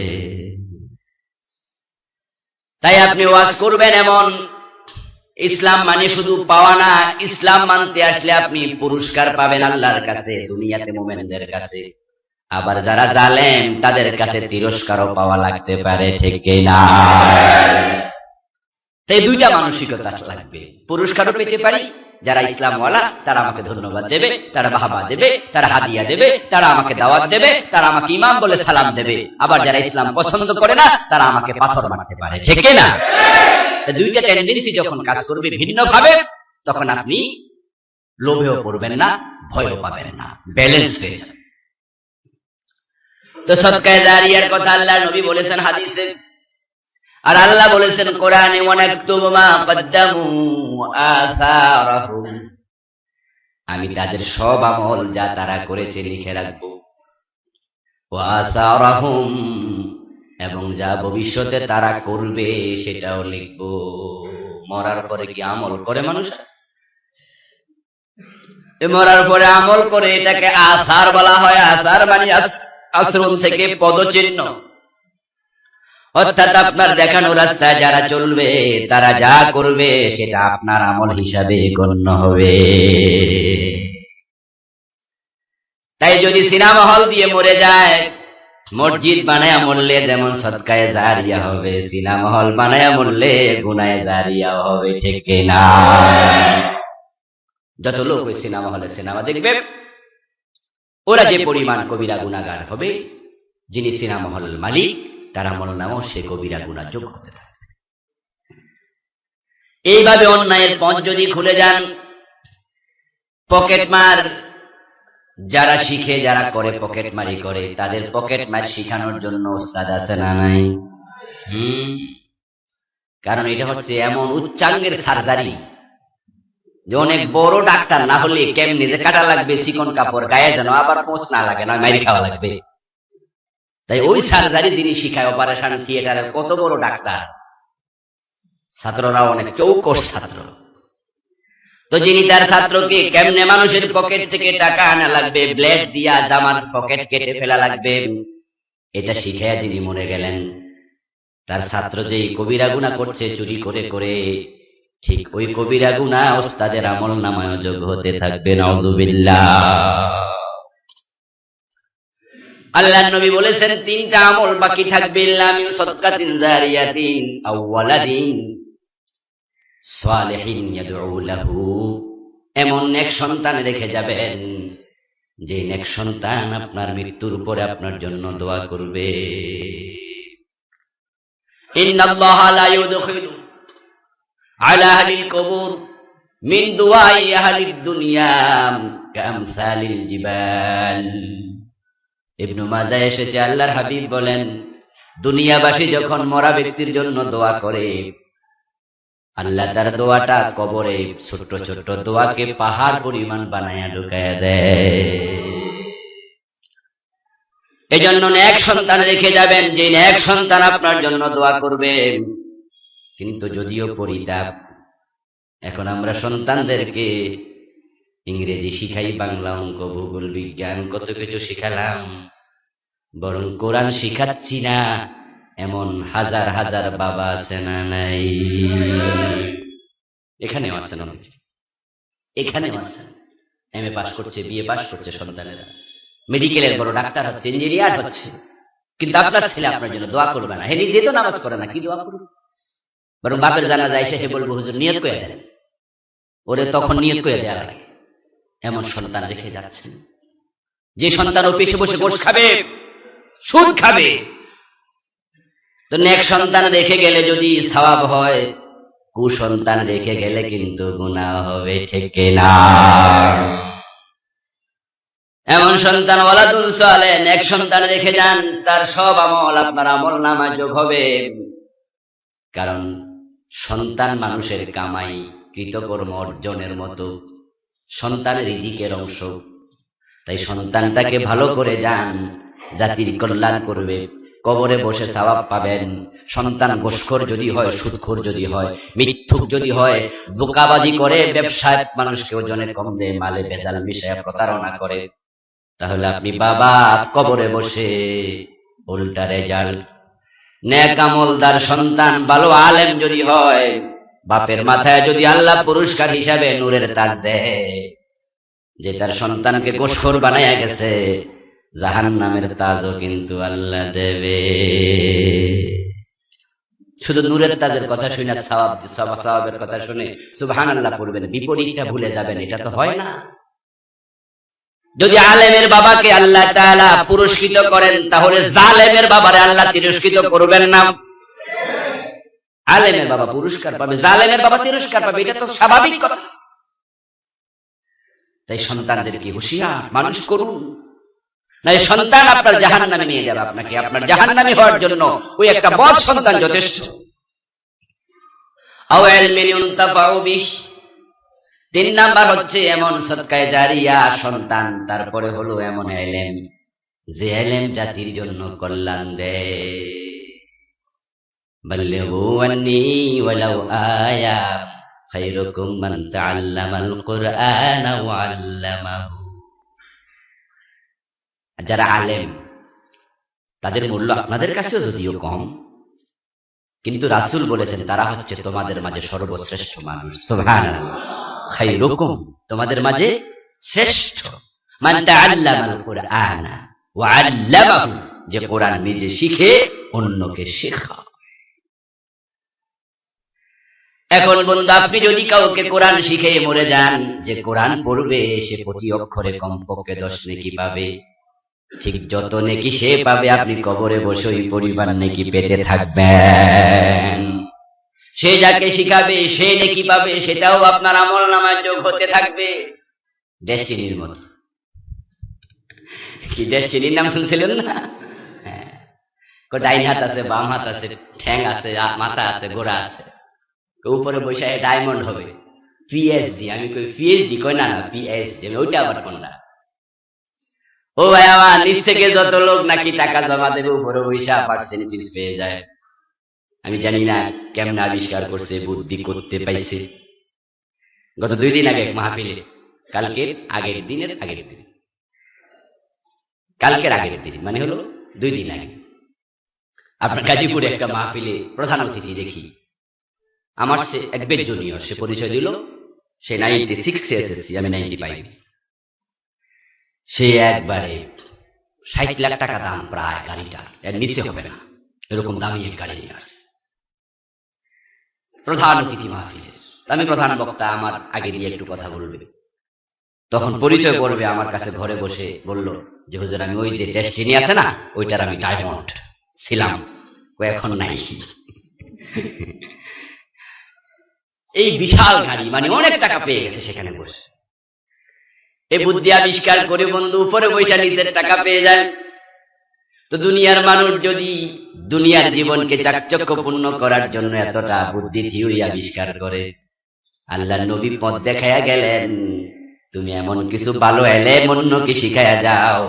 তাই আপনি ওয়াজ করবেন এমন, ইসলাম মানে শুধু পাওয়া না, ইসলাম মানতে আসলে আপনি পুরস্কার পাবেন আল্লাহর কাছে, দুনিয়াতে মুমিনদের কাছে। আবার যারা জালেম তাদের কাছে তিরস্কারও পাওয়া লাগতে পারে, ঠিক কিনা? তাই দুইটা মানসিকতা লাগবে। পুরস্কারও পেতে পারি, যারা ইসলামওয়ালা তারা আমাকে ধন্যবাদ দেবে, তারা বাহবা দেবে, তারা হাদিয়া দেবে, তারা আমাকে দাওয়াত দেবে, তারা আমাকে ইমাম বলে সালাম দেবে। আবার যারা ইসলাম পছন্দ করে না তারা আমাকে পাথর মারতে পারে, ঠিক কিনা? দুইটা টেন্ডেন্সি যখন কাজ করবে ভিন্ন ভাবে, তখন আপনি লোভেও পড়বেন না, ভয়ও পাবেন না, ব্যালেন্স হয়ে যাবে। তো সদকায়ে জারিয়ার কথা আল্লাহর নবী বলেছেন হাদিসে, আর আল্লাহ বলেছেন কোরআনে, ওয়ানাকতুবু মা কদ্দামু আসারাহুম, আমি তাদের সব আমল যা তারা করেছে লিখে রাখবো। ওয়া আসারাহুম, এবং যা ভবিষ্যতে তারা করবে সেটাও লিখবো। মরার পরে কি আমল করে মানুষ? মরার পরে আমল করে, এটাকে আসার বলা হয়। আসার মানে আচরণ থেকে পদচিহ্ন, অর্থাৎ আপনার দেখানো রাস্তায় যারা চলবে, তারা যা করবে সেটা আপনার আমল হিসাবে গণ্য হবে। তাই যদি সিনেমা হল দিয়ে মরে যায়, মসজিদ বানায়া মরলে যেমন সদকায়ে জারিয়া হবে, সিনেমা হল বানায়া মরলে গুনায়ে জারিয়া হবে, ঠিক কিনা? যত লোক ওই সিনেমা হলে সিনেমা দেখবে, ওরা যে পরিমাণ কবিরা গুনাহগার হবে, যিনি সিনেমা হল মালিক তার আমল নামও সে কবিরা গুনাহ যোগ হতে থাকবে। এইভাবে অন্যায়ের পথ যদি খুলে যান, পকেটমার যারা শিখে, যারা করে পকেটমারি করে, তাদের পকেটমার শিখানোর জন্য ওস্তাদ আছে না নাই? কারণ এটা হচ্ছে এমন উচ্চাঙ্গের সার্জারি যে অনেক বড় ডাক্তার না হলে কেমনি যে কাটা লাগবে চিকন কাপড় গায়ে, যেন আবার পোষ না লাগে, নয় মাইরি খাওয়া লাগবে। তাই ওই সার্জারি যিনি শিখায়, অপারেশন থিয়েটারের কত বড় ডাক্তার, ছাত্ররা অনেক চৌকস ছাত্র। তো যিনি তার ছাত্রকে কেমনে মানুষের পকেট থেকে টাকা আনা লাগবে, ব্লেড দিয়া জামার পকেট কেটে ফেলা লাগবে, এটা শিখাইয়া যিনি মরে গেলেন, তার ছাত্র যেই কবিরা গুনাহ করছে চুরি করে করে, ঠিক ওই কবিরা গুনাহ ওস্তাদের আমল নামায় যোগ হতে থাকবে। নাউযুবিল্লাহ। আল্লাহর নবী বলেছেন তিনটা আমল বাকি থাকবে, ইল্লা মিন সাদকাতিন জারিয়াতিন আও ওয়ালাদিন সালিহিন ইয়াদউ লাহু। এমন নেক সন্তান রেখে যাবেন যে নেক সন্তান আপনার মৃত্যুর পরে আপনার জন্য দোয়া করবে। ইন্নাল্লাহা লা ইউদখিলু আলা আহলিল কুবুর মিন দুআই আহলিদ দুনিয়া কামসালিল জিবাল। ইবনে মাজাহ এসেছে, আল্লাহর হাবিব বলেন, দুনিয়াবাসী যখন মরা ব্যক্তির জন্য দোয়া করে, আল্লাহ তার দোয়াটা কবরে ছোট্ট ছোট্ট দোয়াকে পাহাড় পরিমাণ বানায়া ঢুকায়া দেয়। এজন্য নেক সন্তান রেখে যাবেন, যে নেক সন্তান আপনার জন্য দোয়া করবে। কিন্তু যদিও পরিতাপ, এখন আমরা সন্তানদেরকে ইংরেজি শিখাই, বাংলা, অঙ্ক, ভূগোল, বিজ্ঞান কত কিছু শিখালাম, বরং কোরআন শিখাচ্ছি না এমন হাজার হাজার বাবা আছে না নাই? এখানেও আছেন, এখানেও আছেন। এমএ পাস করছে, বিএ পাস করছে সন্তানেরা, মেডিকেলের বড় ডাক্তার হচ্ছে, ইঞ্জিনিয়ার হচ্ছে, কিন্তু আপনার ছেলে আপনার জন্য দোয়া করবে না। হে নিজে তো নামাজ পড়ে না, কি দোয়া করবে? বরং বাপের জানাজা এসে হে বলবো, হুজুর নিয়ত করে দেন, ওরে তখন নিয়ত করে দেওয়া লাগে। এমন সন্তান রেখে যাচ্ছেন, যে সন্তান অফিসে বসে গোশ খাবে, সুদ খাবে। তো নেক সন্তান রেখে গেলে যদি সওয়াব হয়, কুসন্তান রেখে গেলে কিন্তু গুনাহ হবে, ঠিক কিনা? এমন সন্তান ওয়ালাদুন সালেহ, নেক সন্তান রেখে যান, তার সব আমল আপনার আমল নামায় যোগ হবে। কারণ সন্তান মানুষের কামাই, কৃতকর্ম অর্জনের মতো, সন্তান রিজিকের অংশ। তাই সন্তানটাকে ভালো করে যান, জাতির কল্যাণ করবে, কবরে বসে সওয়াব পাবেন। সন্তান ঘুষখোর যদি হয়, সুদখোর যদি হয়, মিথ্যুক যদি হয়, ধোঁকাবাজি করে, ব্যবসায় মানুষকে ওজনে কম দেয়, মালে ভেজাল মিশায় প্রতারণা করে, তাহলে আপনি বাবা কবরে বসে উল্টা রেজাল্ট। নেক আমলদার সন্তান, ভালো আলেম যদি হয়, বাপের মাথায় যদি আল্লাহ পুরস্কার হিসাবে নূরের তাজ দেয়, যে তার সন্তানকে গোশখোর বানাইয়া গেছে, জাহান্নামের তাজও কিন্তু আল্লাহ দেবে। শুধু নূরের তাজের কথা শুনে সওয়াবের কথা শুনে সুবহানাল্লাহ পড়বেন, বিপরীতটা ভুলে যাবেন, এটা তো হয় না। যদি আলেমের বাবাকে আল্লাহ তাআলা পুরস্কৃত করেন, তাহলে জালেমের বাবারে আল্লাহ তিরস্কৃত করবেন না। আলেমের বাবা পুরস্কার পাবে, জালেমের বাবা তিরস্কার পাবে, এটা তো স্বাভাবিক কথা। তাই সন্তানদেরকে হুঁশিয়ার মানুষ করুন, না সন্তান আপনার জাহান্নামে নিয়ে যাবে। আপনাকে আপনার জাহান্নামী হওয়ার জন্য ওই একটা বদ সন্তান যথেষ্ট। আও ইলমিন ইউনতাফাউ বিহি, তিন নাম্বার হচ্ছে এমন সদকায়ে জারিয়া সন্তান, তারপরে হলো এমন ইলম যে ইলম জাতির জন্য কল্যাণ দেয়। বাল্লিগু আন্নী ওয়ালাউ আয়া খায়রুকুম মান তাআল্লামাল কুরআনা ওয়া আল্লামাহু। যারা আলেম তাদের মূল্য আপনাদের কাছেও যদিও কম, কিন্তু রাসূল বলেছেন তারা হচ্ছে তোমাদের মাঝে সর্বশ্রেষ্ঠ মানুষ। সুবহানাল্লাহ। খায়রুকুম, তোমাদের মাঝে শ্রেষ্ঠ, মান তাআল্লামাল কুরআনা ওয়া আল্লামাহু, যে কোরআন নিজে শিখে অন্যকে শেখায়। এখন বন্ধু, আপনি যদি কাউকে কোরআন শিখে মরে যান, যে কোরআন পড়বে সে প্রতি অক্ষরে কমপক্ষে 10 নেকি পাবে। ঠিক যত নেকি সে পাবে, আপনি কবরে বসে ওই পরিমাণ নেকি পেতে থাকবেন। সে যাকে শিখাবে সে নেকি পাবে, সেটাও আপনার আমলনামায় যোগ হতে থাকবে। ডেস্টিনির মতো। কি ডেস্টিনির নাম শুনছিলেন না? ডাইন হাত আছে, বাম হাত আছে, ঠ্যাং আছে, মাথা আছে, গোড়া আছে। উপরে বসে ডায়মন্ড হবে, পিএইচডি। আমি কই পিএইচডি, কই না না পিএইচডি। ওইটা আবার কোনটা? ও ভাই আমার, নিচ থেকে যত লোক নাকি টাকা জমা দেবে উপরে বৈশা পার্সেন্টেজ পেয়ে যায়। আমি জানি না কেমন আবিষ্কার করছে, বুদ্ধি করতে পাইছে। গত 2 দিন আগে এক মাহফিলে, কালকের আগের দিনের আগের দিন, কালকের আগের দিন মানে হলো 2 দিন আগে, আপনার গাজীপুরে একটা মাহফিলে প্রধান অতিথি দেখি। আমার সে এক বেশ জুনিয়র, সে পরিচয় দিল সে 96 এসএসসি, আমি 90 পাইনি। সে একবারে 60 লাখ টাকা দাম প্রায় গাড়িটা, এর নিচে হবে না, এরকম দামি এক গাড়ি নিয়ে আসছে। প্রধান অতিথি মাহফিলের, আমি প্রধান বক্তা, আমার আগে দিয়ে একটু কথা বলবে, তখন পরিচয় করবে। আমার কাছে ঘরে বসে বলল যে হুজুর, আমি ওই যে ডেস্টিনি আছে না, ওইটার আমি ডায়মন্ড ছিলাম, এখন নাই। এই বিশাল গাড়ি মানে অনেক টাকা পেয়ে গেছে সেখানে বসে। এই বুদ্ধি আবিষ্কার করে বন্ধু উপরে বৈশা নিচের টাকা পেয়ে যায়। তো দুনিয়ার মানুষ যদি দুনিয়ার জীবনকে চাকচক্যপূর্ণ করার জন্য এতটা বুদ্ধি থিওরি আবিষ্কার করে, আল্লাহর নবী পথ দেখায়া গেলেন, তুমি এমন কিছু ভালো ইলম অন্যকে শিখায়া যাও,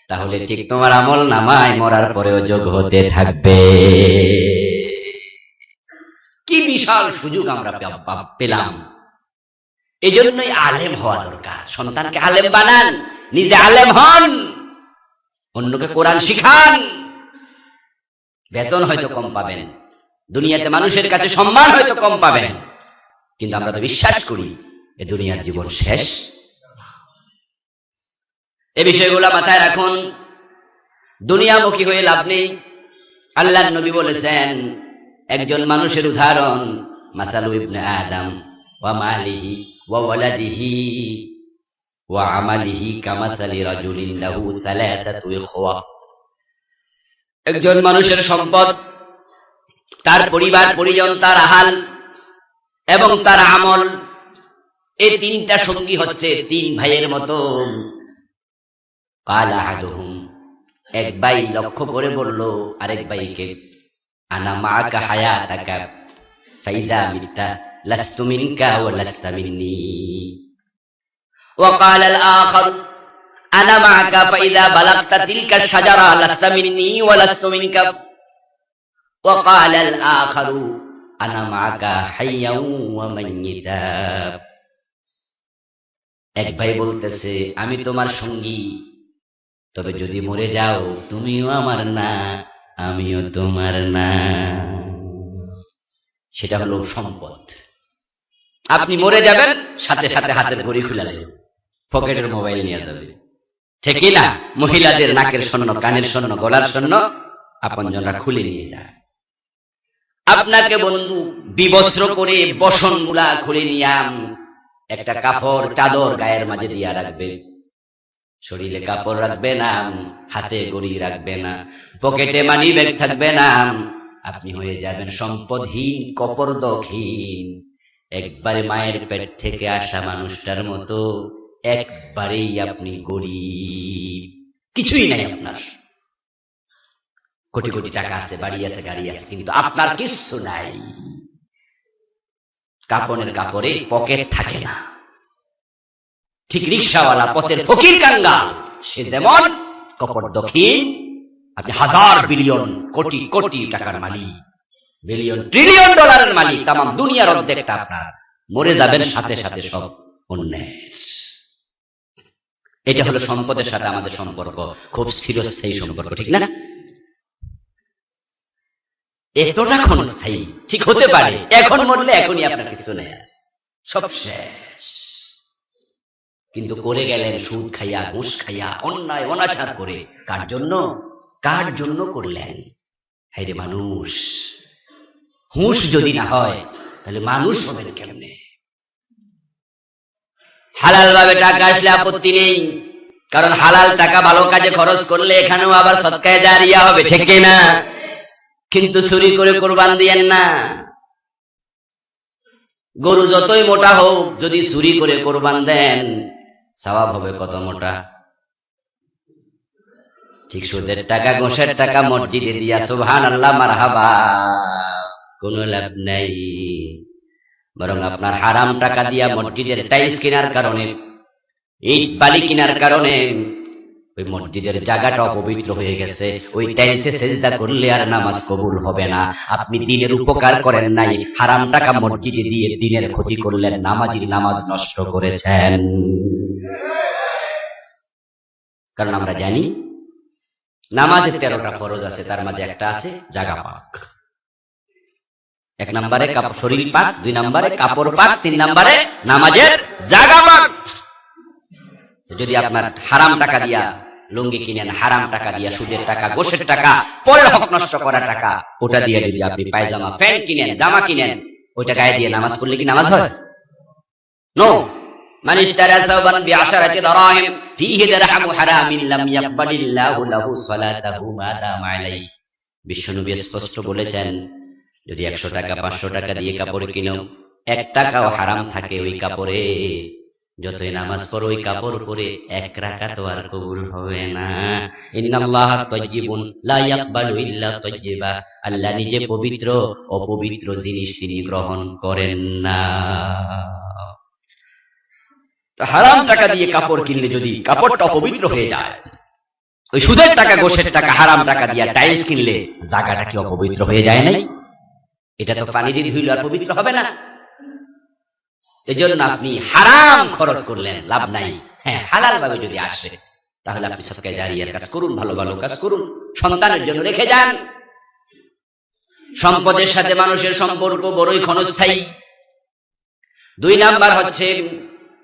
তাহলে ঠিক তোমার আমল নামায় মরার পরেও যোগ হতে থাকবে। কি বিশাল সুযোগ আমরা পেলাম। এই জন্যই আলেম হওয়া দরকার। সন্তানকে আলেম বানান, নিজে আলেম হন, অন্যকে কোরআন শিখান। বেতন হয়তো কম পাবেন, দুনিয়াতে মানুষের কাছে সম্মান হয়তো কম পাবেন, কিন্তু আমরা তো বিশ্বাস করি এ দুনিয়ার জীবন শেষ। এই বিষয়গুলো মাথায় রাখুন। দুনিয়ামুখী হয়ে লাভ নেই। আল্লাহর নবী বলেছেন, একজন মানুষের উদাহরণ মাসালু ইবনে আদম ওয়া মালিহি ওয়া ওয়ালাদিহি ওয়া আমালিহি কামাসালি রাজুলিন লাহু সালাসাতু ইখওয়া। একজন মানুষের সম্পদ, তার পরিবার পরিজন, তার আহাল এবং তার আমল, এই 3টা সঙ্গী হচ্ছে 3 ভাইয়ের মতো। কাল আহাদুহুম, এক ভাই লক্ষ্য করে বলল আরেক ভাইকে, আনা মাআকা হায়াতাকা ফাইজা মিতা লাস্তু মিনকা ওয়া লাস্তা মিন্নি। ওয়া ক্বালা আল-আখার আনা মাআকা ফাইজা বালাগতা তিলকা শাজারা লাস্তা মিন্নি ওয়া লাস্তু মিনকা। ওয়া ক্বালা আল-আখার আনা মাআকা হাইয়াও ওয়া মাইয়িতা। এক ভাই বলতেছে, আমি তোমার সঙ্গী, তবে যদি মরে যাও তুমিও আমার না, আমিও তোমার না। সেটা হলো সম্পদ। আপনি মরে যাবেন, সাথে সাথে হাতের ঘড়ি খুলে নেবে, পকেটের মোবাইল নিয়ে যাবে, ঠিক না? মহিলাদের নাকের স্বর্ণ, কানের স্বর্ণ, গলার স্বর্ণ আপনজনরা খুলে নিয়ে যায়। আপনাকে বন্ধু বিবস্ত্র করে বসনগুলা খুলে নিয়াম, একটা কাপড় চাদর গায়ের মাঝে দিয়া রাখবে, শরীরে কাপড় রাখবে না, হাতে ঘড়ি রাখবে না, পকেটে মানি ব্যাগ থাকবে না। আপনি হয়ে যাবেন সম্পদহীন, কপরদকহীন, একবারে মায়ের পেট থেকে আসা মানুষটার মতো, একবারেই আপনি গরিব, কিছুই নাই আপনার। কোটি কোটি টাকা আছে, বাড়ি আছে, গাড়ি আছে, কিন্তু আপনার কিচ্ছু নাই। কাপড়ের কাপড়ে পকেট থাকে না, ঠিক রিকশাওয়ালা, পথের ফকির কাঙ্গাল, সে যেমন কপট দক্ষিণ। আপনি হাজার বিলিয়ন কোটি কোটি টাকার মালিক, বিলিয়ন ট্রিলিয়ন ডলারের মালিক, তাম দুনিয়ার অর্ধেকটা আপনার, মরে যাবেন সাথে সাথে সব অন্যের। এটা হলো সম্পদের সাথে আমাদের সম্পর্ক, খুব স্থিরস্থায়ী সম্পর্ক, ঠিক না? এতটা ক্ষণস্থায়ী ঠিক হতে পারে, এখন মরলে এখনই আপনার কিছু নেই, সব শেষ। কিন্তু করে গেলেন সুদ খাইয়া, ঘুষ খাইয়া, অন্যায় অনাচার করে। কার জন্য? কার জন্য করলেন? হায়রে মানুষ, হুঁশ যদি না হয় তাহলে মানুষ হবেন কেমনে? হালাল ভাবে টাকা আসলে আপত্তি নেই, কারণ হালাল টাকা ভালো কাজে খরচ করলে এখানেও আবার সদকায়ে জারিয়া হবে, ঠিক না? কিন্তু চুরি করে কোরবান দিয়েন না। গরু যতই মোটা হোক, যদি চুরি করে কোরবান দেন, সওয়াব হবে কত মোটা? ঠিক সুদের টাকা, ঘোষের টাকা মসজিদে দিয়া সুবহানাল্লাহ মারহাবা, কোনো লাভ নাই। বরং আপনার হারাম টাকা দিয়া মসজিদের টাইলস কেনার কারণে, ইট বালি কেনার কারণে ওই মসজিদের জায়গাটা অপবিত্র হয়ে গেছে। ওই টাইলসে সেজদা করলে আর নামাজ কবুল হবে না। আপনি দিনের উপকার করেন নাই, হারাম টাকা মসজিদে দিয়ে দিনের ক্ষতি করলেন, নামাজির নামাজ নষ্ট করেছেন। কারণ আমরা জানি নামাজে 13টা ফরজ আছে, তার মাঝে একটা আছে জাগা পাক। 1 নম্বরে শরীর পাক, 2 নম্বরে কাপড় পাক, 3 নম্বরে নামাজের জাগা পাক। যদি আপনার হারাম টাকা দিয়া লুঙ্গি কিনেন, হারাম টাকা দিয়া, সুদের টাকা, ঘোষের টাকা, পরের হক নষ্ট করা টাকা, ওটা দিয়ে যদি আপনি পায়জামা প্যান্ট কিনেন, জামা কিনেন, ওইটা গায়ে দিয়ে নামাজ পড়লে কি নামাজ হয়? নো। মান ইশতারা সাওবান বিআশারাতি দারাহিম ফীহি দিরহামু হারামিন লাম ইয়াকবালিল্লাহু লাহু সালাতাহু মা দামা আলাইহি। বিশ্বনবী স্পষ্ট বলেছেন, যদি 100 টাকা 500 টাকা দিয়ে কাপড় কিনো, 1 টাকাও হারাম থাকে ওই কাপড়ে, যতই নামাজ পড়ো ওই কাপড় পরে 1 রাকাতও আর কবুল হবে না। ইন্নাল্লাহা তাইয়্যিবুন লা ইয়াকবালু ইল্লা তাইয়্যিবা। আল্লাহ নিজে পবিত্র, অপবিত্র জিনিস তিনি গ্রহণ করেন না। হারাম টাকা দিয়ে কাপড় কিনলে যদি কাপড়টা অপবিত্র হয়ে যায়, ওই সুদের টাকা, ঘোষের টাকা, হারাম টাকা দিয়ে টাইলস কিনলে জায়গাটা কি অপবিত্র হয়ে যায় নাই? এটা তো পানি দিয়ে ধুইলে আর পবিত্র হবে না। এজন্য আপনি হারাম খরচ করলেন, লাভ নাই। হ্যাঁ, হালাল ভাবে যদি আসে তাহলে আপনি সদকায়ে জারিয়ার কাজ করুন, ভালো ভালো কাজ করুন, সন্তানের জন্য রেখে যান। সম্পদের সাথে মানুষের সম্পর্ক বড়ই ক্ষণস্থায়ী। 2 নাম্বার হচ্ছে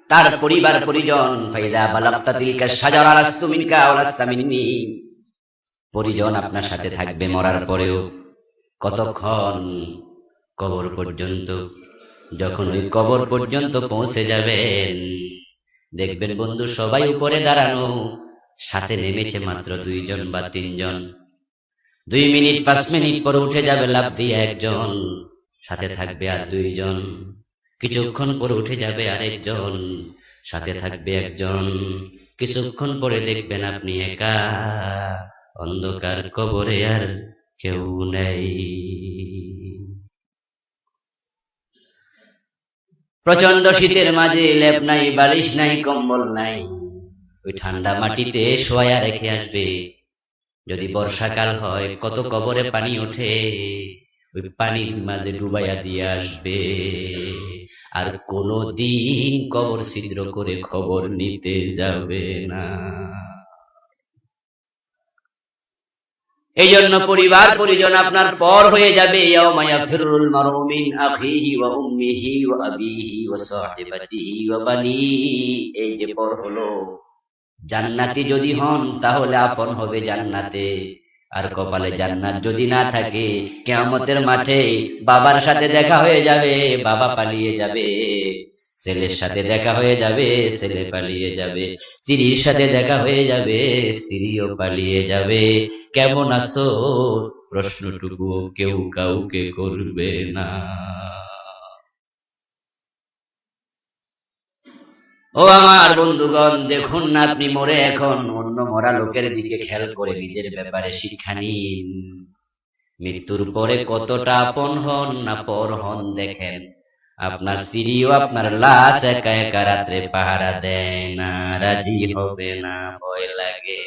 তার পরিবার পরিজন। ফাইদা বালাগতা তিলকা শাজারা লাস্তু মিনকা ওয়া লাস্তা মিন্নি। পরিজন আপনার সাথে থাকবে মরার পরেও। কতক্ষণ? কবর পর্যন্ত। যখন ওই কবর পর্যন্ত পৌঁছে যাবেন, দেখবেন বন্ধু সবাই উপরে দাঁড়ানো, সাথে নেমেছে মাত্র 2 জন বা 3 জন। 2 মিনিট 5 মিনিট পরে উঠে যাবে লাফ দিয়ে একজন, সাথে থাকবে আর 2 জন। কিছুক্ষণ পরে উঠে যাবে আরেকজন, সাথে থাকবে একজন। কিছুক্ষণ পরে দেখবেন আপনি একা, অন্ধকার কবরে আর কেউ নেই। প্রচন্ড শীতের মাঝে লেপ নাই, বালিশ নাই, কম্বল নাই, ওই ঠান্ডা মাটিতে শোয়া রেখে আসবে। যদি বর্ষাকাল হয়, কত কবরে পানি ওঠে, ওই পানির মাঝে ডুবাইয়া দিয়ে আসবে। আর কোনদিন কবর ছিদ্র করে খবর নিতে যাবে না। এই জন্য পরিবার পরিজন আপনার পর হয়ে যাবে। ইয়াউমা ইয়াফিরুল মারউ মিন আখিহি ওয়া উম্মিহি ওয়া আবিহি ওয়া সাহিবাতিহি ওয়া বানিহি। এই যে পর হলো, জান্নাতি যদি হন তাহলে আপন হবে জান্নাতে, আর কপালে জান্নাত যদি না থাকে, কিয়ামতের মাঠে বাবার সাথে দেখা হয়ে যাবে, বাবা পালিয়ে যাবে। ছেলের সাথে দেখা হয়ে যাবে, ছেলে পালিয়ে যাবে। স্ত্রীর সাথে দেখা হয়ে যাবে, স্ত্রীও পালিয়ে যাবে। কেমন আছো প্রশ্নটুকু কেউ কাউকে করবে না। ও আমার বন্ধুগণ, দেখুন না আপনি মরে এখন অন্য মরা লোকের দিকে খেয়াল করে নিজের ব্যাপারে শিক্ষা নিন। মৃত্যুর পরে কতটা আপন হন না পর হন দেখেন। আপনার স্ত্রীও আপনার লাশ একা একা রাত্রে পাহারা দেয় না, রাজি হবে না, ভয় লাগে।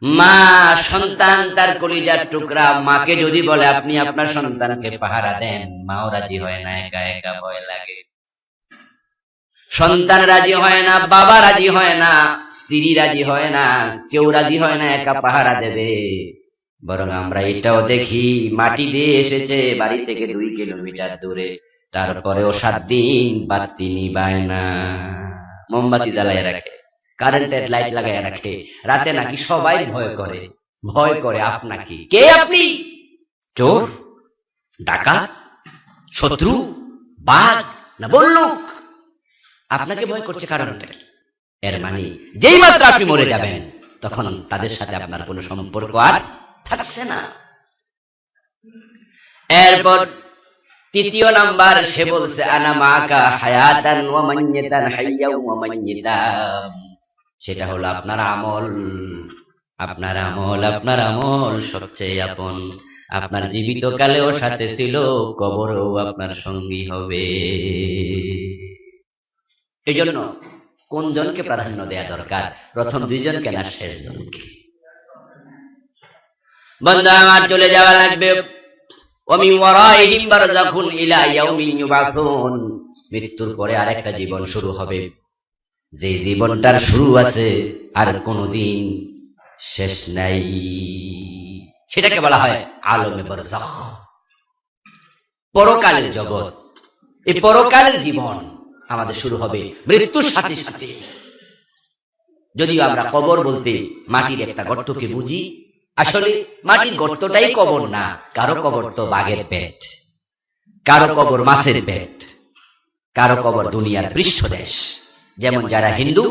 মা সন্তান তার কলিজার টুকরা, মাকে যদি বলে আপনি আপনার সন্তানকে পাহারা দেন, মাও রাজি হয় না, একা একা ভয় লাগে। সন্তান রাজি হয় না, বাবা রাজি হয় না, স্ত্রী রাজি হয় না, কেউ রাজি হয় না একা পাহারা দেবে। বরং আমরা এটাও দেখি, মাটি দিয়ে এসেছে বাড়ি থেকে 2 কিলোমিটার দূরে, তারপরেও 7 দিন বাতি নিবায় না, মোমবাতি জ্বালায় রাখে, কারেন্টের লাইট লাগায় রাখে। রাতে নাকি সবাই ভয় করে, ভয় করে আপনাকে। কে আপনি? চোর, ডাকাত, শত্রু, বাঘ না বল্লুক? আপনাকে ভয় করছে কারণটা কি? এর মানে যেই মাত্র আপনি মরে যাবেন তখন তাদের সাথে আপনার কোনো সম্পর্ক আর থাকছে না। এরপর 3য় নাম্বার সে বলছে আনা মাকা হায়াতান ওয়া মাইয়াতান হাইয়াও ওয়া মাইয়াতাম। সেটা হলো আপনার আমল। আপনার আমল, আপনার আমল সবচেয়ে আপন। আপনার জীবিত কালেও সাথে ছিল, কবরেও আপনার সঙ্গী হবে। এই জন্য কোন জনকে প্রাধান্য দেয়া দরকার? প্রথম 2 জনকে না শেষ জনকে? বন্ধু আমার চলে যাওয়া লাগবে। ওমিন ওয়ারাইহিম বারযাখুন ইলা ইয়াউমিন ইউবাসুন। মৃত্যুর পরে আরেকটা জীবন শুরু হবে, যে জীবনটার শুরু আছে আর কোনদিন শেষ নাই। সেটাকে বলা হয় আলমে বারযাখ, পরকালের জগৎ। এই পরকালের জীবন আমাদের শুরু হবে মৃত্যুর সাথে সাথে। যদিও আমরা কবর বলতে মাটির একটা গর্তকে বুঝি, আসলে মাটির গর্তটাই কবর না। কারো কবর তো বাঘের পেট, কারো কবর মাছের পেট, কারো কবর দুনিয়ার পৃষ্ঠদেশ। যেমন যারা হিন্দু,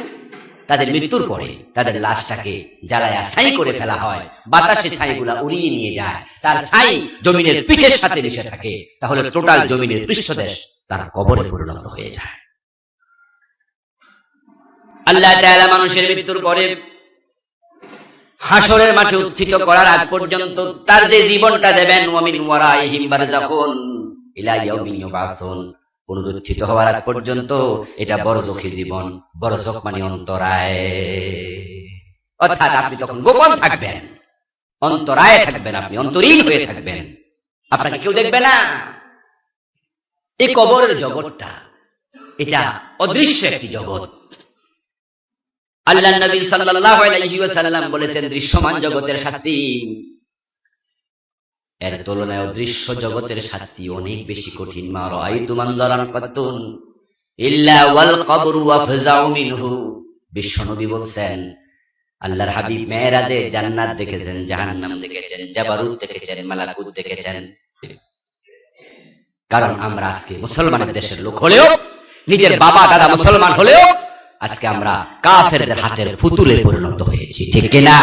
তাদের মৃত্যুর পরে তাদের লাশটাকে জ্বালায়া ছাই করে ফেলা হয়, বাতাসে ছাইগুলা উড়িয়ে নিয়ে যায়, তার ছাই জমিনের পিঠের সাথে মিশে থাকে, তাহলে টোটাল জমিনের পৃষ্ঠদেশ তার কবরে পরিণত হয়ে যায়। আল্লাহ তাআলা মানুষের মৃত্যুর পরে হাসরের মাঠে উত্থিত করার আগ পর্যন্ত তার যে জীবনটা দেবেন, ওয়ামিন ওয়ারাইহিম বারযাখুন ইলা ইয়াউমিন ইউবাসুন, পুনরুত্থিত হওয়ার আগ পর্যন্ত এটা বরজখী জীবন। বরজখ মানে অন্তরায়, অর্থাৎ আপনি তখন গোপন থাকবেন, অন্তরায় থাকবেন, আপনি অন্তরীণ হয়ে থাকবেন, আপনাকে কেউ দেখবে না। এই কবরের জগৎটা এটা অদৃশ্য একটি জগৎ। আল্লাহর নবী সাল্লাল্লাহু আলাইহি ওয়াসাল্লাম বলেছেন, দৃশ্যমান জগতের শাস্তি এর তুলনায় অদৃশ্য জগতের শাস্তি অনেক বেশি কঠিন। মা রাআইতু মানজারান কাত্তুন ইল্লা ওয়াল কবরু আফজাউ মিনহু। বিশ্বনবী বলছেন, আল্লাহর হাবিব মেরাজে জান্নাত দেখেছেন, জাহান্নাম দেখেছেন, জাবারুত দেখেছেন, মালাকুত দেখেছেন। কারণ আমরা আজকে মুসলমানের দেশের লোক হলেও, নিজের বাবা দাদা মুসলমান হলেও আজকে আমরা কাফেরদের হাতের পুতুলে পরিণত হয়েছি, ঠিক কিনা?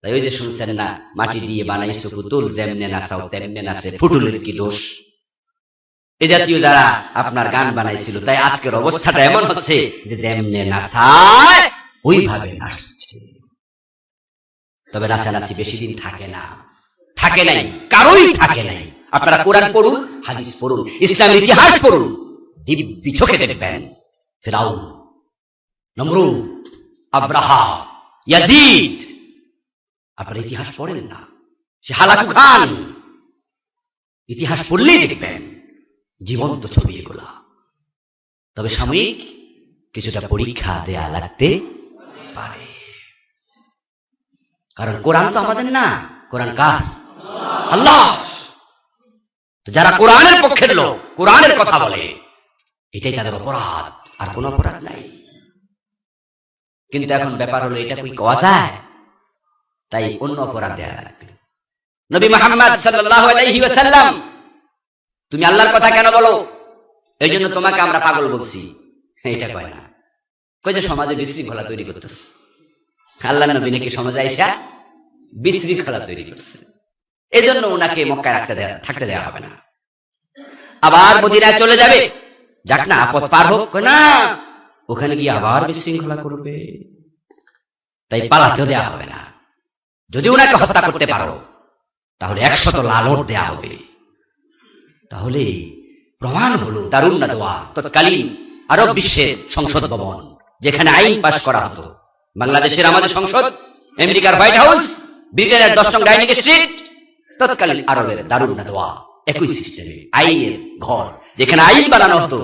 তাই ওই যে শুনছেন না, মাটি দিয়ে বানাইছো পুতুল, যেমনে নাচাও তেমনে নাচে, পুতুলের কি দোষ? এই জাতীয় যারা আপনার গান বানাইছিল, তাই আজকের অবস্থাটা এমন হচ্ছে যে যেমনে নাচায় ওইভাবে নাচছে। তবে নাচানাচি বেশি দিন থাকে না, থাকে নাই, কারোই থাকে নাই। আপনারা কোরআন পড়ুন, হাদিস পড়ুন, ইসলামের ইতিহাস পড়ুন, দিব্যি চোখে দেখবেন ফিরাউন, নমরুদ, আব্রাহা, ইয়াজিদ। আপনারা ইতিহাস পড়েন না, সে হালাকু খান, ইতিহাস পড়লেই দেখবেন জীবন্ত ছবি এগুলা। তবে সাময়িক কিছুটা পরীক্ষা দেয়া লাগতে পারে, কারণ কোরআন তো আমাদের না, কোরআন কার? আল্লাহ। যারা কোরআনের পক্ষের লোক, কোরআনের কথা বলে, এটাই তাদের অপরাধ, আর কোন অপরাধ নাই। কিন্তু এখন ব্যাপার হলো, এটা কি কওয়া যায়? তাই অন্য অপরাধ দেয়া লাগবে। নবী মুহাম্মদ সাল্লাল্লাহু আলাইহি ওয়াসাল্লাম, তুমি আল্লাহর কথা কেন বলো? এই জন্য তোমাকে আমরা পাগল বলছি, এটা কয় না, কয় যে সমাজে বিশৃঙ্খলা তৈরি করতেছে। আল্লাহর নবী নাকি সমাজে আইসা বিশৃঙ্খলা তৈরি করছে, এই জন্য ওনাকে মক্কায় থাকতে দেওয়া হবে না। আবার মদিনায় চলে যাবে, যাক না, আপদ পার হোক, না, ওখানে গিয়ে আবার বিশৃঙ্খলা করবে, তাই পালাতেও দেওয়া হবে না। যদি ওনাকে হত্যা করতে পারো তাহলে 100 লালট দেয়া হবে। তাহলে প্রমাণ হলো দারুন নাদওয়া তৎকালীন আরব বিশ্বের সংসদ ভবন, যেখানে আইন পাশ করা হতো। বাংলাদেশের আমাদের সংসদ, আমেরিকার হোয়াইট হাউস, ব্রিটেনের 10 নং ডাইনিং স্ট্রিট, তৎকালীন আরবের দারুন নাদওয়া একই সিস্টেমে আইনের ঘর, যেখানে আইন বানানো হতো।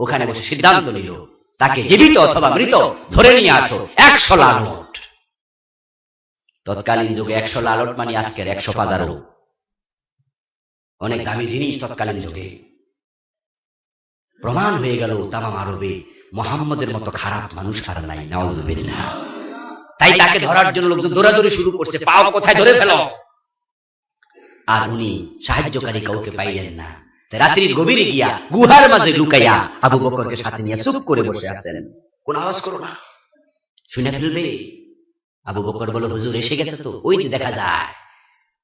ওখানে বসে সিদ্ধান্ত নিল তাকে জীবিত অথবা মৃত ধরে নিয়ে আসো, 100 লালট। তৎকালীন যুগে 100 লালট মানে আজকের 100 পাজারো, অনেক দামি জিনিস তৎকালীন যুগে। প্রমাণ হয়ে গেল তামাম আরবে মুহাম্মদের মতো খারাপ মানুষ আর নাই, নাউজুবিল্লাহ। তাই তাকে ধরার জন্য লোকজন দৌড়াদৌড়ি শুরু করছে, পাও কোথায় ধরে ফেল। আর উনি সাহায্যকারী কাউকে পাইলেন না। রাত্রির গভীরে গিয়া গুহার মাঝে লুকাইয়া আবু বকরকে সাথে নিয়ে চুপ করে বসে আছেন। কোন আওয়াজ করো না, শুনে ফেলবে। আবু বকর বলল, হুজুর এসে গেছে তো, ওই দেখা যায়।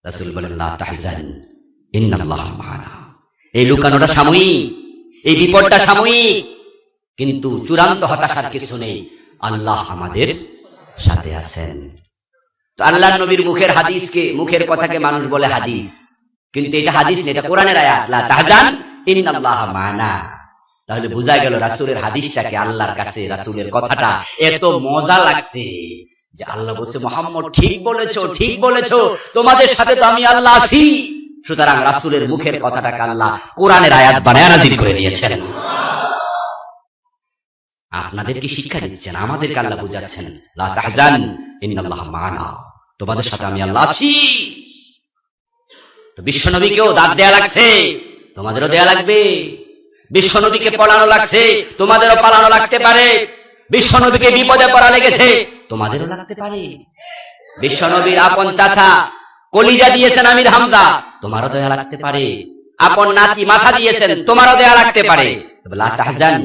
রাসূল বলেন, লা তাহজান ইন্নাল্লাহ মা'ানা। এই লুকানোটা সাময়িক, এই বিপদটা সাময়িক, কিন্তু চূড়ান্ত হতাশার কিছু নেই, আল্লাহ আমাদের সাথে আছেন। তো আল্লাহর নবীর মুখের হাদিসকে, মুখের কথাকে মানুষ বলে হাদিস, কিন্তু এটা হাদিস না, এটা কোরআনের আয়াত, লা তাহজান ইন্নাল্লাহ মা'ানা। তাহলে বোঝা গেল রাসূলের হাদিসটাকে আল্লাহর কাছে রাসূলের কথাটা এত মজা লাগছে যে আল্লাহ বলছে, মুহাম্মদ ঠিক বলেছো, ঠিক বলেছো, তোমাদের সাথে তো আমি আল্লাহ আছি। সুতরাং রাসূলের মুখের কথাটাকে আল্লাহ কোরআনের আয়াত বানায় নাযিল করে দিয়েছেন। আপনাদের কি শিক্ষা দিচ্ছেন, আমাদেরকে আল্লাহ বুঝাচ্ছেন, লা তাহজান ইন্নাল্লাহ মা'ানা, তোমাদের সাথে আমি আল্লাহ আছি। তো বিশ্বনবীকেও দাঁত দেয়া লাগছে, তোমাদেরও দেয়া লাগবে। বিশ্বনবীকে পলানো লাগছে, তোমাদেরও পালানো লাগতে পারে। বিশ্বনবীকে বিপদে পড়া লেগেছে, তোমাদেরও লাগতে পারে। বিশ্বনবীর আপন চাচা কলিজা দিয়েছেন আমির হামজা, তোমারও দেয়া লাগতে পারে। আপন নাতি মাথা দিয়েছেন, তোমারও দেয়া লাগতে পারে। তবে লা তাহজান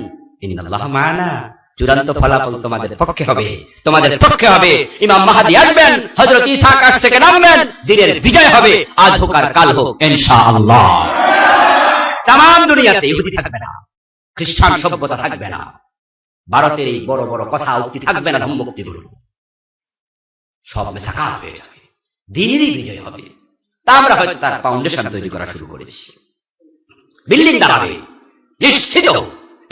ইন্নাল্লাহ মা'ানা, চূড়ান্ত ফলাফল তোমাদের পক্ষে হবে, তোমাদের পক্ষে হবে। ইমাম মাহদী আসবেন, হযরত ঈসা আকাশ থেকে নামবেন, দিনের বিজয় হবে, আজ হোক আর কাল হোক ইনশাআল্লাহ। তাম দুনিয়াতে ইহুদি থাকবে না, খ্রিস্টান সভ্যতা থাকবে না, ভারতের এই বড় বড় কথা উক্তি থাকবে না, ধর্মভক্তিগুলো সব মেসাকার হয়ে যাবে, দিনেরই বিজয় হবে। তা আমরা হয়তো তার ফাউন্ডেশন তৈরি করা শুরু করেছি। বিল্ডিং দাঁড়াবে নিশ্চিত,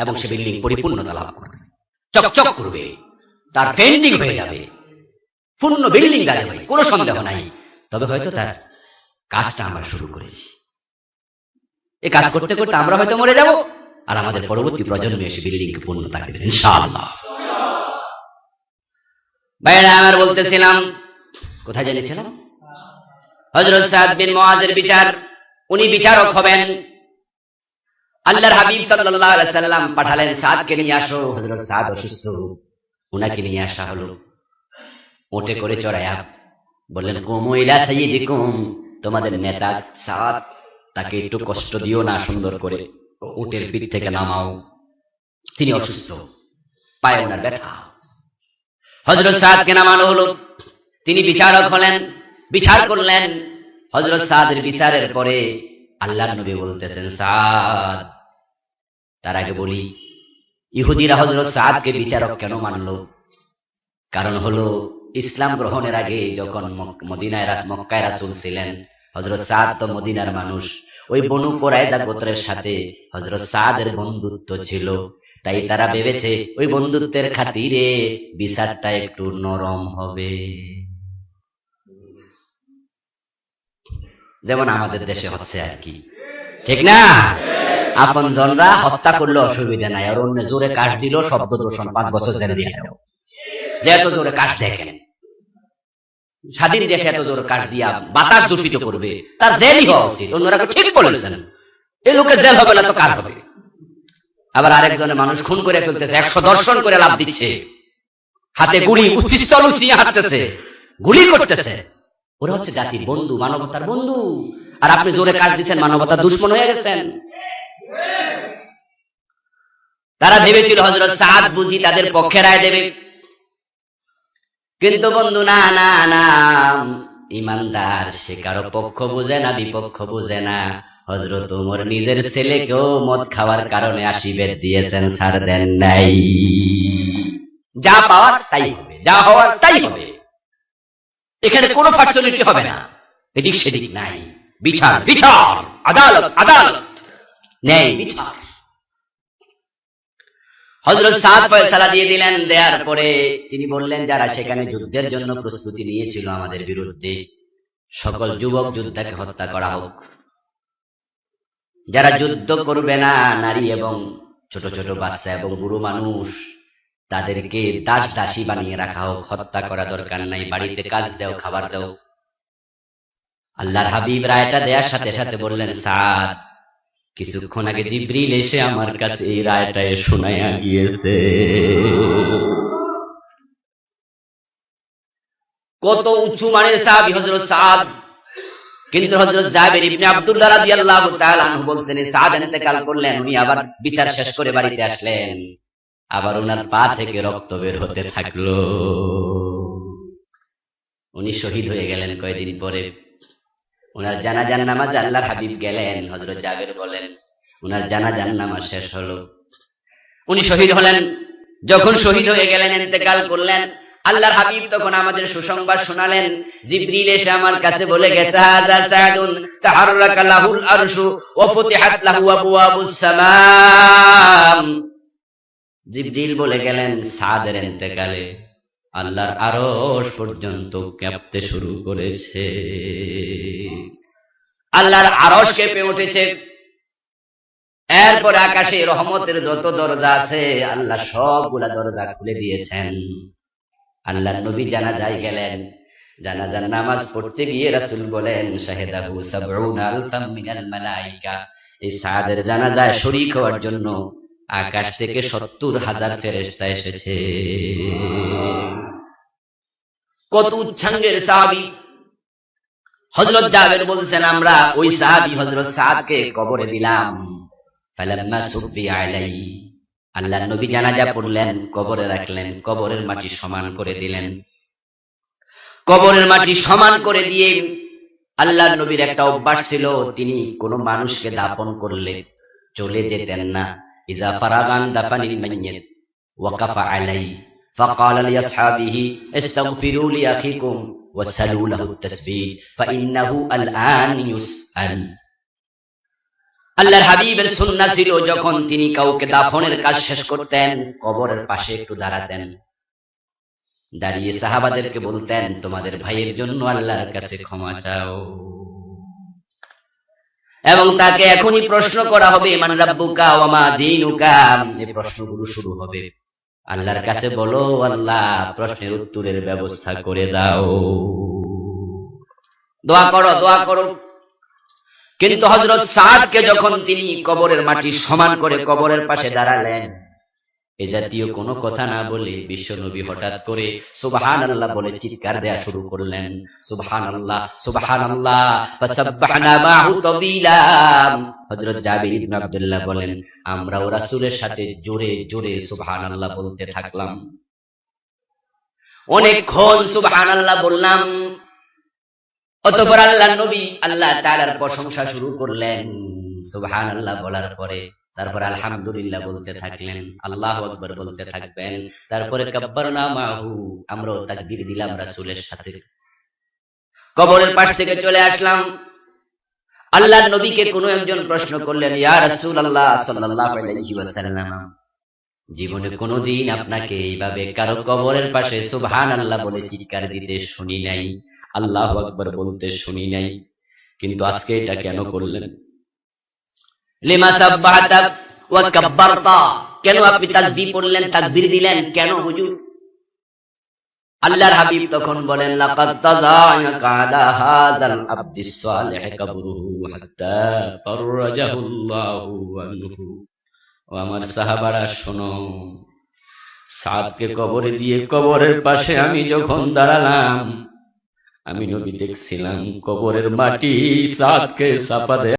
এবং সে বিল্ডিং পরিপূর্ণতা লাভ করবে, চকচক করবে, তার পেন্ডিং হয়ে যাবে, পূর্ণ বিল্ডিং দাঁড়াবে, কোনো সন্দেহ নাই। তবে হয়তো তার কাজটা আমরা শুরু করেছি। এই কাজ করতে করতে আমরা হয়তো মরে যাব, আর আমাদের পরবর্তী প্রজন্ম এসে বিল্ডিংকে পূর্ণতা দেবে ইনশাআল্লাহ। ভাইরা আমার, বলতেছিলাম কোথায় জেনেছিলাম, হযরত সাদ বিন মুআযের বিচার, উনি বিচারক হবেন। আল্লাহর হাবিব সাল্লাল্লাহু আলাইহি সাল্লাম পাঠালেন, সাদকে নিয়ে আসো। হযরত সাদ অসুস্থ, উনাকে নিয়ে আসা হলো, ওটে করে চড়ায়া বললেন, কুমু ইলা সাইয়্যিদিকুম, তোমাদের নেতা সাদ, তাকে একটু কষ্ট দিও না, সুন্দর করে উটের পিঠ থেকে নামাও, তিনি অসুস্থ, পায়ে ওনার ব্যথা। হযরত সাদকে নামানো হলো, তিনি বিচারক হলেন, বিচার করলেন। হযরত সাদের বিচারের পরে আল্লাহর নবী বলতেছেন, সাদ, তার আগে বলি, ইহুদিরা হযরত সাদকে বিচারক কেন মানলো? কারণ হলো, ইসলাম গ্রহণের আগে যখন মক্কায় রাসূল ছিলেন, হযরত সাদ তো মদিনার মানুষ, ওই বনু কুরাইজা গোত্রের সাথে হযরত সাদের বন্ধুত্ব ছিল। তাই তারা ভেবেছে ওই বন্ধুত্বের খাতিরে বিচারটা একটু নরম হবে, যেমন আমাদের দেশে হচ্ছে আর কি, ঠিক না? আপন জনরা হত্যা করলে অসুবিধা নাই, আর অন্য জোরে কাশ দিল, শব্দ দূষণ 5 বছর জেলে দিয়ে দাও। যে এত জোরে কাশ দেখেন, স্বাধীন দেশে এত জোরে কাশ দিয়া বাতাস দূষিত করবে, তার জেলই হওয়া উচিত। অন্যরা ঠিক বলেছেন, এই লোকের জেল হবে না তো কার হবে? আবার আরেকজনে মানুষ খুন করে ফেলতেছে, 100 দর্শন করে লাভ দিচ্ছে, হাতে গুলি, পিস্তল উঁচিয়ে হাঁটতেছে, গুলি করতেছে। ওরা হচ্ছে জাতির বন্ধু, মানবতার বন্ধু, আর আপনি জোরে কাজ দিচ্ছেন, মানবতার দুশমন হয়ে গেছেন। তারা ভেবেছিল হযরত সাদ বুঝি তাদের পক্ষে রায় দেবে, কিন্তু বন্ধু না না না, ইমানদার সে কারো পক্ষ বুঝে না, বিপক্ষ বুঝে না। হযরত ওমর নিজের ছেলেকেও মদ খাওয়ার কারণে 80 বেত দিয়েছেন, ছাড় দেন নাই। যা পাওয়ার তাই হবে, যা হওয়ার তাই হবে, এখানে কোনো পার্সোনালিটি হবে না, এদিক সেদিক নাই, বিচার বিচার, আদালত আদালত। নেই, বিচার। হযরত সাদ ফয়সালা দিয়ে দিলেন। দেওয়ার পরে তিনি বললেন, যারা সেখানে যুদ্ধের জন্য প্রস্তুতি নিয়েছিল আমাদের বিরুদ্ধে, সকল যুবক যোদ্ধাকে হত্যা করা হোক। যারা যুদ্ধ করবে না, নারী এবং ছোট ছোট বাচ্চা এবং বুড়ো মানুষ, তাদেরকে দাস দাসী বানিয়ে রাখা হোক, হত্যা করা দরকার নাই, বাড়িতে কাজ দাও, খাবার দাও। আল্লাহর হাবিব রায়টা দেওয়ার সাথে সাথে বললেন, সাদ, কিছুক্ষণ আগে জিবরিল এসে আমার কাছে এই রায়টা শোনায়া গিয়েছে। কত উঁচু মানের সাহাবী হযরত সাদ। কিন্তু হযরত জাবের ইবনে আব্দুল্লাহ রাদিয়াল্লাহু তাআলা আনহু বলছেন, সাদ ইন্তেকাল করলেন, উনি আবার বিচার শেষ করে বাড়িতে আসলেন, আবার ওনার পা থেকে রক্ত বের হতে থাকলো। উনি শহীদ হয়ে গেলেন কয়েকদিন পরে। ওনার জানাজার নামাজে আল্লাহর হাবিব গেলেন। হযরত জাবের বলেন, ওনার জানাজার নামাজ শেষ হলো, উনি শহীদ হলেন। যখন শহীদ হয়ে গেলেন, ইন্তেকাল করলেন, আল্লাহর হাবিব তখন আমাদের সুসংবাদ শোনালেন। জিবরিল এসে আমার কাছে বলে গেছে, হাযা সাদুন তাহাররাকা লাহুল আরশু ওয়া ফুতিহাত লাহু আবওয়াবুস সামাম। জিবরিল বলে গেলেন, সাদের ইন্তেকালে আল্লাহর আরশ পর্যন্ত কাঁপতে শুরু করেছে, আল্লাহর আরশ কেঁপে উঠেছে। এরপর আকাশে রহমতের যত দরজা আছে আল্লাহ সবগুলা দরজা খুলে দিয়েছেন। আল্লাহর নবী জানাজায় গেলেন। জানাজার নামাজ পড়তে গিয়ে রাসূল বলেন, শাহিদাহু সাবউনা আলফাম মিনাল মালায়েকা। এই সাদের জানাজায় শরীক হওয়ার জন্য আকাশ থেকে ৭০,০০০ ফেরেশতা এসেছে। কত উচ্চাঙ্গের সাহাবী। হযরত জাবের বলছেন, আমরা ওই সাহাবী হযরত সাদকে কবরে দিলাম। ফালাম্মা সুব্বি আলাইহি, আল্লাহর নবী জানাজা পড়লেন, কবরে রাখলেন, কবরের মাটি সমান করে দিলেন। কবরের মাটি সমান করে দিয়ে আল্লাহর নবীর একটা অভ্যাস ছিল, তিনি কোনো মানুষকে দাফন করলে চলে যেতেন না। ইজা ফারাগান দাফানিল মাইয়িত ওয়াকাফা আলাইহি ফাকালা লিআসহাবিহি ইস্তাগফিরু লিআখিকুম ওয়াসালু লাহু তাসবিহ ফাইন্নাহু আলআন ইউসআল। আল্লাহর হাবিবের সুন্নাহ ছিল, যখন তিনি কাউকে দাফনের কাজ শেষ করতেন, কবরের পাশে একটু দাঁড়াতেন, দাঁড়িয়ে সাহাবাদেরকে বলতেন, তোমাদের ভাইয়ের জন্য আল্লাহর কাছে ক্ষমা চাও। এবং তাকে এখনই প্রশ্ন করা হবে, মান রাব্বুকা ওয়া মা দীনুকা, এই প্রশ্নগুলো শুরু হবে। আল্লাহর কাছে বলো, আল্লাহ প্রশ্নের উত্তরের ব্যবস্থা করে দাও, দোয়া করো, দোয়া করো। কিন্তু হযরত সাদকে যখন তিনি কবরের মাটি সমান করে কবরের পাশে দাঁড়ালেন, এ জাতীয় কোনো কথা না বলে বিশ্বনবী হঠাৎ করে সুবহানাল্লাহ বলে চিৎকার দেয়া শুরু করলেন। সুবহানাল্লাহ, সুবহানাল্লাহ, ফাসাব্বাহনা মাহু তাবিলা। হযরত জাবির ইবনে আব্দুল্লাহ বলেন, আমরাও রাসূলের সাথে জোরে জোরে সুবহানাল্লাহ বলতে থাকলাম। অনেকক্ষণ সুবহানাল্লাহ বললাম। অতঃপর আল্লাহর নবী আল্লাহ তাআলার প্রশংসা শুরু করলেন। সুবহানাল্লাহ বলার পরে তারপর আলহামদুলিল্লাহ বলতে থাকলেন, আল্লাহু আকবার বলতে থাকবেন। তারপরে কাব্বারনা মাহু, আমরাও তাকবীর দিলাম রাসূলের সাথে। কবরের পাশ থেকে চলে আসলাম। আল্লাহর নবীকে কোনো একজন প্রশ্ন করলেন, ইয়া রাসূলুল্লাহ সাল্লাল্লাহু আলাইহি ওয়াসাল্লাম, জীবনে কোনোদিন আপনাকে এইভাবে কারো কবরের পাশে সুবহানাল্লাহ বলে চিৎকার দিতে শুনি নাই, আল্লাহু আকবার বলতে শুনি নাই, কিন্তু আজকে এটা কেন করলেন? লিমা সাব্বাহতা ওয়া কাব্বারতা, কেন আপনি তাসবিহ পড়লেন, তাকবীর দিলেন কেন হুজুর? আল্লাহর হাবিব তখন বলেন, লাকাদ তাযায়াকা আলা হাযাল আবদিস সালিহ কবরুহু হাত্তা ফাররাজাহুল্লাহু আনহু। ও আমার সাহাবারা শোনো, সাদকে কবরে দিয়ে কবরের পাশে আমি যখন দাঁড়ালাম, আমি নবী দেখছিলাম কবরের মাটি সাদকে চাপা দেয়।